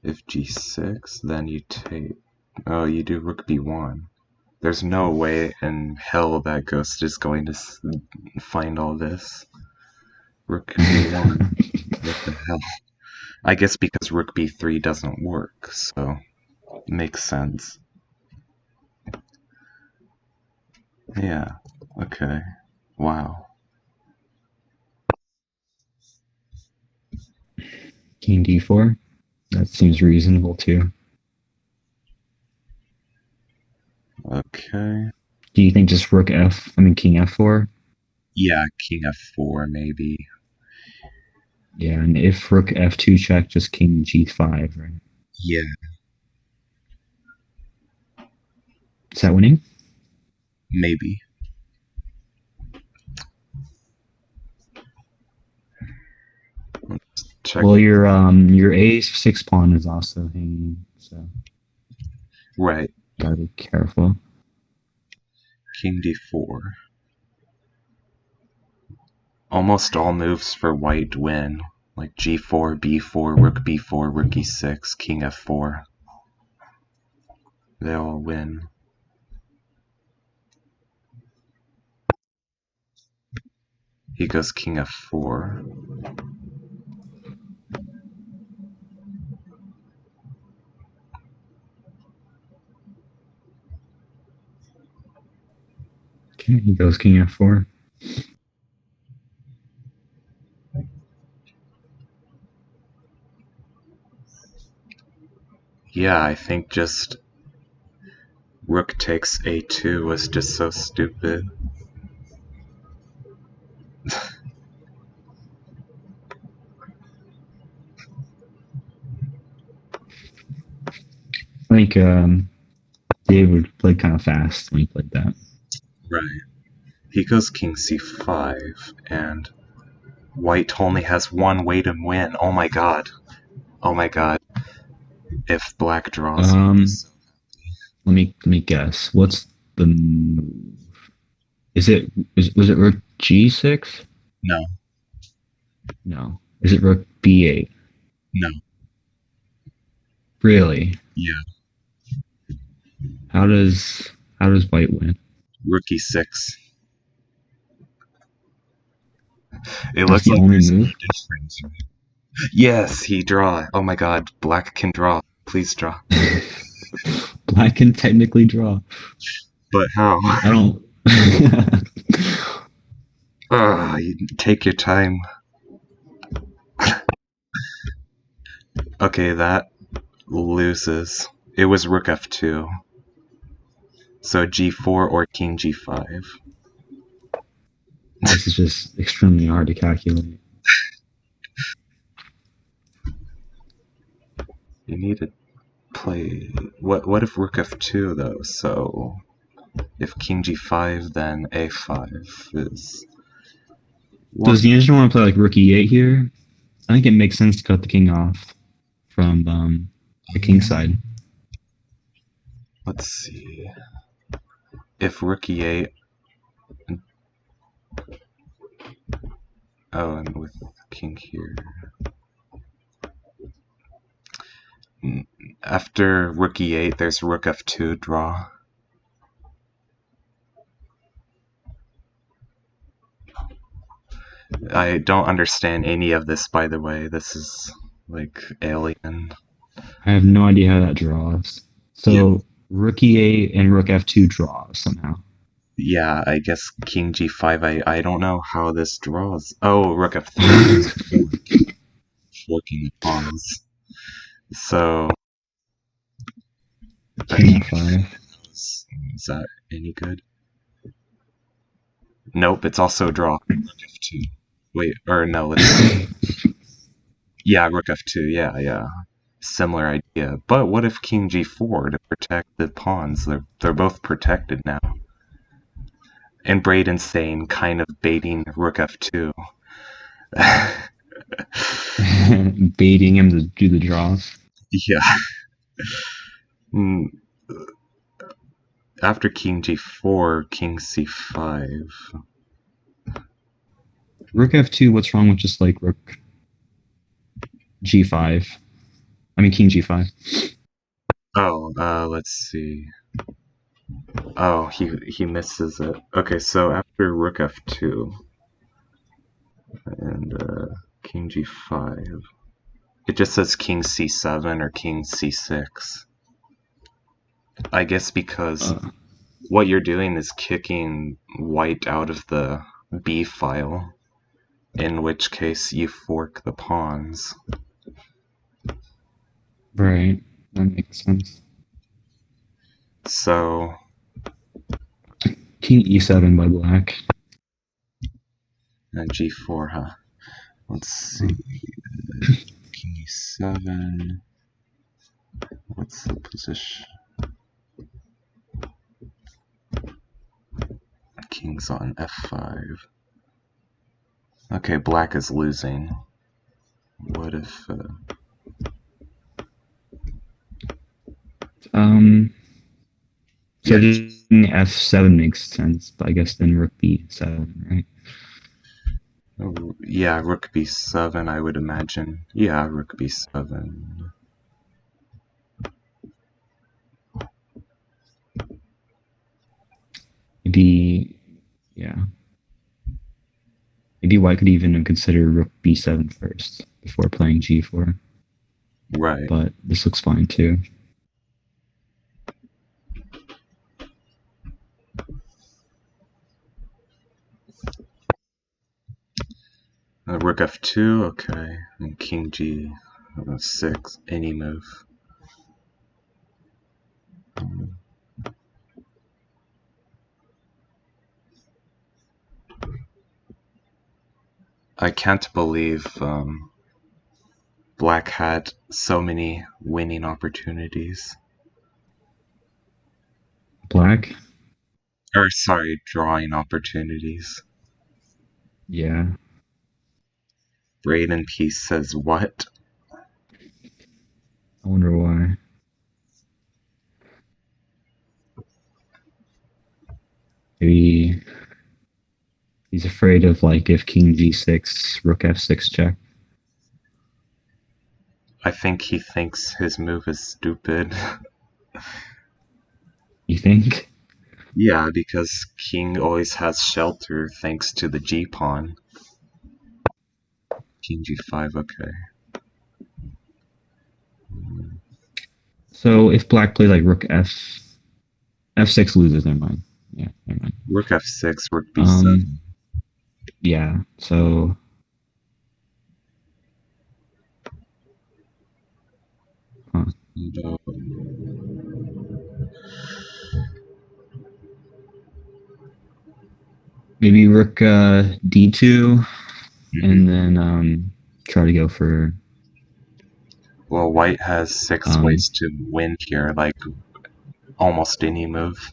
If g6, then you take... Oh, you do rook b1. There's no way in hell that Ghost is going to find all this. Rook b1. What the hell? I guess because rook b3 doesn't work, so makes sense. Yeah, okay. Wow. King D4. That seems reasonable too. Okay. Do you think just Rook F? I mean King F4? Yeah, king f4 maybe. Yeah, and if Rook F2 check, just King G5, right? Yeah. Is that winning? Maybe. Let's check. Well, your A6 pawn is also hanging, so Right. gotta be careful. King d4. Almost all moves for white win. Like g4, b4, rook b4, rook e6, king f4. They all win. He goes king f4. Okay, he goes King F4. Yeah, I think just rook takes a2 was just so stupid. I think David played kind of fast when he played that. Right. He goes king c5, and white only has one way to win. Oh my god. Oh my god. If black draws. Let me guess. What's the move? Was it rook g6? No. No. Is it rook b8? No. Really? Yeah. How does white win? Rook e6. It That's looks the like only there's no move. difference. Yes, he draw. Oh my god, black can draw. Please draw. Black can technically draw. But how? I don't. You take your time. Okay, that loses. It was rook f2. So g4 or king g5. This is just extremely hard to calculate. You need to play. What if rook f2 though? So if king g5, then a5 is. Does the engine want to play like rook e8 here? I think it makes sense to cut the king off from the king side. Let's see. If rook e8. Oh, and with king here. After rook e8, there's rook f2 draw. I don't understand any of this, by the way. This is like alien. I have no idea how that draws. So rook e8 and rook f2 draw somehow. Yeah, I guess king g5. I don't know how this draws. Oh, rook f3. Forking the pawns. So. King f5. Is that any good? Nope, it's also draw. Rook f2. Wait, or no, let's. Yeah, rook f2. Yeah. Similar idea. But what if king g4 to protect the pawns? They're both protected now. And Braydon's saying kind of baiting rook f2. Baiting him to do the draws. Yeah. After king g4, king c5. Rook f2, what's wrong with just like rook g5? I mean king g5. Oh, let's see. Oh, he misses it. Okay, so after rook f2 and king g5, it just says king c7 or king c6. I guess because what you're doing is kicking white out of the b file, in which case you fork the pawns. Right, that makes sense. So King e7 by black. and g4, huh? Let's see. King e7. What's the position? King's on f5. Okay, black is losing. What if... So just f7 makes sense, but I guess then rook b7, right? Yeah, rook b7, I would imagine. Yeah, rook b7. Maybe, yeah. Maybe white could even consider rook b7 first before playing g4. Right. But this looks fine too. Rook f2, okay. And king g6, any move. I can't believe black had so many winning opportunities. Black? Or sorry, drawing opportunities. Yeah. Braydon P says what? I wonder why. Maybe he's afraid of like if king g6, rook f6 check. I think he thinks his move is stupid. You think? Yeah, because king always has shelter thanks to the g pawn. King g5, okay. So if black plays like rook f6 loses, never mind. Yeah, never mind. Rook f6, rook Um, b7. yeah. So, huh. And, Maybe rook d2, mhm. and then try to go for Well, white has 6 um. ways to win here, like almost any move.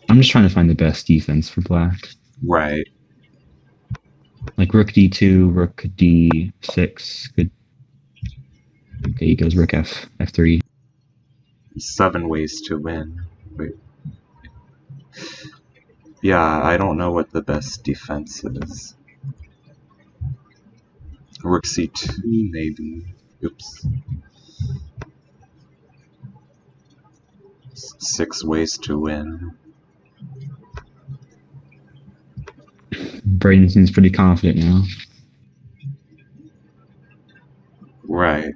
I'm just trying to find the best defense for black. Right. Like rook d2, rook d6. Good. Okay, he goes rook f3. 7 ways to win. Wait. Yeah, I don't know what the best defense is. Rook c2, maybe. Oops. 6 ways to win. Braydon seems pretty confident now. Right.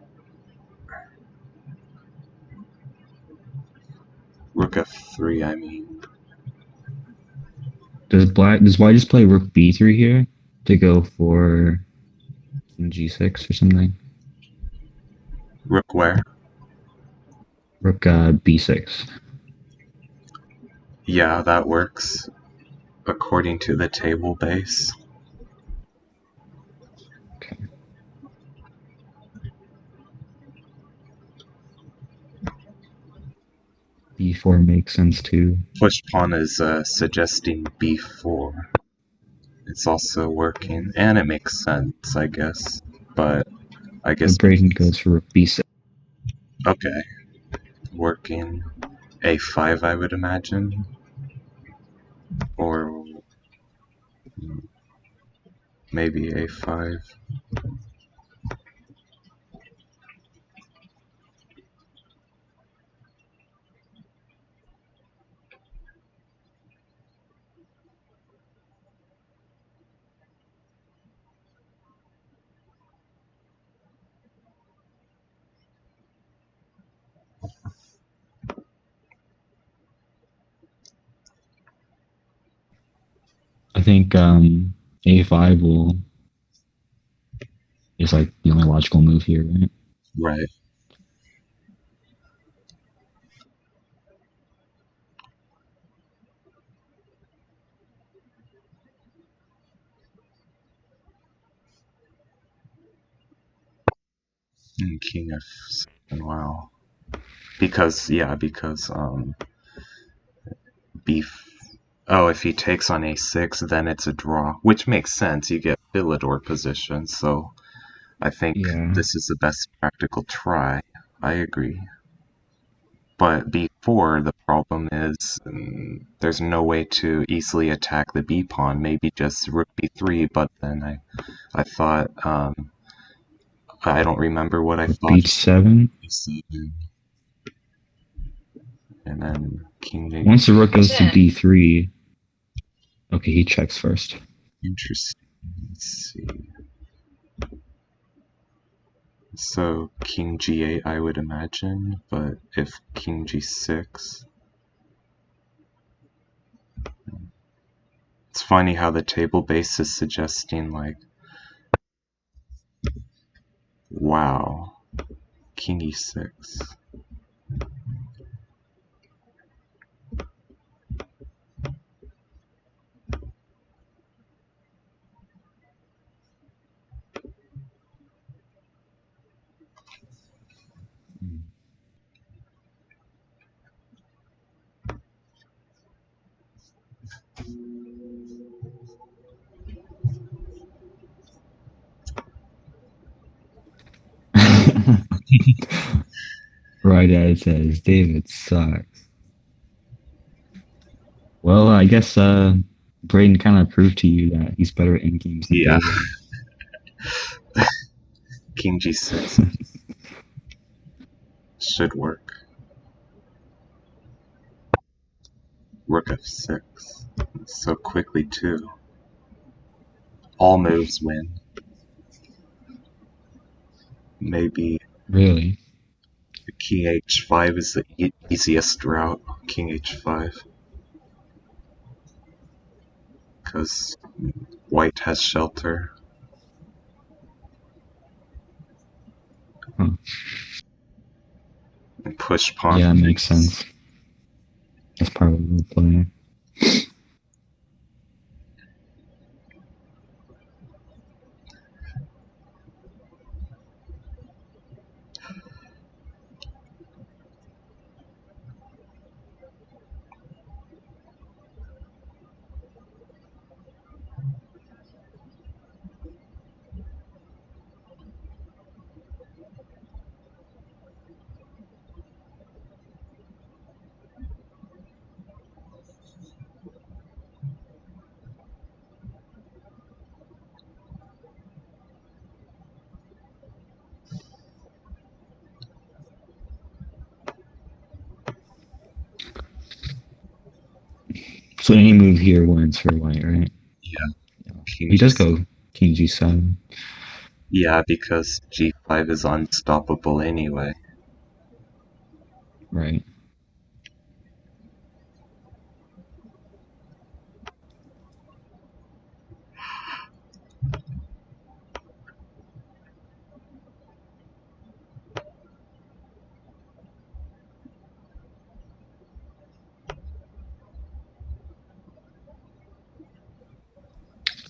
Rook f3, I mean. Does white just play rook b3 here to go for g6 or something? Rook where? Rook b6. Yeah, that works. According to the table base. Okay. b4 makes sense too. Push pawn is suggesting b4. It's also working, and it makes sense, I guess. But I So guess Braydon goes for rook b6. okay, working a5, I would imagine, or maybe a5. I think a5 will is like the only logical move here, right? Right. And king f7. Wow. Because b. Oh, if he takes on a6, then it's a draw, which makes sense. You get Philidor position, so I think Yeah. this is the best practical try. I agree. But b4, the problem is there's no way to easily attack the b pawn. Maybe just rook b3, but then I thought I don't remember what I Rook thought. b7. b7, and then king Once the rook goes to Check. d3, okay, he checks first. Interesting. Let's see. So king g8, I would imagine, but if king g6, it's funny how the table base is suggesting like, wow, king e6. Right as it says, David sucks. Well, I guess Braydon kind of proved to you that he's better at end games than Yeah, David. king g6 should work. Rook f6. So quickly, too. All moves win. Maybe Really? king h5 is the easiest route. King h5. Because white has shelter. Huh. And push pawn Yeah, it makes things. sense. That's probably the play. So any move here wins for white, right? Yeah, king He does g6. go King G7. Yeah, because g5 is unstoppable anyway. Right.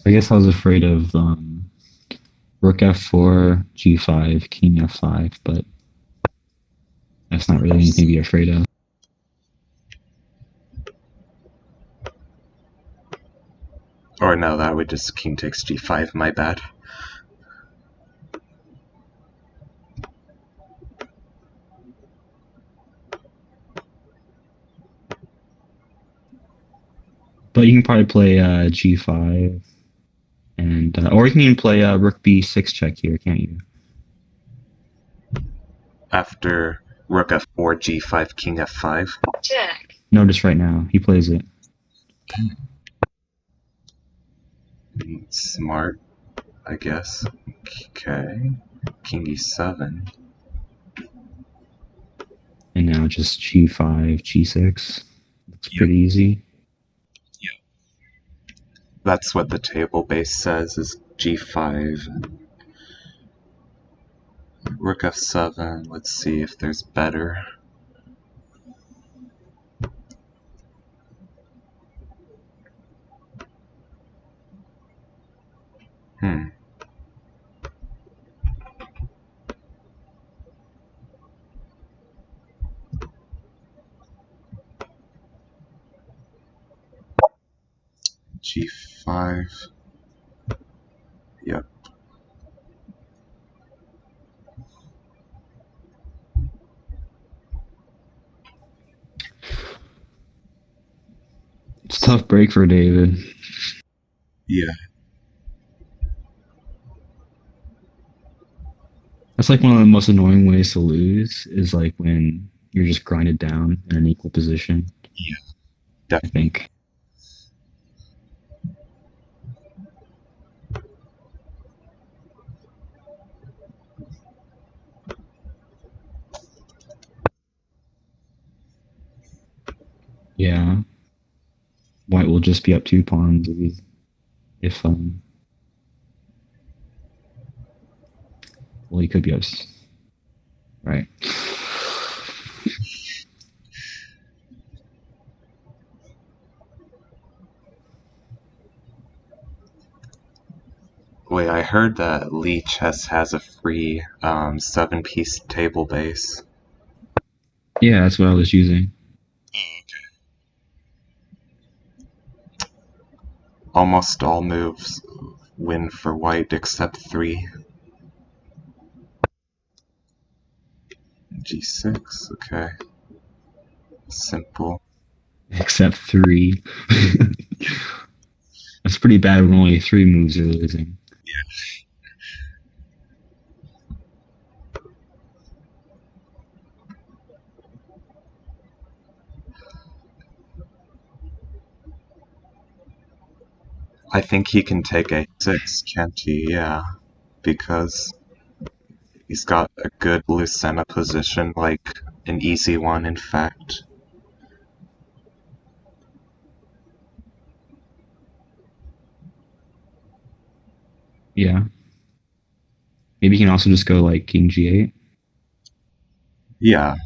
I guess I was afraid of Rook F4, G5, King F5, but that's not really anything to be afraid of. Or no, that would just king takes g5, my bad. But you can probably play G5, and or you can even play Rook B6 check here, can't you? After rook f4, g5, king f5. Check. Notice right now, he plays it. Smart, I guess. Okay. King e7. And now just G5, G6. Looks Yep. pretty easy. That's what the table base says is g5. Rook f7. Let's see if there's better. Hmm. G5. Yep. It's a tough break for David. Yeah. That's like one of the most annoying ways to lose is like when you're just grinded down in an equal position. Yeah. I Definitely. think. Yeah. White will just be up 2 pawns if well, he could be up. Right. Wait, I heard that Leech has a free 7-piece table base. Yeah, that's what I was using. Oh, okay. Almost all moves win for white except 3. g6, okay. Simple. Except 3. That's pretty bad when only 3 moves are losing. I think he can take a6, can't he? Yeah, because he's got a good Lucena position, like an easy one, in fact. Yeah. Maybe he can also just go like King G8. Yeah.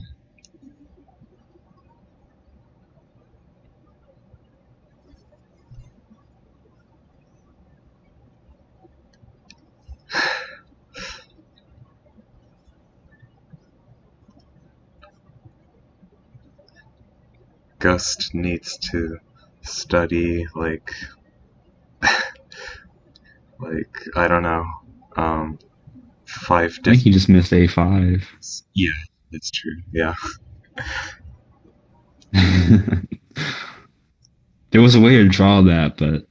Ghost needs to study, like, I don't know, 5 I think different. he just missed A5. Yeah, that's true. Yeah. There was a way to draw that, but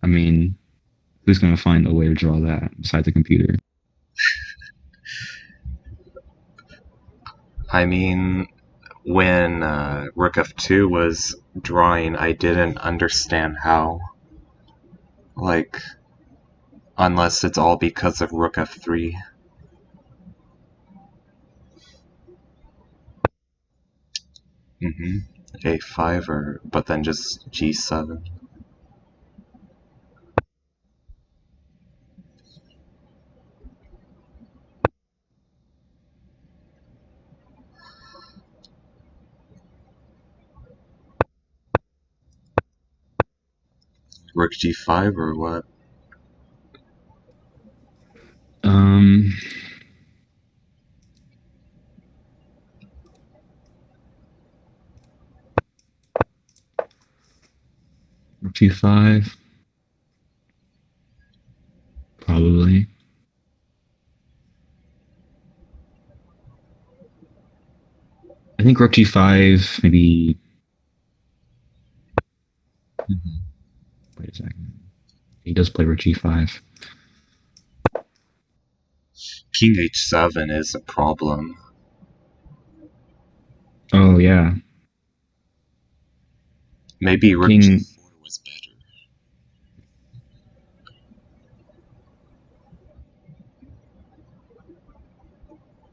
I mean, who's gonna find a way to draw that besides a computer? I mean, when Rook f2 was drawing, I didn't understand how. Like, unless it's all because of Rook f3. A5 but then just g7. Rook g5 or what? Um, Rook G5, probably. I think Rook G5, maybe. Wait a second. He does play Rook G5. King h7 is a problem. Oh yeah, Maybe Rook King. g4 was better.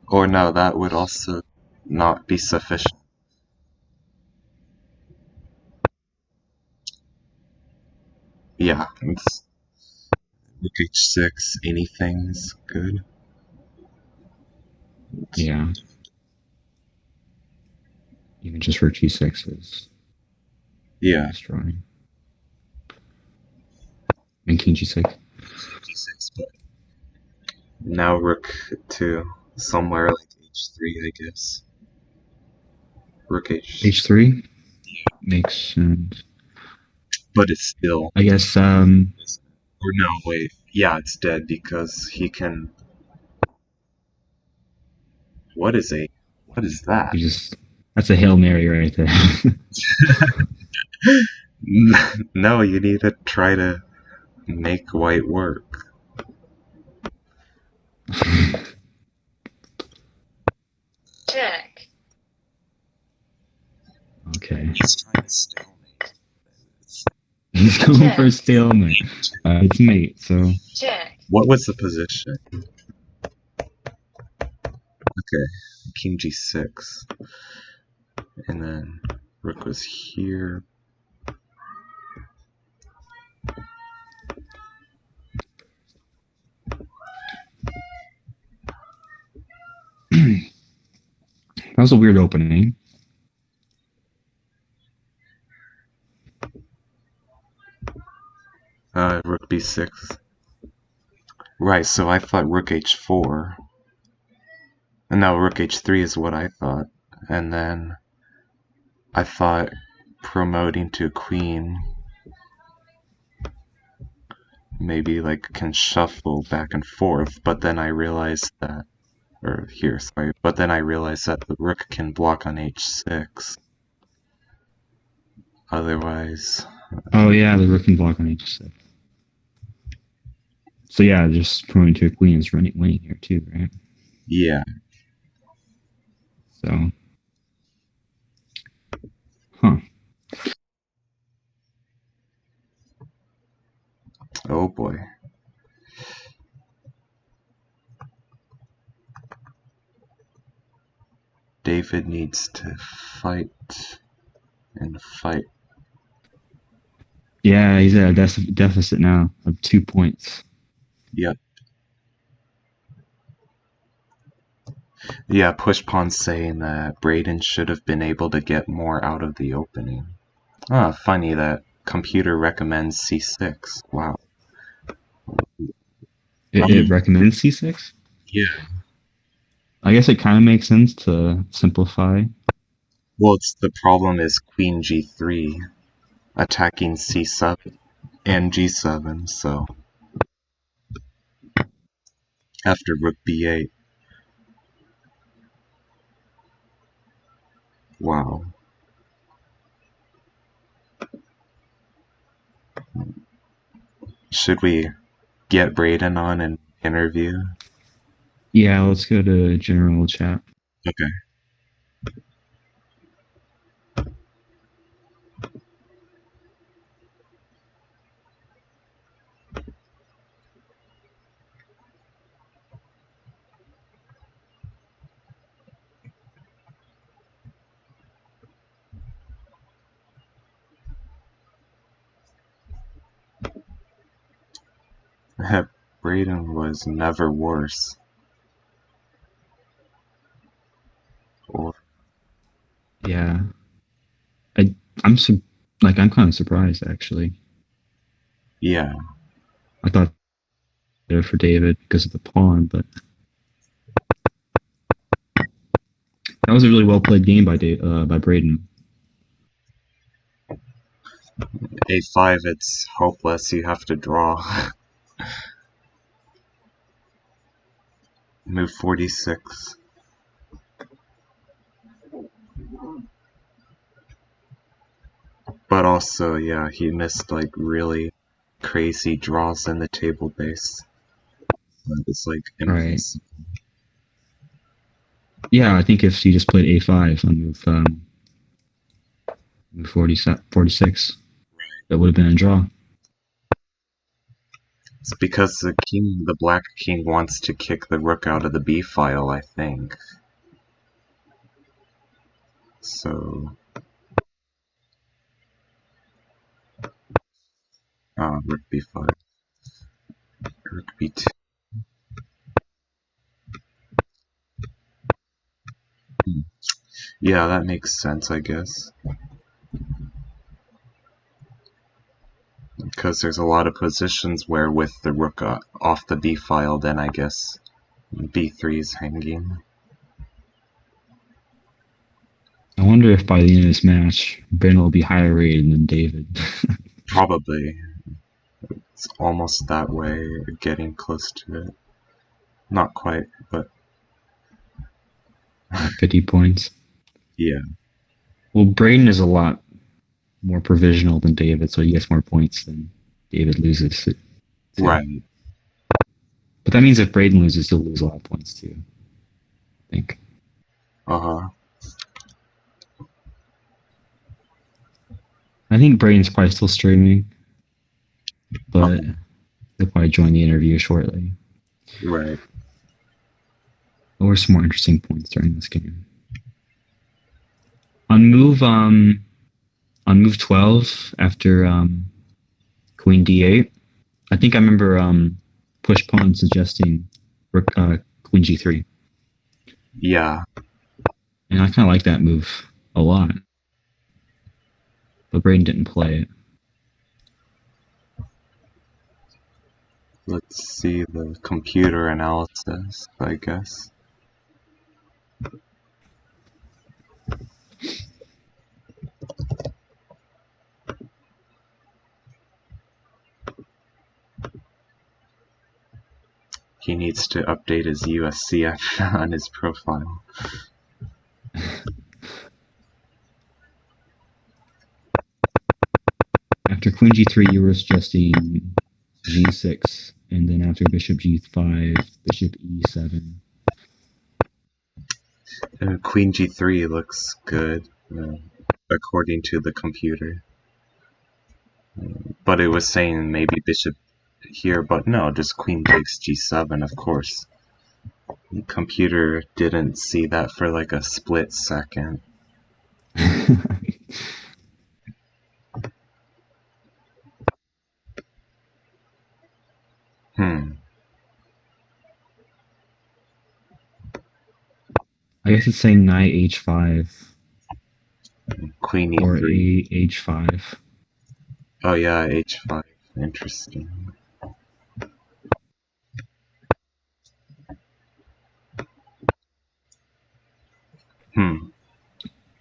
Or no, that would also not be sufficient. Yeah, it's Rook h6, anything's good. Yeah. Even just Rook G6 is Yeah, destroying. And King G6. g6, but now Rook to somewhere like h3, I guess. Rook H3 makes sense. but it's still. I guess. Or no, wait. Yeah, it's dead because he can. What is that? You just. That's a Hail Mary right there. No, you need to try to make white work. Check. Okay. He's trying to stalemate. He's going for a stalemate. It's mate, so. Check. What was the position? Okay, King g6. And then Rook was here. That was a weird opening. Rook b6. Right, so I thought Rook h4. No, Rook h3 is what I thought. And then I thought promoting to Queen maybe like can shuffle back and forth, but then I realized that or here, sorry. But then I realized that the rook can block on h6. Otherwise, Oh yeah, the rook can block on h6. So yeah, just throwing to a queen is winning here too, right? yeah. So, huh? Oh boy. David needs to fight and fight. Yeah, he's at a deficit now of 2 points. Yep. Yeah, push pawn saying that Braydon should have been able to get more out of the opening. Ah, funny that computer recommends c6. Wow. It recommends c6. Yeah. I guess it kind of makes sense to simplify. Well, the problem is queen g3 attacking c7 and g7, so after rook b8. Wow. Should we get Braydon on an interview? Yeah, let's go to general chat. Okay. Heck, Braydon was never worse. Or Yeah, I'm I'm kind of surprised actually. yeah. I thought better for David because of the pawn, but that was a really well played game by Braydon. A5, it's hopeless. You have to draw. Move 46. But also, yeah, he missed like really crazy draws in the table base. It's like Right. impossible. Yeah, I think if he just played a5 on move 46, that would have been a draw. It's because the black king wants to kick the rook out of the b file, I think. So, rook b5, rook b2. Yeah, that makes sense, I guess. Because there's a lot of positions where with the rook off the b file, then I guess b3 is hanging. I wonder if by the end of this match, Ben will be higher rated than David. Probably. It's almost that way, getting close to it. Not quite, but 50 points. yeah. Well, Braydon is a lot more provisional than David, so he gets more points than David loses. Too. Right. But that means if Braydon loses, he'll lose a lot of points too. I think. Uh-huh. I think Braydon's probably still streaming, but he'll probably join the interview shortly. Right. There were some more interesting points during this game. On move 12 after Queen D8, I think I remember push pawn suggesting Queen G3, Yeah. and I kind of like that move a lot. But Braydon didn't play it. Let's see the computer analysis, I guess. He needs to update his USCF on his profile. After queen g3, you were suggesting g6, and then after bishop g5, bishop e7. Queen g3 looks good, according to the computer. But it was saying maybe bishop here, but no, just queen takes g7, of course. The computer didn't see that for like a split second. I guess it's saying knight h5. Queen e3. Or h5. Oh yeah, h5. Interesting.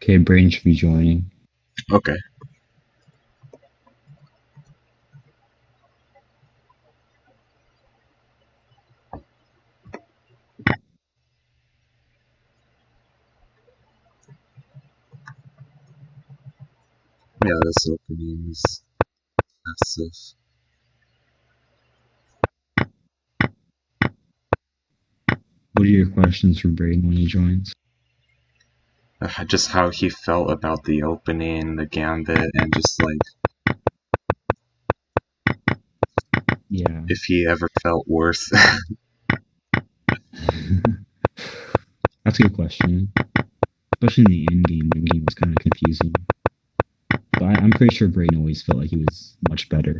Okay, Braydon should be joining. Okay. Yeah, this opening is massive. What are your questions for Braydon when he joins? Just how he felt about the opening, the gambit, and just like if he ever felt worse. That's a good question. Especially in the endgame. The endgame was kind of confusing. But I'm pretty sure Braydon always felt like he was much better.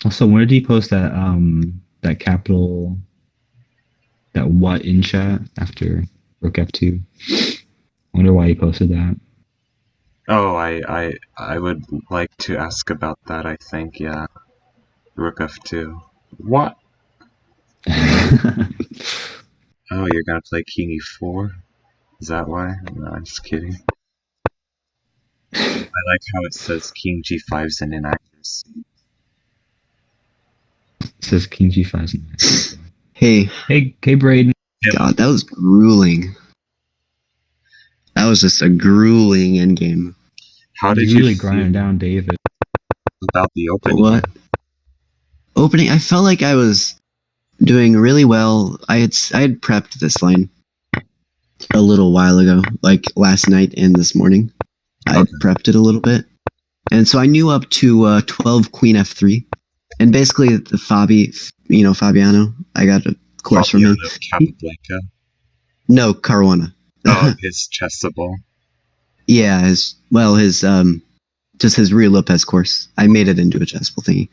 Also, when did he post that that capital, that what in chat after rook f2? I wonder why he posted that. Oh, I would like to ask about that, I think, yeah. Rook f2. What? Oh, you're gonna play king e4? Is that why? No, I'm just kidding. I like how it says king g5 is an inaccuracy. It says king g5 is an inaccuracy. Hey, Braydon. God, that was grueling. That was just a grueling endgame. How did you really feel grind down David about the opening? What? Opening, I felt like I was doing really well. I had prepped this line a little while ago, like last night and this morning. I had prepped it a little bit. And so I knew up to 12 queen f3. And basically the Fabiano, I got a course from him. Capablanca? No, Caruana. Oh, his chessable. Yeah, his just his Rio Lopez course. I made it into a chessable thingy.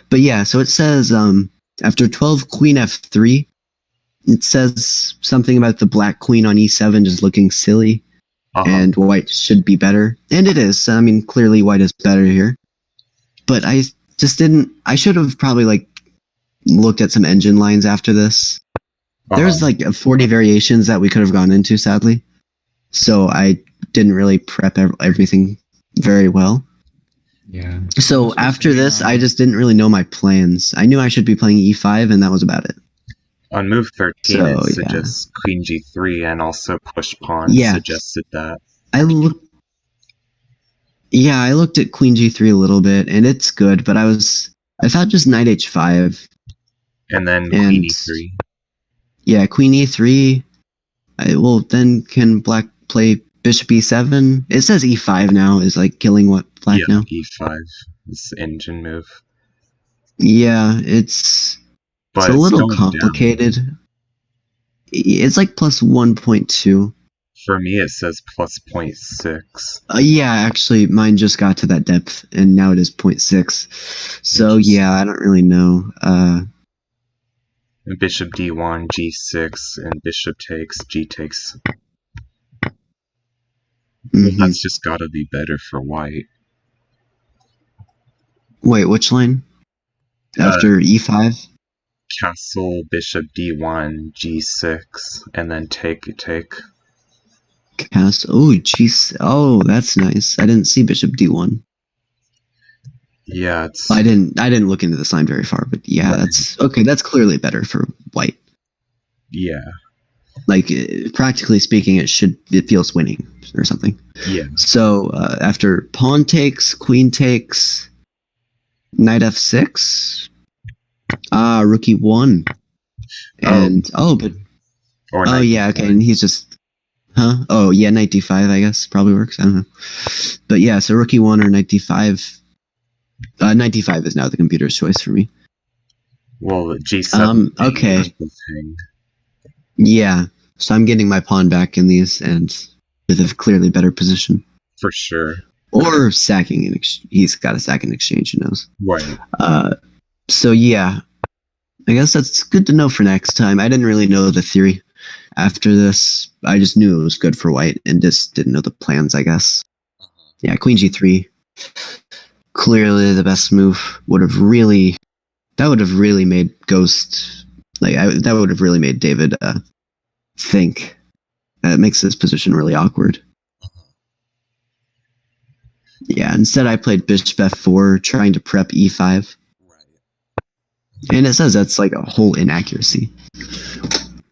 But yeah, so it says after 12 queen f3, it says something about the black queen on e7 just looking silly, and white should be better. And it is. I mean, clearly white is better here. But I just didn't. I should have probably like looked at some engine lines after this. There's like 40 variations that we could have gone into, sadly. So I didn't really prep everything very well. Yeah. So after this, I just didn't really know my plans. I knew I should be playing e5, and that was about it. On move 13, it suggests queen g3, and also push pawn suggested that. I looked at queen g3 a little bit, and it's good, but I thought just knight h5. And then queen e3. Yeah, queen e3. Then can black play bishop e7? It says e5 now is like killing what black now? e5 is engine move. Yeah, it's a little complicated. Down. It's like plus 1.2. For me, it says plus 0.6. Yeah, actually, mine just got to that depth, and now it is 0.6. So yeah, I don't really know. Bishop d1, g6, and bishop takes, g takes. Well, that's just gotta be better for white. Wait, which line? After e5? Castle, bishop d1, g6, and then take. Cast. Oh, jeez. Oh, that's nice. I didn't see bishop d1. Yeah, it's I didn't look into this line very far, but yeah, right. that's okay. That's clearly better for white. Yeah, Like practically speaking, it feels winning or something. yeah. So after pawn takes, queen takes, knight f6. Rook e1. And Or yeah, okay, and he's just oh yeah, knight d5 I guess probably works. I don't know. But yeah, so rook e1 or knight d5. Knight d5 is now the computer's choice for me. well, g7. Okay. Yeah. So I'm getting my pawn back in these and with a clearly better position. For sure. Or sacking he's got a sack in exchange, who knows. Right. So yeah. I guess that's good to know for next time. I didn't really know the theory after this. I just knew it was good for white and just didn't know the plans, I guess. Yeah, queen g3. Clearly the best move. That would have really made Ghost that would have really made David think. It makes this position really awkward. Yeah, instead I played bishop f4 trying to prep e5. And it says that's like a whole inaccuracy.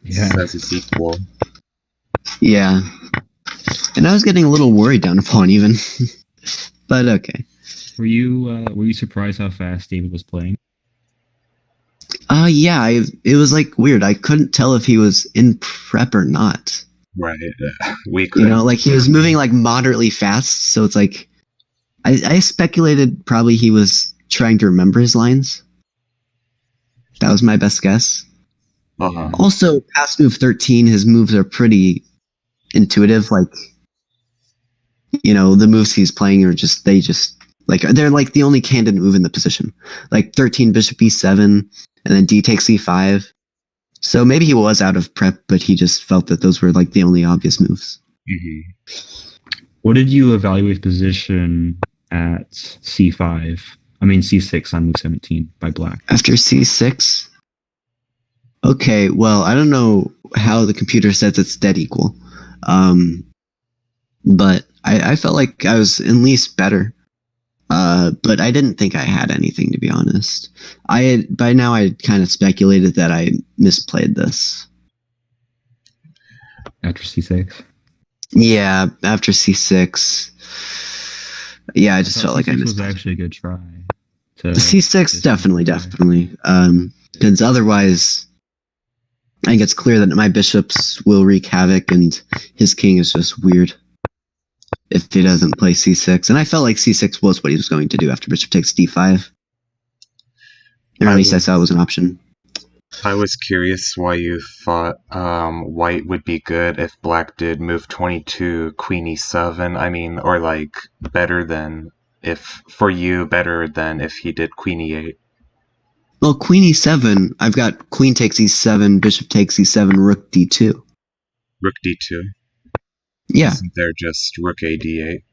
Yeah. Says it's equal. Yeah. And I was getting a little worried down a pawn even. But okay. Were you surprised how fast David was playing? Yeah, it was like weird. I couldn't tell if he was in prep or not. Right. We could. You know, like he was moving like moderately fast, so it's like I speculated probably he was trying to remember his lines. That was my best guess. Also, past move 13, his moves are pretty intuitive. Like, you know, the moves he's playing are they're like the only candid move in the position. Like 13 bishop e7, and then d takes e5. So maybe he was out of prep, but he just felt that those were like the only obvious moves. Mm-hmm. What did you evaluate position at c5? I mean c6 on move 17 by black. After c6? Okay, well, I don't know how the computer says it's dead equal. But I felt like I was at least better. But I didn't think I had anything, to be honest. By now I kind of speculated that I misplayed this. After c6? Yeah, after c6. Yeah, I just felt like I missed. Was actually a good try. C6 definitely. Because otherwise, I think it's clear that my bishops will wreak havoc, and his king is just weird if he doesn't play c6. And I felt like c6 was what he was going to do after bishop takes d5. Or at least I saw it was an option. I was curious why you thought white would be good if black did move 22, queen e7. I mean, or like better than if he did queen e8. Well, queen e7, I've got queen takes e7, bishop takes e7, rook d2. Rook d2. Yeah. Isn't there just rook a d8?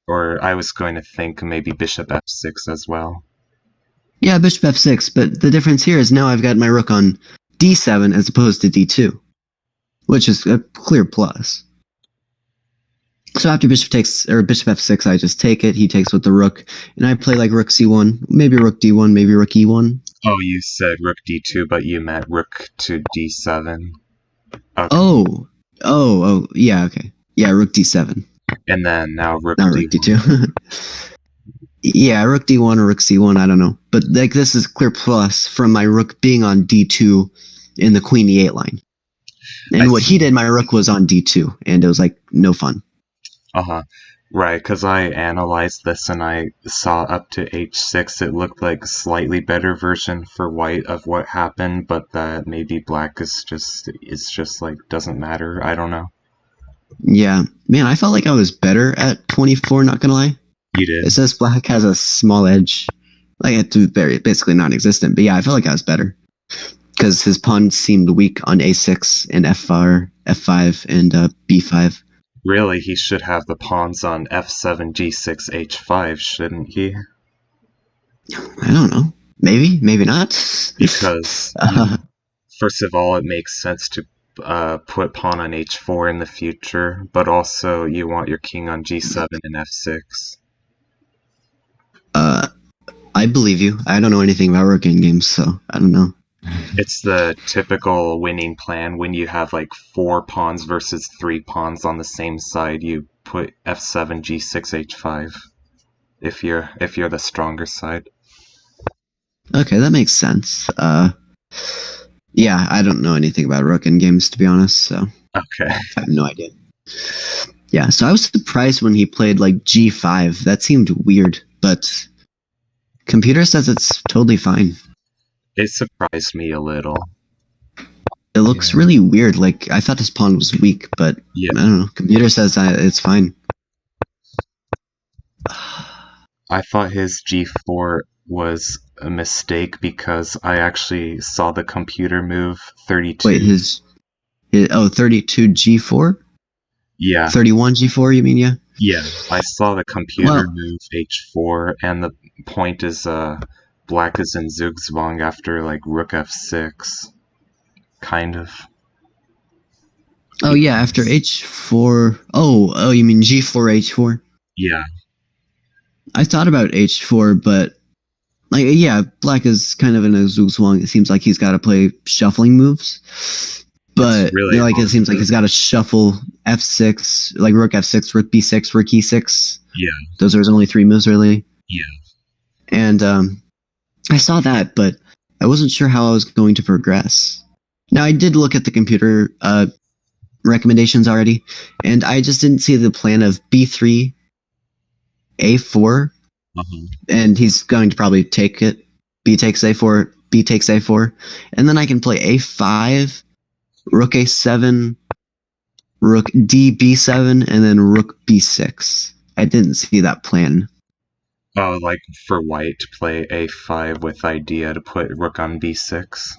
Or I was going to think maybe bishop f6 as well. Yeah, bishop f6, but the difference here is now I've got my rook on d7 as opposed to d2, which is a clear plus. So after bishop f6, I just take it, he takes with the rook, and I play like rook c1, maybe rook d1, maybe rook e1. Oh, you said rook d2, but you meant rook to d7. Okay. Oh, yeah, okay. Yeah, rook d7. And then now rook d2. Yeah, rook d1 or rook c1, I don't know. But like this is clear plus from my rook being on d2 in the queen e8 line. And what he did, my rook was on d2, and it was like no fun. Right, because I analyzed this and I saw up to h6, it looked like a slightly better version for white of what happened, but that maybe black is just like doesn't matter. I don't know. Yeah, man, I felt like I was better at 24. Not gonna lie. You did. It says black has a small edge, like it's basically non-existent. But yeah, I felt like I was better because his pawns seemed weak on a6 and f5 and b5. Really, he should have the pawns on f7, g6, h5, shouldn't he? I don't know. Maybe not. Because Uh, first of all, it makes sense to put pawn on h4 in the future, but also you want your king on g7 and f6. I believe you. I don't know anything about rook in games, so I don't know. It's the typical winning plan when you have like 4 pawns versus 3 pawns on the same side. You put f7, g6, h5 if you're the stronger side. Okay, that makes sense. Yeah, I don't know anything about rook in games, to be honest, so Okay. I have no idea. Yeah, so I was surprised when he played like g5. That seemed weird, but computer says it's totally fine. It surprised me a little. It looks Yeah. really weird. Like, I thought his pawn was weak, but Yeah. I don't know. Computer says it's fine. I thought his g4 was a mistake because I actually saw the computer move 32. Wait, his 32 g4? Yeah. 31 g4, you mean, yeah? Yeah, I saw the computer Well, move h4, and the point is, black is in Zugzwang after, like, rook f6, kind of. oh yeah, after h4. Oh, you mean g4, h4? Yeah, I thought about h4, but like, yeah, black is kind of in a zugzwang. It seems like he's got to play shuffling moves, but really like it hard seems like to- he's got to shuffle f6, like rook f6, rook b6, rook e6. yeah, Those are his only 3 moves, really. yeah. And I saw that, but I wasn't sure how I was going to progress. Now I did look at the computer recommendations already, and I just didn't see the plan of b3, a4, Uh-huh. and he's going to probably take it. B takes a4, B takes a4, and then I can play a5, rook a7, rook d b7, and then rook b6. I didn't see that plan. Oh, like, for white to play a5 with idea to put rook on b6?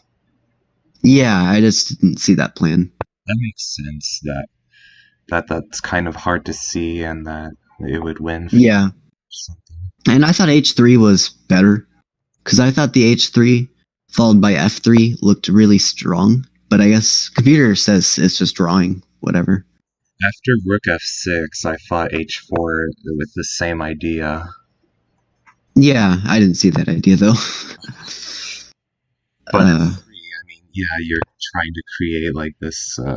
Yeah, I just didn't see that plan. That makes sense, that's kind of hard to see, and that it would win for Yeah, something. and I thought h3 was better, because I thought the h3 followed by f3 looked really strong, but I guess computer says it's just drawing, whatever. After rook f6, I thought h4 with the same idea. Yeah, I didn't see that idea though. But Uh, f3, I mean, yeah, you're trying to create like this. I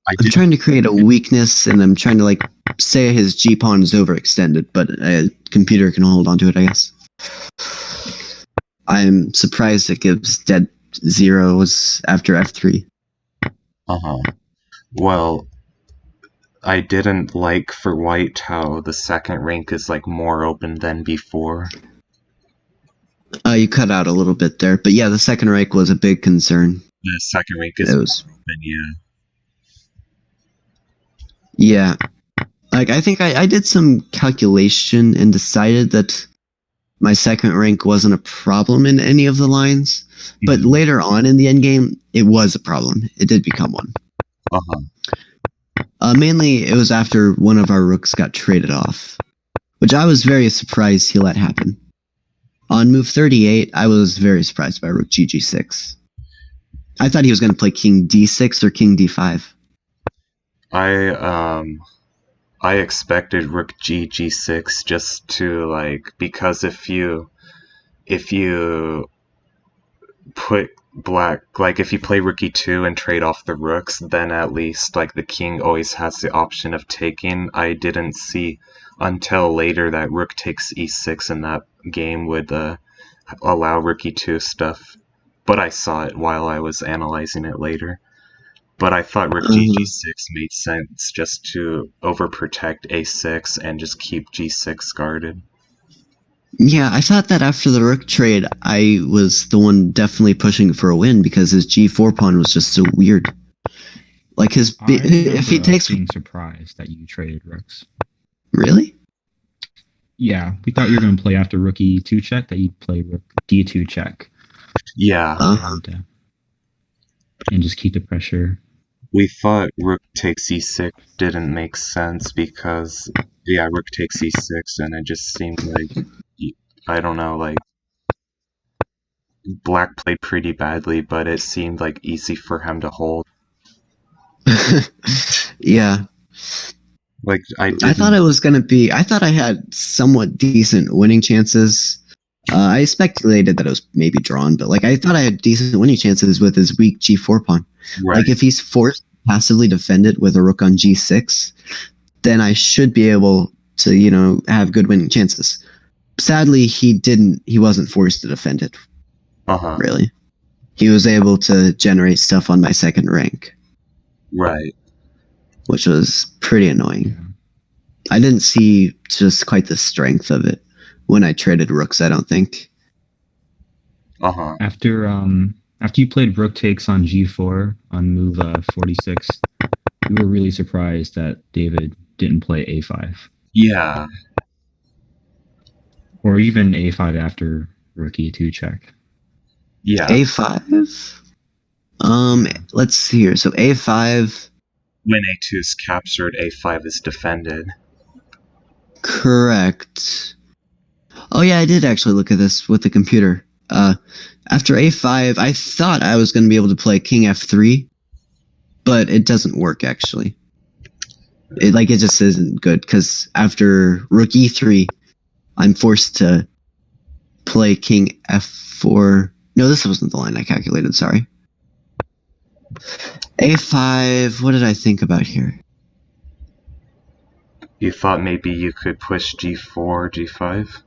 I'm did. trying to create a weakness, and I'm trying to like say his G pawn is overextended, but a computer can hold onto it, I guess. I'm surprised it gives dead zeros after f3. Uh-huh. Well, I didn't like for white how the second rank is like more open than before. You cut out a little bit there, but yeah, the second rank was a big concern. The second rank is It more was, open, yeah. yeah. Like, I think I did some calculation and decided that my second rank wasn't a problem in any of the lines, but Mhm. later on in the endgame, it was a problem. It did become one. Uh-huh. Mainly, it was after one of our rooks got traded off, which I was very surprised he let happen. On move 38, I was very surprised by rook gg6. I thought he was going to play king d6 or king d5. I expected rook g6 just to like, because if you put black, like if you play rook e2 and trade off the rooks, then at least like the king always has the option of taking. I didn't see until later that rook takes e6 in that game would allow rook e2 stuff, but I saw it while I was analyzing it later. But I thought rook g6 made sense just to overprotect a6 and just keep g6 guarded. Yeah, I thought that after the rook trade, I was the one definitely pushing for a win because his g4 pawn was just so weird. Like his, if he takes, being surprised that you traded rooks. Really? Yeah, we thought you were going to play after rook e2 check, that you'd play rook d2 check. Yeah. And just keep the pressure. We thought rook takes e6 didn't make sense because, yeah, rook takes e6 and it just seemed like, I don't know, like, Black played pretty badly, but it seemed like easy for him to hold. Yeah. Like I I thought didn't. it was going to be. I thought I had somewhat decent winning chances. I speculated that it was maybe drawn, but like I thought I had decent winning chances with his weak G4 pawn. Right. Like if he's forced to passively defend it with a rook on G6, then I should be able to, have good winning chances. Sadly, he didn't. He wasn't forced to defend it. Uh-huh. Really, he was able to generate stuff on my second rank, Right. which was pretty annoying. I didn't see just quite the strength of it when I traded rooks, I don't think. Uh-huh. After you played rook takes on g4 on move 46, we were really surprised that David didn't play a5 Yeah. or even a5 after rook e2 check. Yeah. A5? Let's see here. So A5, When A2 is captured, A5 is defended. correct. Oh yeah, I did actually look at this with the computer. After A5, I thought I was going to be able to play King F3, but it doesn't work actually. It just isn't good because after Rook E3, I'm forced to play King F4. No, this wasn't the line I calculated. Sorry. A5. What did I think about here? You thought maybe you could push G4, G5?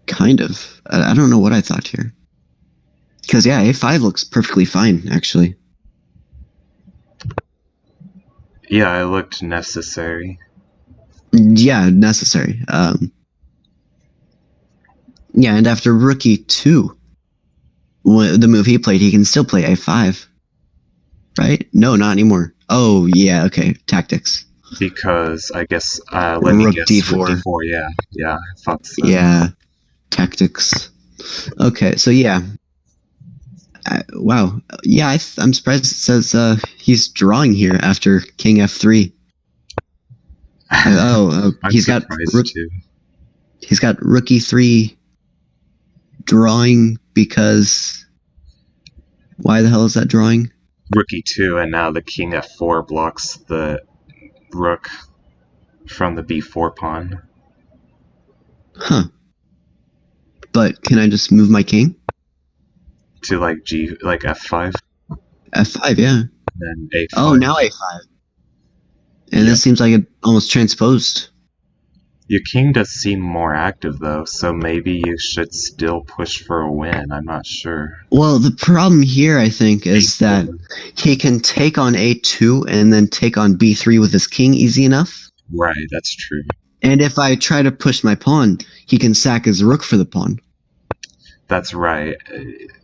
Kind of. I don't know what I thought here. Because yeah, A5 looks perfectly fine actually. Yeah, it looked necessary. Yeah, necessary. Yeah, and after Rook E2, the move he played, he can still play A5. Right? No, not anymore. Oh, yeah, okay. Tactics. Because I guess let me Rook guess. D4. Rook D4, yeah, I thought so. Yeah, tactics. Okay, so yeah. Wow. Yeah, I'm surprised it says he's drawing here after King F3. I'm he's got surprised too. He's got Rook E3 drawing because why the hell is that drawing? Rook E2, and now the King F4 blocks the rook from the B4 pawn. Huh. But can I just move my king? To like F5, F5, yeah. and then A5. Oh, now A5. And this seems like it almost transposed. Your king does seem more active though, so maybe you should still push for a win. I'm not sure. Well, the problem here, I think, is that he can take on A2 and then take on B3 with his king easy enough. Right, that's true. And if I try to push my pawn, he can sack his rook for the pawn. That's right.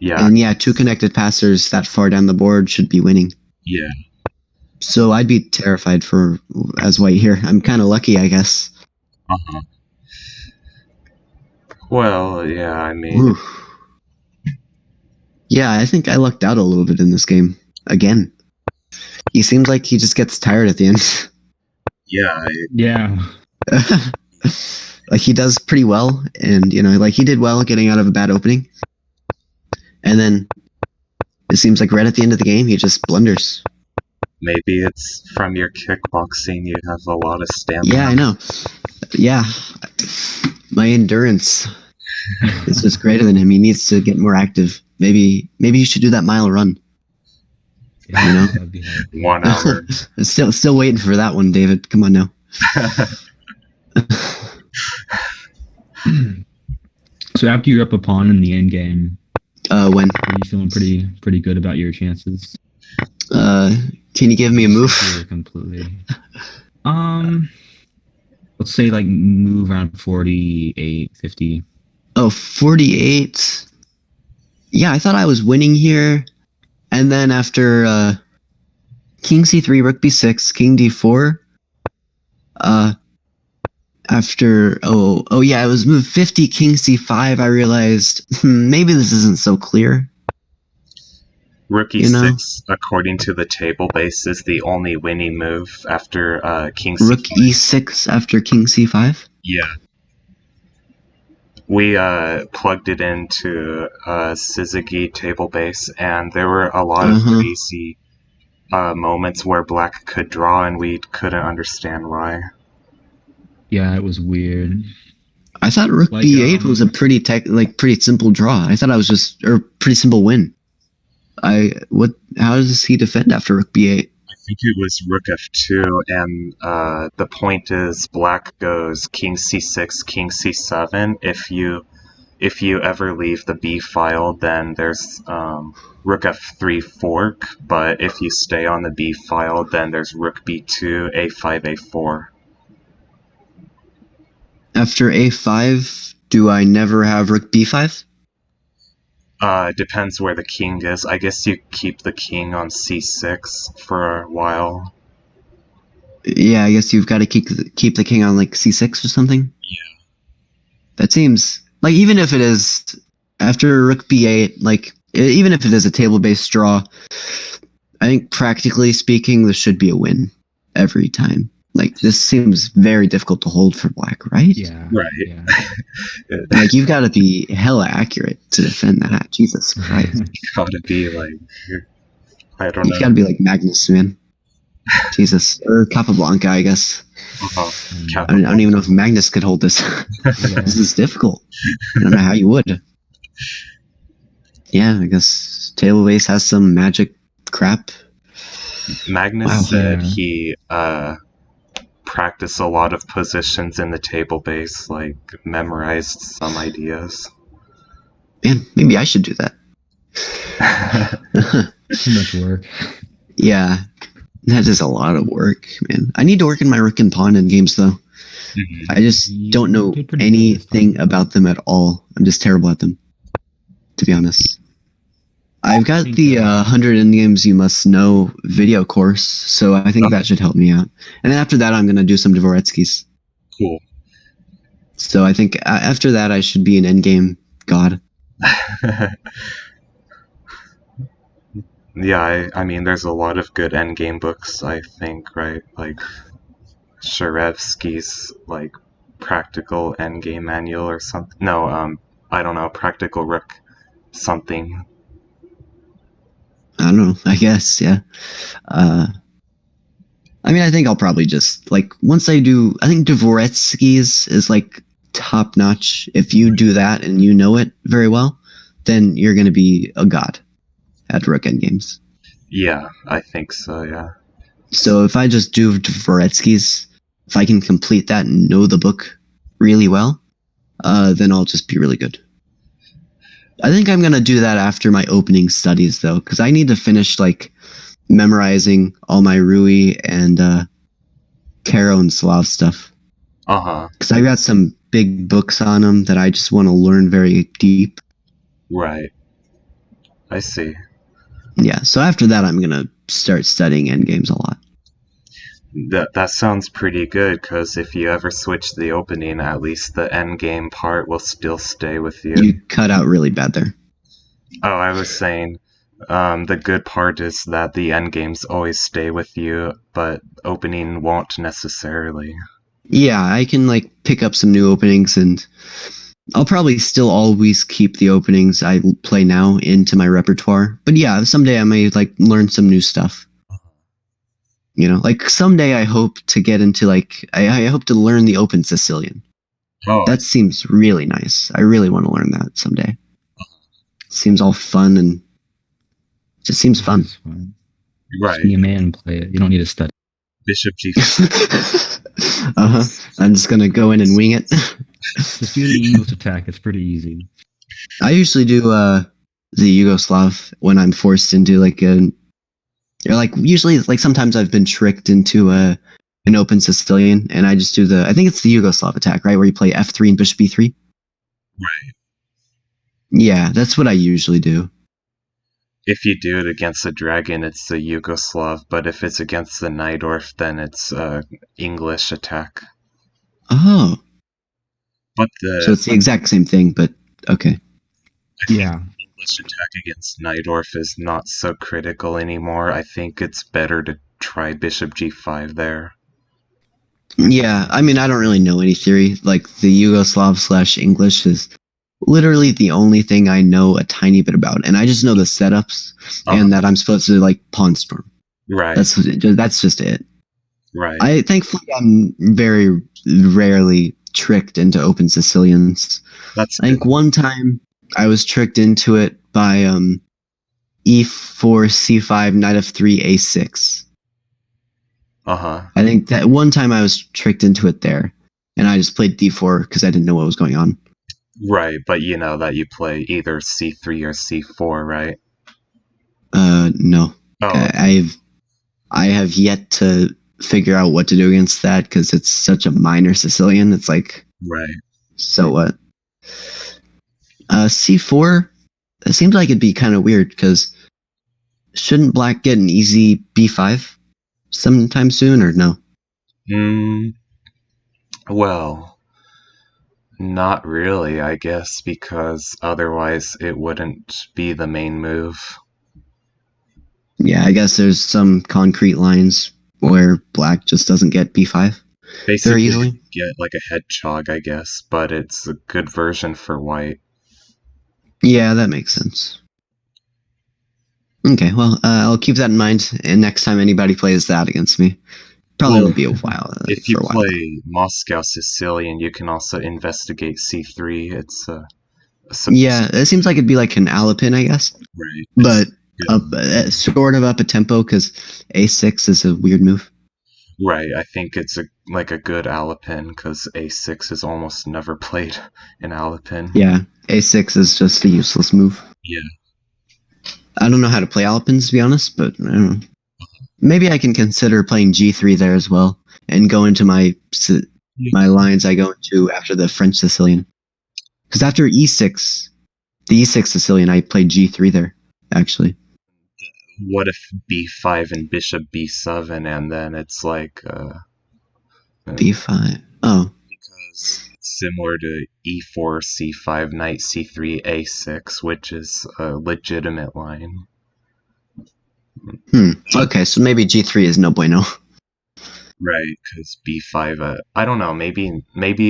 Yeah. And yeah, two connected passers that far down the board should be winning. Yeah. So I'd be terrified as white here. I'm kind of lucky, I guess. Uh-huh. Well, yeah, I mean... Oof. Yeah, I think I lucked out a little bit in this game. Again. He seems like he just gets tired at the end. Yeah. Yeah. Like, he does pretty well, and, like, he did well getting out of a bad opening. And then, it seems like right at the end of the game, he just blunders. Maybe it's from your kickboxing, you have a lot of stamina. Yeah, I know. Yeah. My endurance is just greater than him. He needs to get more active. Maybe you should do that mile run. Yeah, that'd be hard. 1 hour. Still waiting for that one, David. Come on now. So after you're up a pawn in the end game, When? are you feeling pretty good about your chances? Can you give me a move? Secure completely. Let's say like move around 48, 50. Oh, 48. Yeah, I thought I was winning here. And then after King C3, Rook B6, King D4. After yeah, it was move 50, King C5. I realized maybe this isn't so clear. Rook E6, according to the table base, is the only winning move after King C5. Rook E6 after King C5? Yeah. we plugged it into Syzygy table base, and there were a lot of crazy moments where black could draw, and we couldn't understand why. Yeah, it was weird. I thought Rook Like, B8 was a pretty pretty simple draw. I thought I was just or pretty simple win. How does he defend after Rook B8? I think it was Rook F2, and the point is black goes King C6, King C7. If you ever leave the B file, then there's Rook F3 fork, but if you stay on the B file, then there's Rook B2, A5, A4. After A5, do I never have Rook B5? Depends where the king is. I guess you keep the king on C6 for a while. Yeah, I guess you've got to keep the king on like C6 or something. Yeah. That seems like even if it is after Rook B8, like even if it is a table-based draw, I think practically speaking, this should be a win every time. Like this seems very difficult to hold for black, right? Yeah. Right. Yeah. Like you've got to be hella accurate to defend that. Jesus Christ. You gotta be like, I don't You've got know. to be like Magnus, man. Jesus. Or Capablanca, I guess. I don't even know if Magnus could hold this. This is difficult. I don't know how you would. Yeah, I guess table base has some magic crap. Magnus said Yeah. he practiced a lot of positions in the table base, like memorized some ideas. Man, maybe I should do that. Too much work. Yeah, that is a lot of work, man. I need to work in my rook and pawn in games, though. Mhm. I just don't know did pretty good this anything time. about them at all. I'm just terrible at them, to be honest. I've got think, the 100 Endgames You Must Know video course, so I think that should help me out. And then after that, I'm going to do some Dvoretsky's. Cool. So I think after that, I should be an endgame god. Yeah, I mean, there's a lot of good endgame books, I think, right? Like Sharevsky's, like, Practical Endgame Manual or something. No, I don't know, Practical Rook something. I don't know. I guess, yeah. I mean, I think I'll probably just like once I do. I think Dvoretsky's is like top notch. If you do that and you know it very well, then you're going to be a god at Rook Endgames. Yeah, I think so, yeah. So if I just do Dvoretsky's, if I can complete that and know the book really well, then I'll just be really good. I think I'm going to do that after my opening studies, though, because I need to finish like memorizing all my Rui and Caro and Slav stuff. Uh-huh. Because I got some big books on them that I just want to learn very deep. Right. I see. Yeah, so after that, I'm going to start studying endgames a lot. That sounds pretty good, because if you ever switch the opening, at least the endgame part will still stay with you. You cut out really bad there. Oh, I was saying, the good part is that the endgames always stay with you, but opening won't necessarily. Yeah, I can like pick up some new openings, and I'll probably still always keep the openings I play now into my repertoire. But yeah, someday I may like learn some new stuff. You know, like someday I hope to get into like I hope to learn the Open Sicilian. Oh, That seems really nice. I really want to learn that someday. Seems all fun and just seems fun. It's fun. right. Just be a man and play it. You don't need to study. Bishop G. I'm just gonna go in and wing it. Just do the English attack. It's pretty easy. I usually do the Yugoslav when I'm forced into like usually like sometimes I've been tricked into an Open Sicilian, and I just do I think it's the Yugoslav attack, right, where you play F3 and Bishop B3. Right. Yeah, that's what I usually do. If you do it against a dragon, it's the Yugoslav, but if it's against the Najdorf, then it's English attack. Oh, But so it's the exact same thing, but okay. I think Yeah. English attack against Najdorf is not so critical anymore. I think it's better to try Bishop G5 there. Yeah, I mean, I don't really know any theory. Like the Yugoslav / English is literally the only thing I know a tiny bit about, and I just know the setups and that I'm supposed to like pawn storm. Right. That's just it. Right. Thankfully I'm very rarely tricked into open Sicilians. That's I think good. one time I was tricked into it by e4 c5 knight f3 a6. Uh-huh. I think that one time I was tricked into it there, and I just played d4 because I didn't know what was going on. Right, but you know that you play either c3 or c4, right? No. Oh, I have yet to figure out what to do against that because it's such a minor Sicilian. It's like, right. so what? C4, it seems like it'd be kind of weird because shouldn't black get an easy b5 sometime soon or no? Well, not really, I guess, because otherwise it wouldn't be the main move. Yeah, I guess there's some concrete lines where black just doesn't get b5 very Basically, easily. you get like a hedgehog, I guess, but it's a good version for white. Yeah, that makes sense. Okay, well, I'll keep that in mind, and next time anybody plays that against me, probably will be a while. If you for a while. play Moscow Sicilian, you can also investigate c3. It's Yeah, it seems like it'd be like an Alapin, I guess, right. but Good. up, sort of up a tempo because a6 is a weird move. Right, I think it's like a good Alapin because a6 is almost never played in Alapin. Yeah, a6 is just a useless move. Yeah. I don't know how to play Alapins, to be honest, but I don't know. Maybe I can consider playing g3 there as well and go into my lines I go into after the French Sicilian. Because after e6, the e6 Sicilian, I played g3 there, actually. What if b5 and bishop b7, and then it's like b5. Oh. because it's similar to e4 c5 knight c3 a6, which is a legitimate line. Okay, so maybe g3 is no bueno. Right, because b5, I don't know, maybe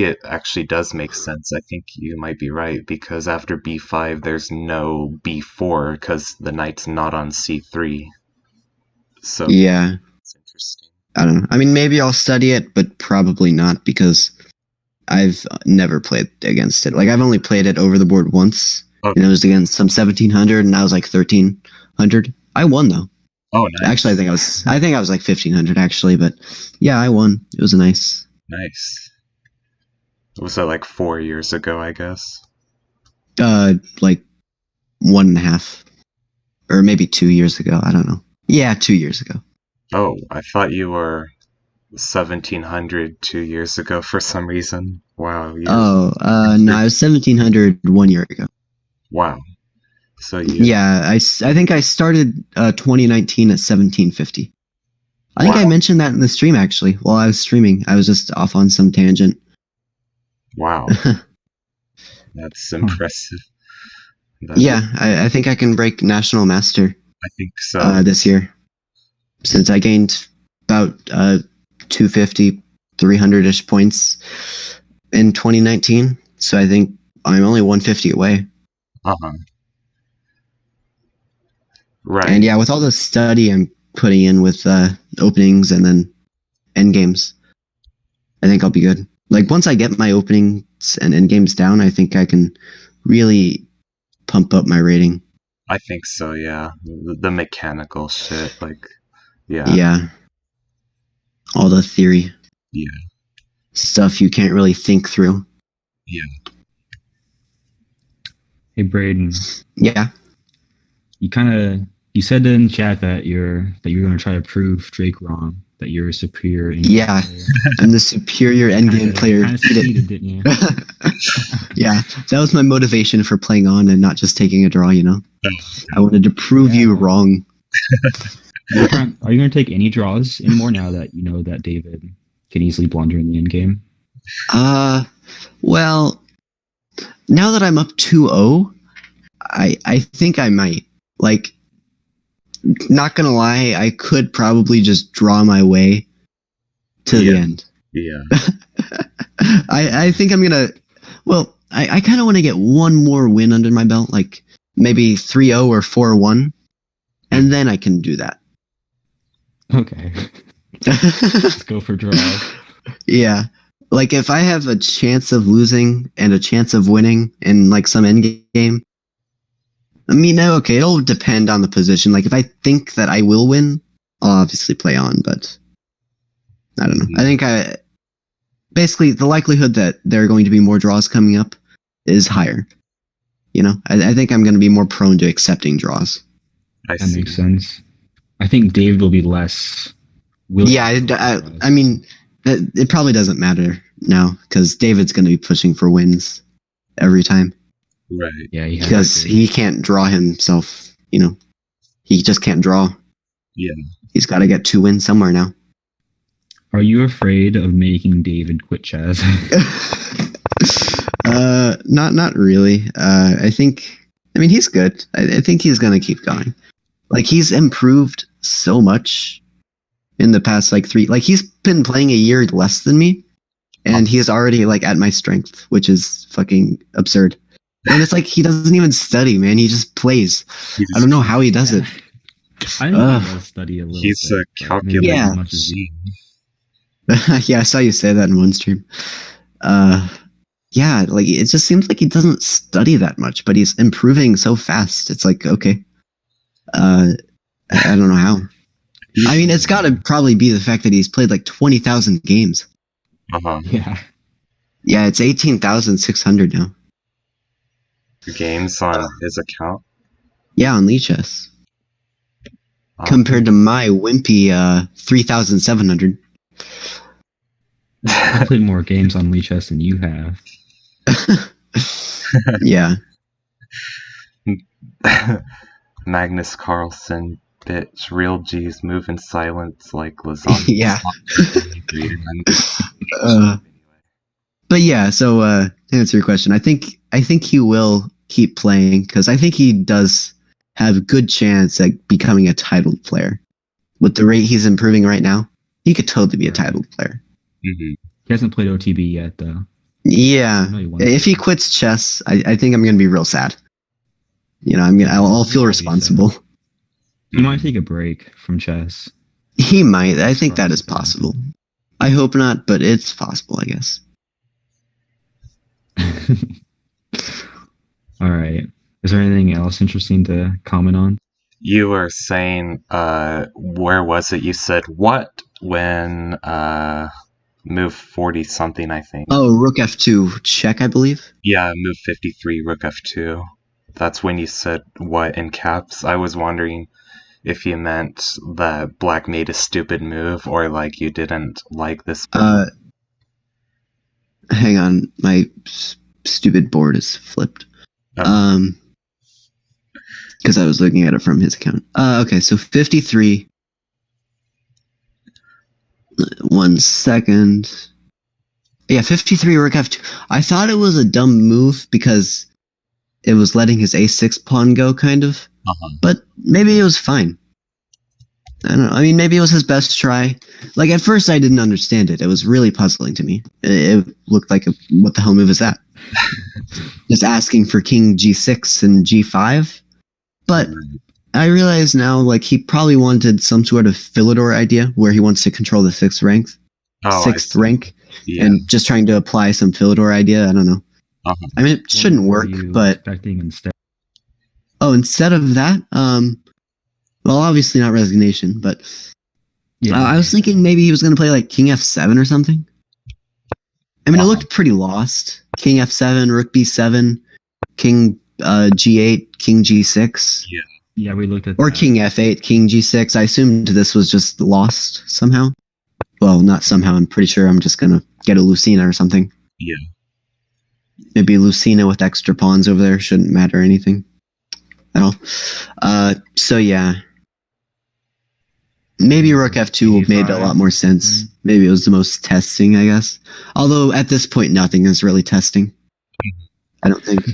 it actually does make sense. I think you might be right, because after b5 there's no b4 because the knight's not on c3. So Yeah, it's interesting. I don't know. I mean, maybe I'll study it, but probably not because I've never played against it. Like, I've only played it over the board once, and it was against some 1700, and I was like 1300. I won though. Oh, nice. Actually, I think I was like 1500 actually, but yeah, I won. It was nice. Was that like 4 years ago, I guess? Like 1.5, or maybe 2 years ago. I don't know. Yeah, 2 years ago. Oh, I thought you were 1700 2 years ago for some reason. Wow. No, I was 1700 1 year ago. Wow. So you... Yeah, I think I started 2019 at 1750. I think I mentioned that in the stream actually. While I was streaming, I was just off on some tangent. Wow. That's impressive. Yeah, I think I can break National Master. I think so. This year. Since I gained about 250, 300-ish points in 2019. So I think I'm only 150 away. Uh-huh. Right. And yeah, with all the study I'm putting in with openings and then end games, I think I'll be good. Like, once I get my openings and end games down, I think I can really pump up my rating. I think so, yeah. The mechanical shit, like, yeah. Yeah. All the theory. Yeah. Stuff you can't really think through. Yeah. Hey, Braydon. Yeah. You said in the chat that you're going to try to prove Drake wrong, that you're a superior endgame player. I'm the superior endgame player. Kind of succeeded, didn't you? Yeah, that was my motivation for playing on and not just taking a draw, you know? I wanted to prove you wrong. Are you going to take any draws anymore now that you know that David can easily blunder in the end game? Well, now that I'm up 2-0, I think I might. Like, not gonna lie, I could probably just draw my way to the end. Yeah. I think I'm gonna... Well, I kind of want to get one more win under my belt, like maybe 3-0 or 4-1, and then I can do that. Okay. Let's go for draws. Yeah. Like if I have a chance of losing and a chance of winning in like some end game, I mean, okay, it'll depend on the position. Like if I think that I will win, I'll obviously play on, but I don't know. I think basically the likelihood that there are going to be more draws coming up is higher. You know, I think I'm going to be more prone to accepting draws. That makes sense. I think David will be less willing. Yeah, I mean, it probably doesn't matter now because David's going to be pushing for wins every time. Right. Yeah, because he can't draw himself. You know, he just can't draw. Yeah. He's got to get 2 wins somewhere now. Are you afraid of making David quit chess? Not really. I mean, he's good. I think he's gonna keep going. Like he's improved so much in the past like 3. Like he's been playing a year less than me, and he is already like at my strength, which is fucking absurd. And it's like he doesn't even study, man. He just plays. I don't know how he does it. I know he does study a little He's bit. a calculating Yeah. machine. Yeah, I saw you say that in one stream. Yeah, like it just seems like he doesn't study that much, but he's improving so fast. It's like, okay. I don't know how. I mean, it's got to probably be the fact that he's played like 20,000 games. Uh-huh. Yeah. Yeah, it's 18,600 now. Games on his account. Yeah, on Lichess. Wow. Compared to my wimpy 3,700. I played more games on Lichess than you have. Yeah. Magnus Carlsen, bitch, real G's move in silence like lasagna. Yeah. But yeah, so to answer your question, I think he will keep playing because I think he does have a good chance at becoming a titled player. With the rate he's improving right now, he could totally be a titled player. Mm-hmm. He hasn't played OTB yet, though. Yeah, I know he wants if he quits chess, I think I'm gonna be real sad. You know, I'll feel responsible. He might take a break from chess. He might. I think that is possible. I hope not, but it's possible, I guess. All right. Is there anything else interesting to comment on? You were saying, where was it? You said what when move 40 something, I think. Oh, rook f2 check, I believe. Yeah, move 53, rook f2. That's when you said what in caps. I was wondering if you meant that black made a stupid move or like you didn't like this. Hang on, my stupid board is flipped. Because I was looking at it from his account. Okay, so 53. 1 second. Yeah, 53 rook f2. I thought it was a dumb move because it was letting his a6 pawn go, kind of. But maybe it was fine. I don't know. I mean, maybe it was his best try. Like, at first I didn't understand it. It was really puzzling to me. It looked like, what the hell move is that? Just asking for king g6 and g5. But I realize now, like, he probably wanted some sort of Philidor idea where he wants to control the sixth rank. Yeah. And just trying to apply some Philidor idea. I don't know. I mean, it shouldn't work, but... Expecting instead? Oh, instead of that? Well, obviously not resignation, but... Yeah. I was thinking maybe he was going to play, like, king f7 or something. I mean, it looked pretty lost. King f7, rook b7, king g8, king g6. Yeah, we looked at Or that. king f8, king g6. I assumed this was just lost somehow. Well, not somehow. I'm pretty sure I'm just going to get a Lucina or something. Yeah. Maybe Lucina with extra pawns over there. Shouldn't matter anything at all. So, yeah. Maybe rook f2 made a lot more sense. Maybe it was the most testing, I guess. Although, at this point, nothing is really testing. I don't think.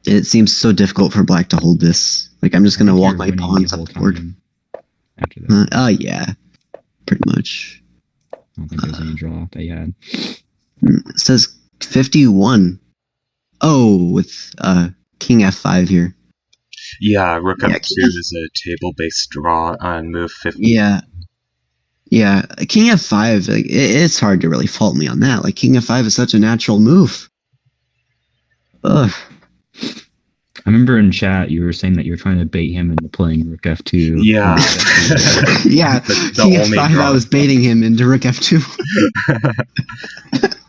It seems so difficult for black to hold this. Like, I'm just going to walk my pawns up the board. After that. Yeah. Pretty much. I don't think there's any draw that you had. It says 51. Oh, with king f5 here. Yeah, rook Yeah, f2 is a table-based draw on move 50. Yeah. Yeah, king f5, like, it's hard to really fault me on that. Like, king f5 is such a natural move. Ugh. I remember in chat you were saying that you were trying to bait him into playing rook f2. Yeah. Yeah, The king only f5, draw. I was baiting him into rook f2.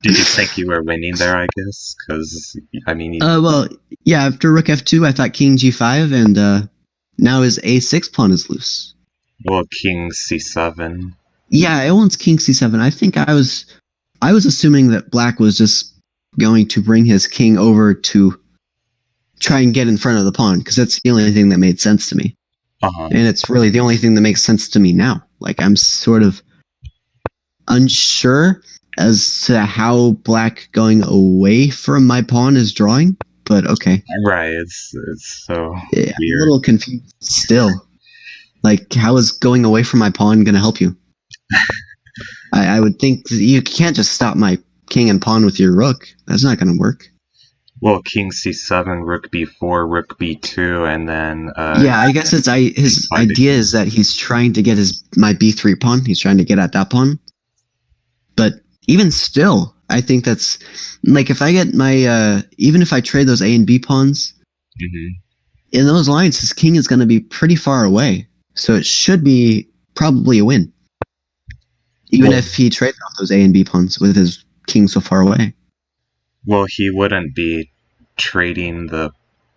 Did you think you were winning there, I guess? Because, I mean... Well, yeah, after rook f2, I thought king g5, and now his a6 pawn is loose. Well, king c7. Yeah, it wants king c7. I think I was assuming that black was just going to bring his king over to try and get in front of the pawn, because that's the only thing that made sense to me. Uh-huh. And it's really the only thing that makes sense to me now. Like, I'm sort of unsure as to how black going away from my pawn is drawing, but okay. Right, it's so Yeah, I'm weird. a little confused still. Like, how is going away from my pawn going to help you? I would think you can't just stop my king and pawn with your rook. That's not going to work. Well, king c7, rook b4, rook b2, and then... yeah, I guess his idea is that he's trying to get my b3 pawn. He's trying to get at that pawn. But even still, I think that's... Like, if I get my... even if I trade those A and B pawns, in those lines, his king is going to be pretty far away. So it should be probably a win. Even if he trades off those A and B pawns with his king so far away. Well, he wouldn't be trading the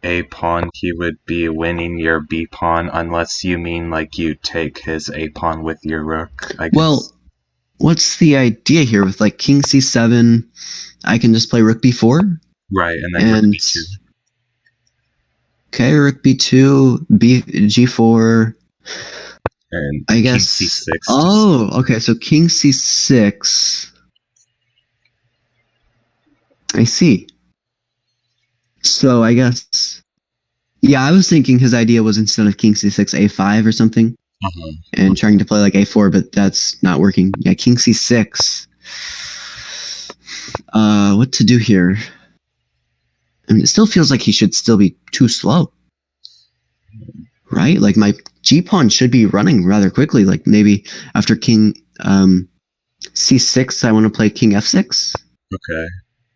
A pawn, he would be winning your B pawn, unless you mean like you take his A pawn with your rook, I guess. Well, what's the idea here with like king c7? I can just play rook b4? Right, and then rook b2. Okay, rook b2, g4. And I guess. king c6. Oh, okay, so king c6. I see. So I guess, yeah, I was thinking his idea was instead of king c6, a5 or something, and trying to play like a4, but that's not working. Yeah, king c6. What to do here? I mean, it still feels like he should still be too slow, right? Like my g pawn should be running rather quickly. Like maybe after king c6, I want to play king f6. Okay.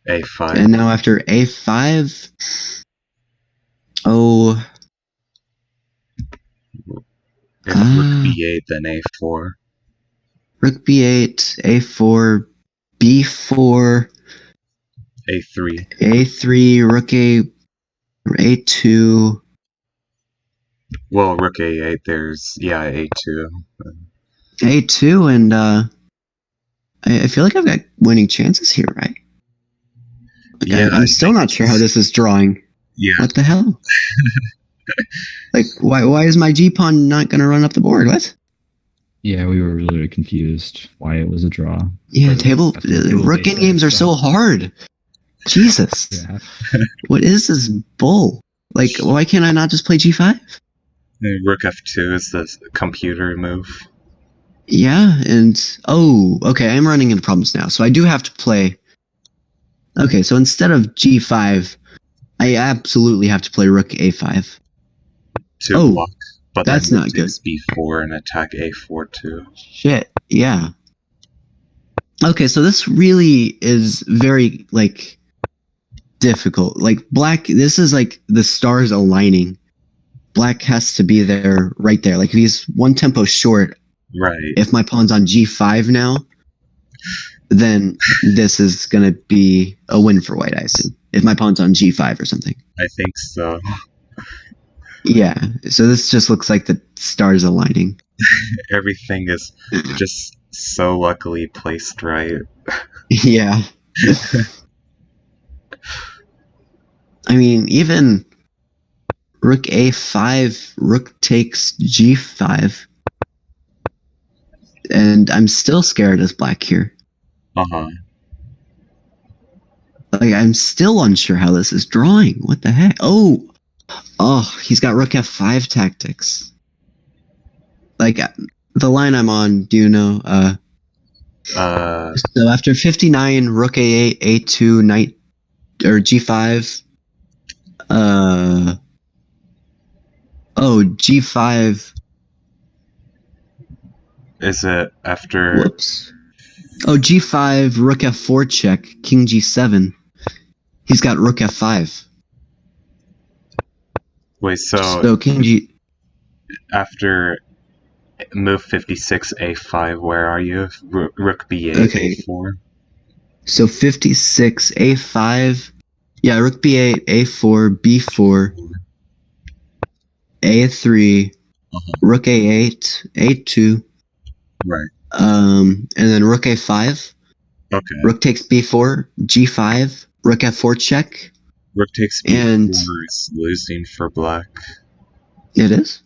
A5. And now after a5, oh. If rook b8, then a4. Rook b8, a4, b4, a3. a3, rook a2. Well, rook a8, there's, yeah, a2. a2, and I feel like I've got winning chances here, right? Yeah, I'm still not sure how this is drawing. Yeah. What the hell? Like, why is my g-pawn not going to run up the board? What? Yeah, we were really confused why it was a draw. Yeah, rook in games are so hard. Jesus. Yeah. What is this bull? Like, why can't I not just play g5? Rook f2 is the computer move. Yeah, and... Oh, okay, I'm running into problems now. So I do have to play... Okay, so instead of g5, I absolutely have to play rook a5. To block. But that's then not good. b4 and attack a4 too. Shit, yeah. Okay, so this really is very, like, difficult. Like, black, this is like the stars aligning. Black has to be there, right there. Like, if he's one tempo short, right. If my pawn's on g5 now, then this is going to be a win for white, I assume. If my pawn's on g5 or something. I think so. Yeah, so this just looks like the stars aligning. Everything is just so luckily placed right. Yeah. I mean, even rook a5, rook takes g5. And I'm still scared as black here. Uh-huh. Like, I'm still unsure how this is drawing. What the heck? Oh, he's got rook f5 tactics. Like, the line I'm on, do you know? So after 59, rook a8, a2, knight, or g5. G5. Is it after? Whoops. Oh, g5, rook f4 check, king g7. He's got rook f5. Wait, So king g. after move 56 a5, where are you? Rook b8, Okay. a4. So 56 a5. Yeah, rook b8, a4, b4, a3, rook a8, a2. Right. And then rook a5. Okay. Rook takes b4, g5, rook f4 check. Rook takes And- b4 is losing for black. It is.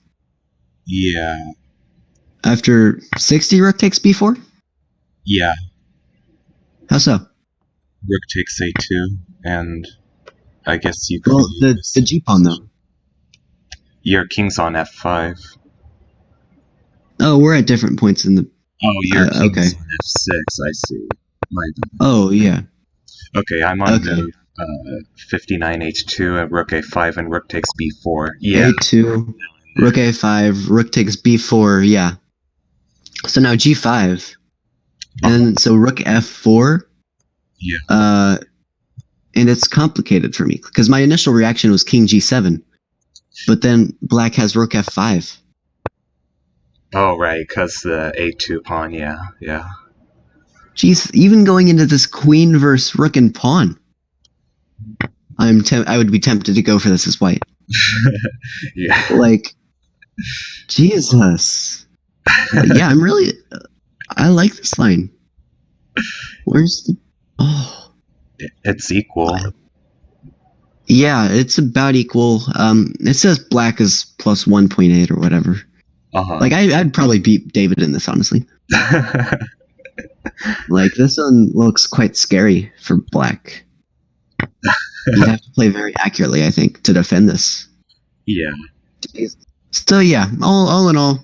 Yeah. After 60, rook takes b4? Yeah. How so? Rook takes a2, and I guess you could Well, the g pawn though. Your king's on f5. Oh, we're at different points in the. Oh, your king's okay. on f6, I see. My bad. Oh yeah. Okay, I'm on Okay. move 59 h2, and rook a5, and rook takes b4. Yeah. A2, rook a5, rook takes b4. Yeah. So now g5, and so rook f4. Yeah. And it's complicated for me because my initial reaction was king g7, but then black has rook f5. Oh, right, because the a2 pawn, yeah. Jeez, even going into this queen versus rook and pawn, I would be tempted to go for this as white. Yeah. Like, Jesus. Yeah, I like this line. Where's the? Oh. It's equal. Yeah, it's about equal. It says black is plus 1.8 or whatever. Like I'd probably beat David in this, honestly. Like this one looks quite scary for black. You have to play very accurately, I think, to defend this. Yeah. So yeah, all in all,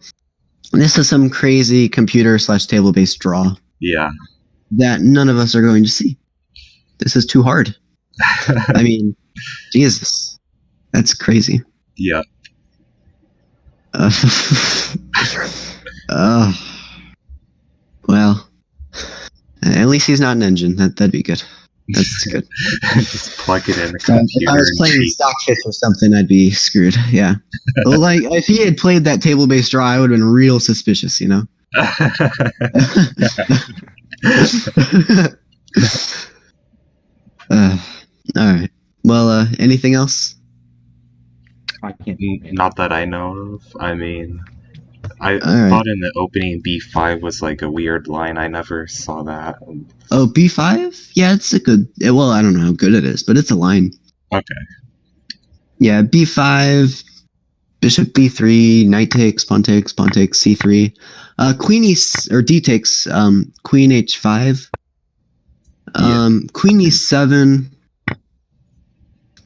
this is some crazy computer / table based draw Yeah. that none of us are going to see. This is too hard. I mean, Jesus, that's crazy. Yeah. Well, at least he's not an engine. That'd be good. That's good. Just plug it in the If computer. I was playing and cheat. Stockfish or something, I'd be screwed. Yeah. Well, like if he had played that table-based draw, I would have been real suspicious. You know. All right. Well, anything else? I can't. Not that I know of. I mean, I Alright. thought in the opening b5 was like a weird line. I never saw that. Oh, b5? Yeah, it's a good. Well, I don't know how good it is, but it's a line. Okay. Yeah, b5, bishop b3, knight takes, pawn takes, c3. Queen e or d takes, queen h5. Queen e7.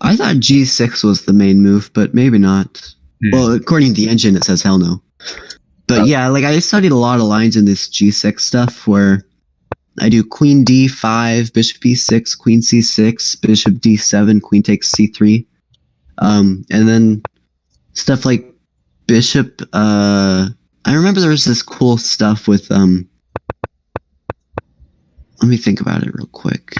I thought g6 was the main move, but maybe not. Well, according to the engine, it says hell no. But yeah, like I studied a lot of lines in this g6 stuff where I do queen d5, bishop e6, queen c6, bishop d7, queen takes c3. And then stuff like bishop. I remember there was this cool stuff with. Let me think about it real quick.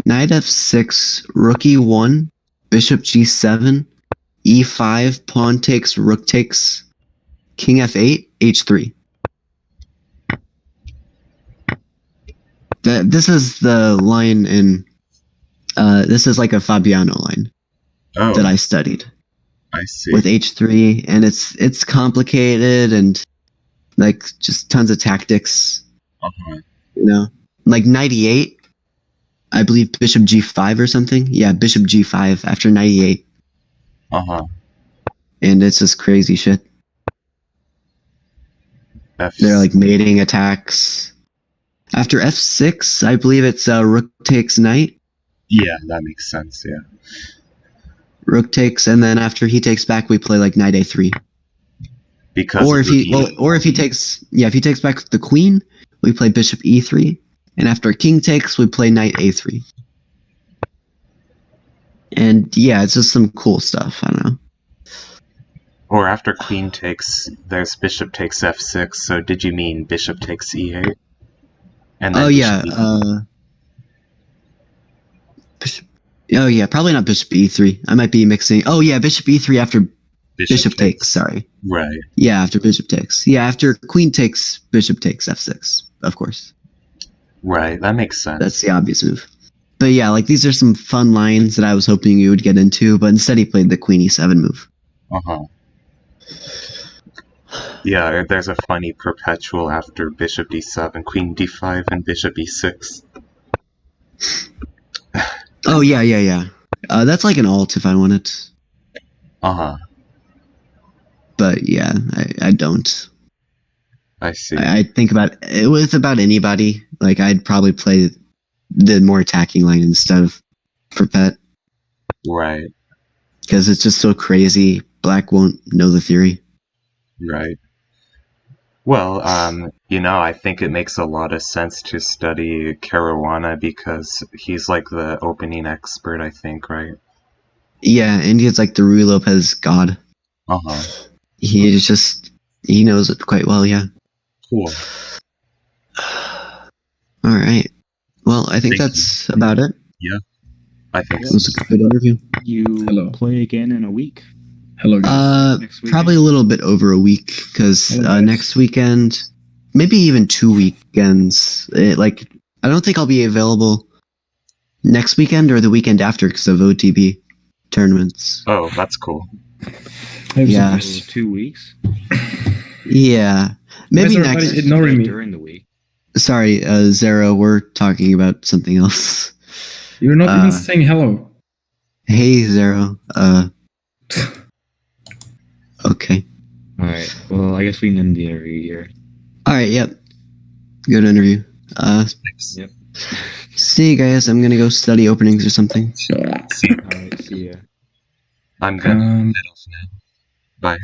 Knight f6, rook e1, bishop g7, e5, pawn takes, rook takes, king f8, h3. This is the line in. This is like a Fabiano line that I studied I see. with h3, and it's complicated and like just tons of tactics. You know, like 98. I believe bishop g5 or something. Yeah, bishop g5 after 98. And it's just crazy shit. They're like mating attacks. After f6, I believe it's rook takes knight. Yeah, that makes sense. Yeah. Rook takes, and then after he takes back, we play like knight a3. because Or of if he the or if he takes back the queen, we play bishop e3, and after king takes, we play knight a3. And yeah, it's just some cool stuff. I don't know. or after queen takes, there's bishop takes f6. So did you mean bishop takes e8? And then Oh yeah, bishop e8? bishop, oh yeah, probably not bishop e3. I might be mixing. Oh yeah, bishop e3 after bishop takes. Sorry. Right. Yeah, after bishop takes. Yeah, after queen takes, bishop takes f6. Of course, Right. That makes sense. that's the obvious move. But yeah, like these are some fun lines that I was hoping you would get into, but instead he played the queen e7 move. Uh-huh. Yeah, there's a funny perpetual after bishop d7, queen d5, and bishop e6. Oh yeah. That's like an alt if I want it, Uh-huh. but yeah, I don't. I see. I think about it with about anybody. Like I'd probably play the more attacking line instead of for pet Right. because it's just so crazy. Black won't know the theory. Right. Well, I think it makes a lot of sense to study Caruana because he's like the opening expert, I think, right? Yeah, and he's like the Rui Lopez god. Uh-huh. He knows it quite well. Yeah. Cool. All right. Well, I think Thank that's about it. I think It was a good interview. You Hello. play again in a week. Hello, guys. Next weekend? Probably a little bit over a week because Hello, guys. next weekend, maybe even 2 weekends. I don't think I'll be available next weekend or the weekend after because of OTB tournaments. Oh, that's cool. Yeah. So 2 weeks. Yeah, Why is maybe everybody next. ignoring me? During the week. Sorry, Zero. We're talking about something else. You're not even Uh, saying hello. Hey, Zero. Okay. All right. Well, I guess we can end the interview here. All right. Yep. Good interview. Thanks. Yep. See you guys. I'm gonna go study openings or something. See, All right. See ya. I'm gonna Um, head off now. Bye.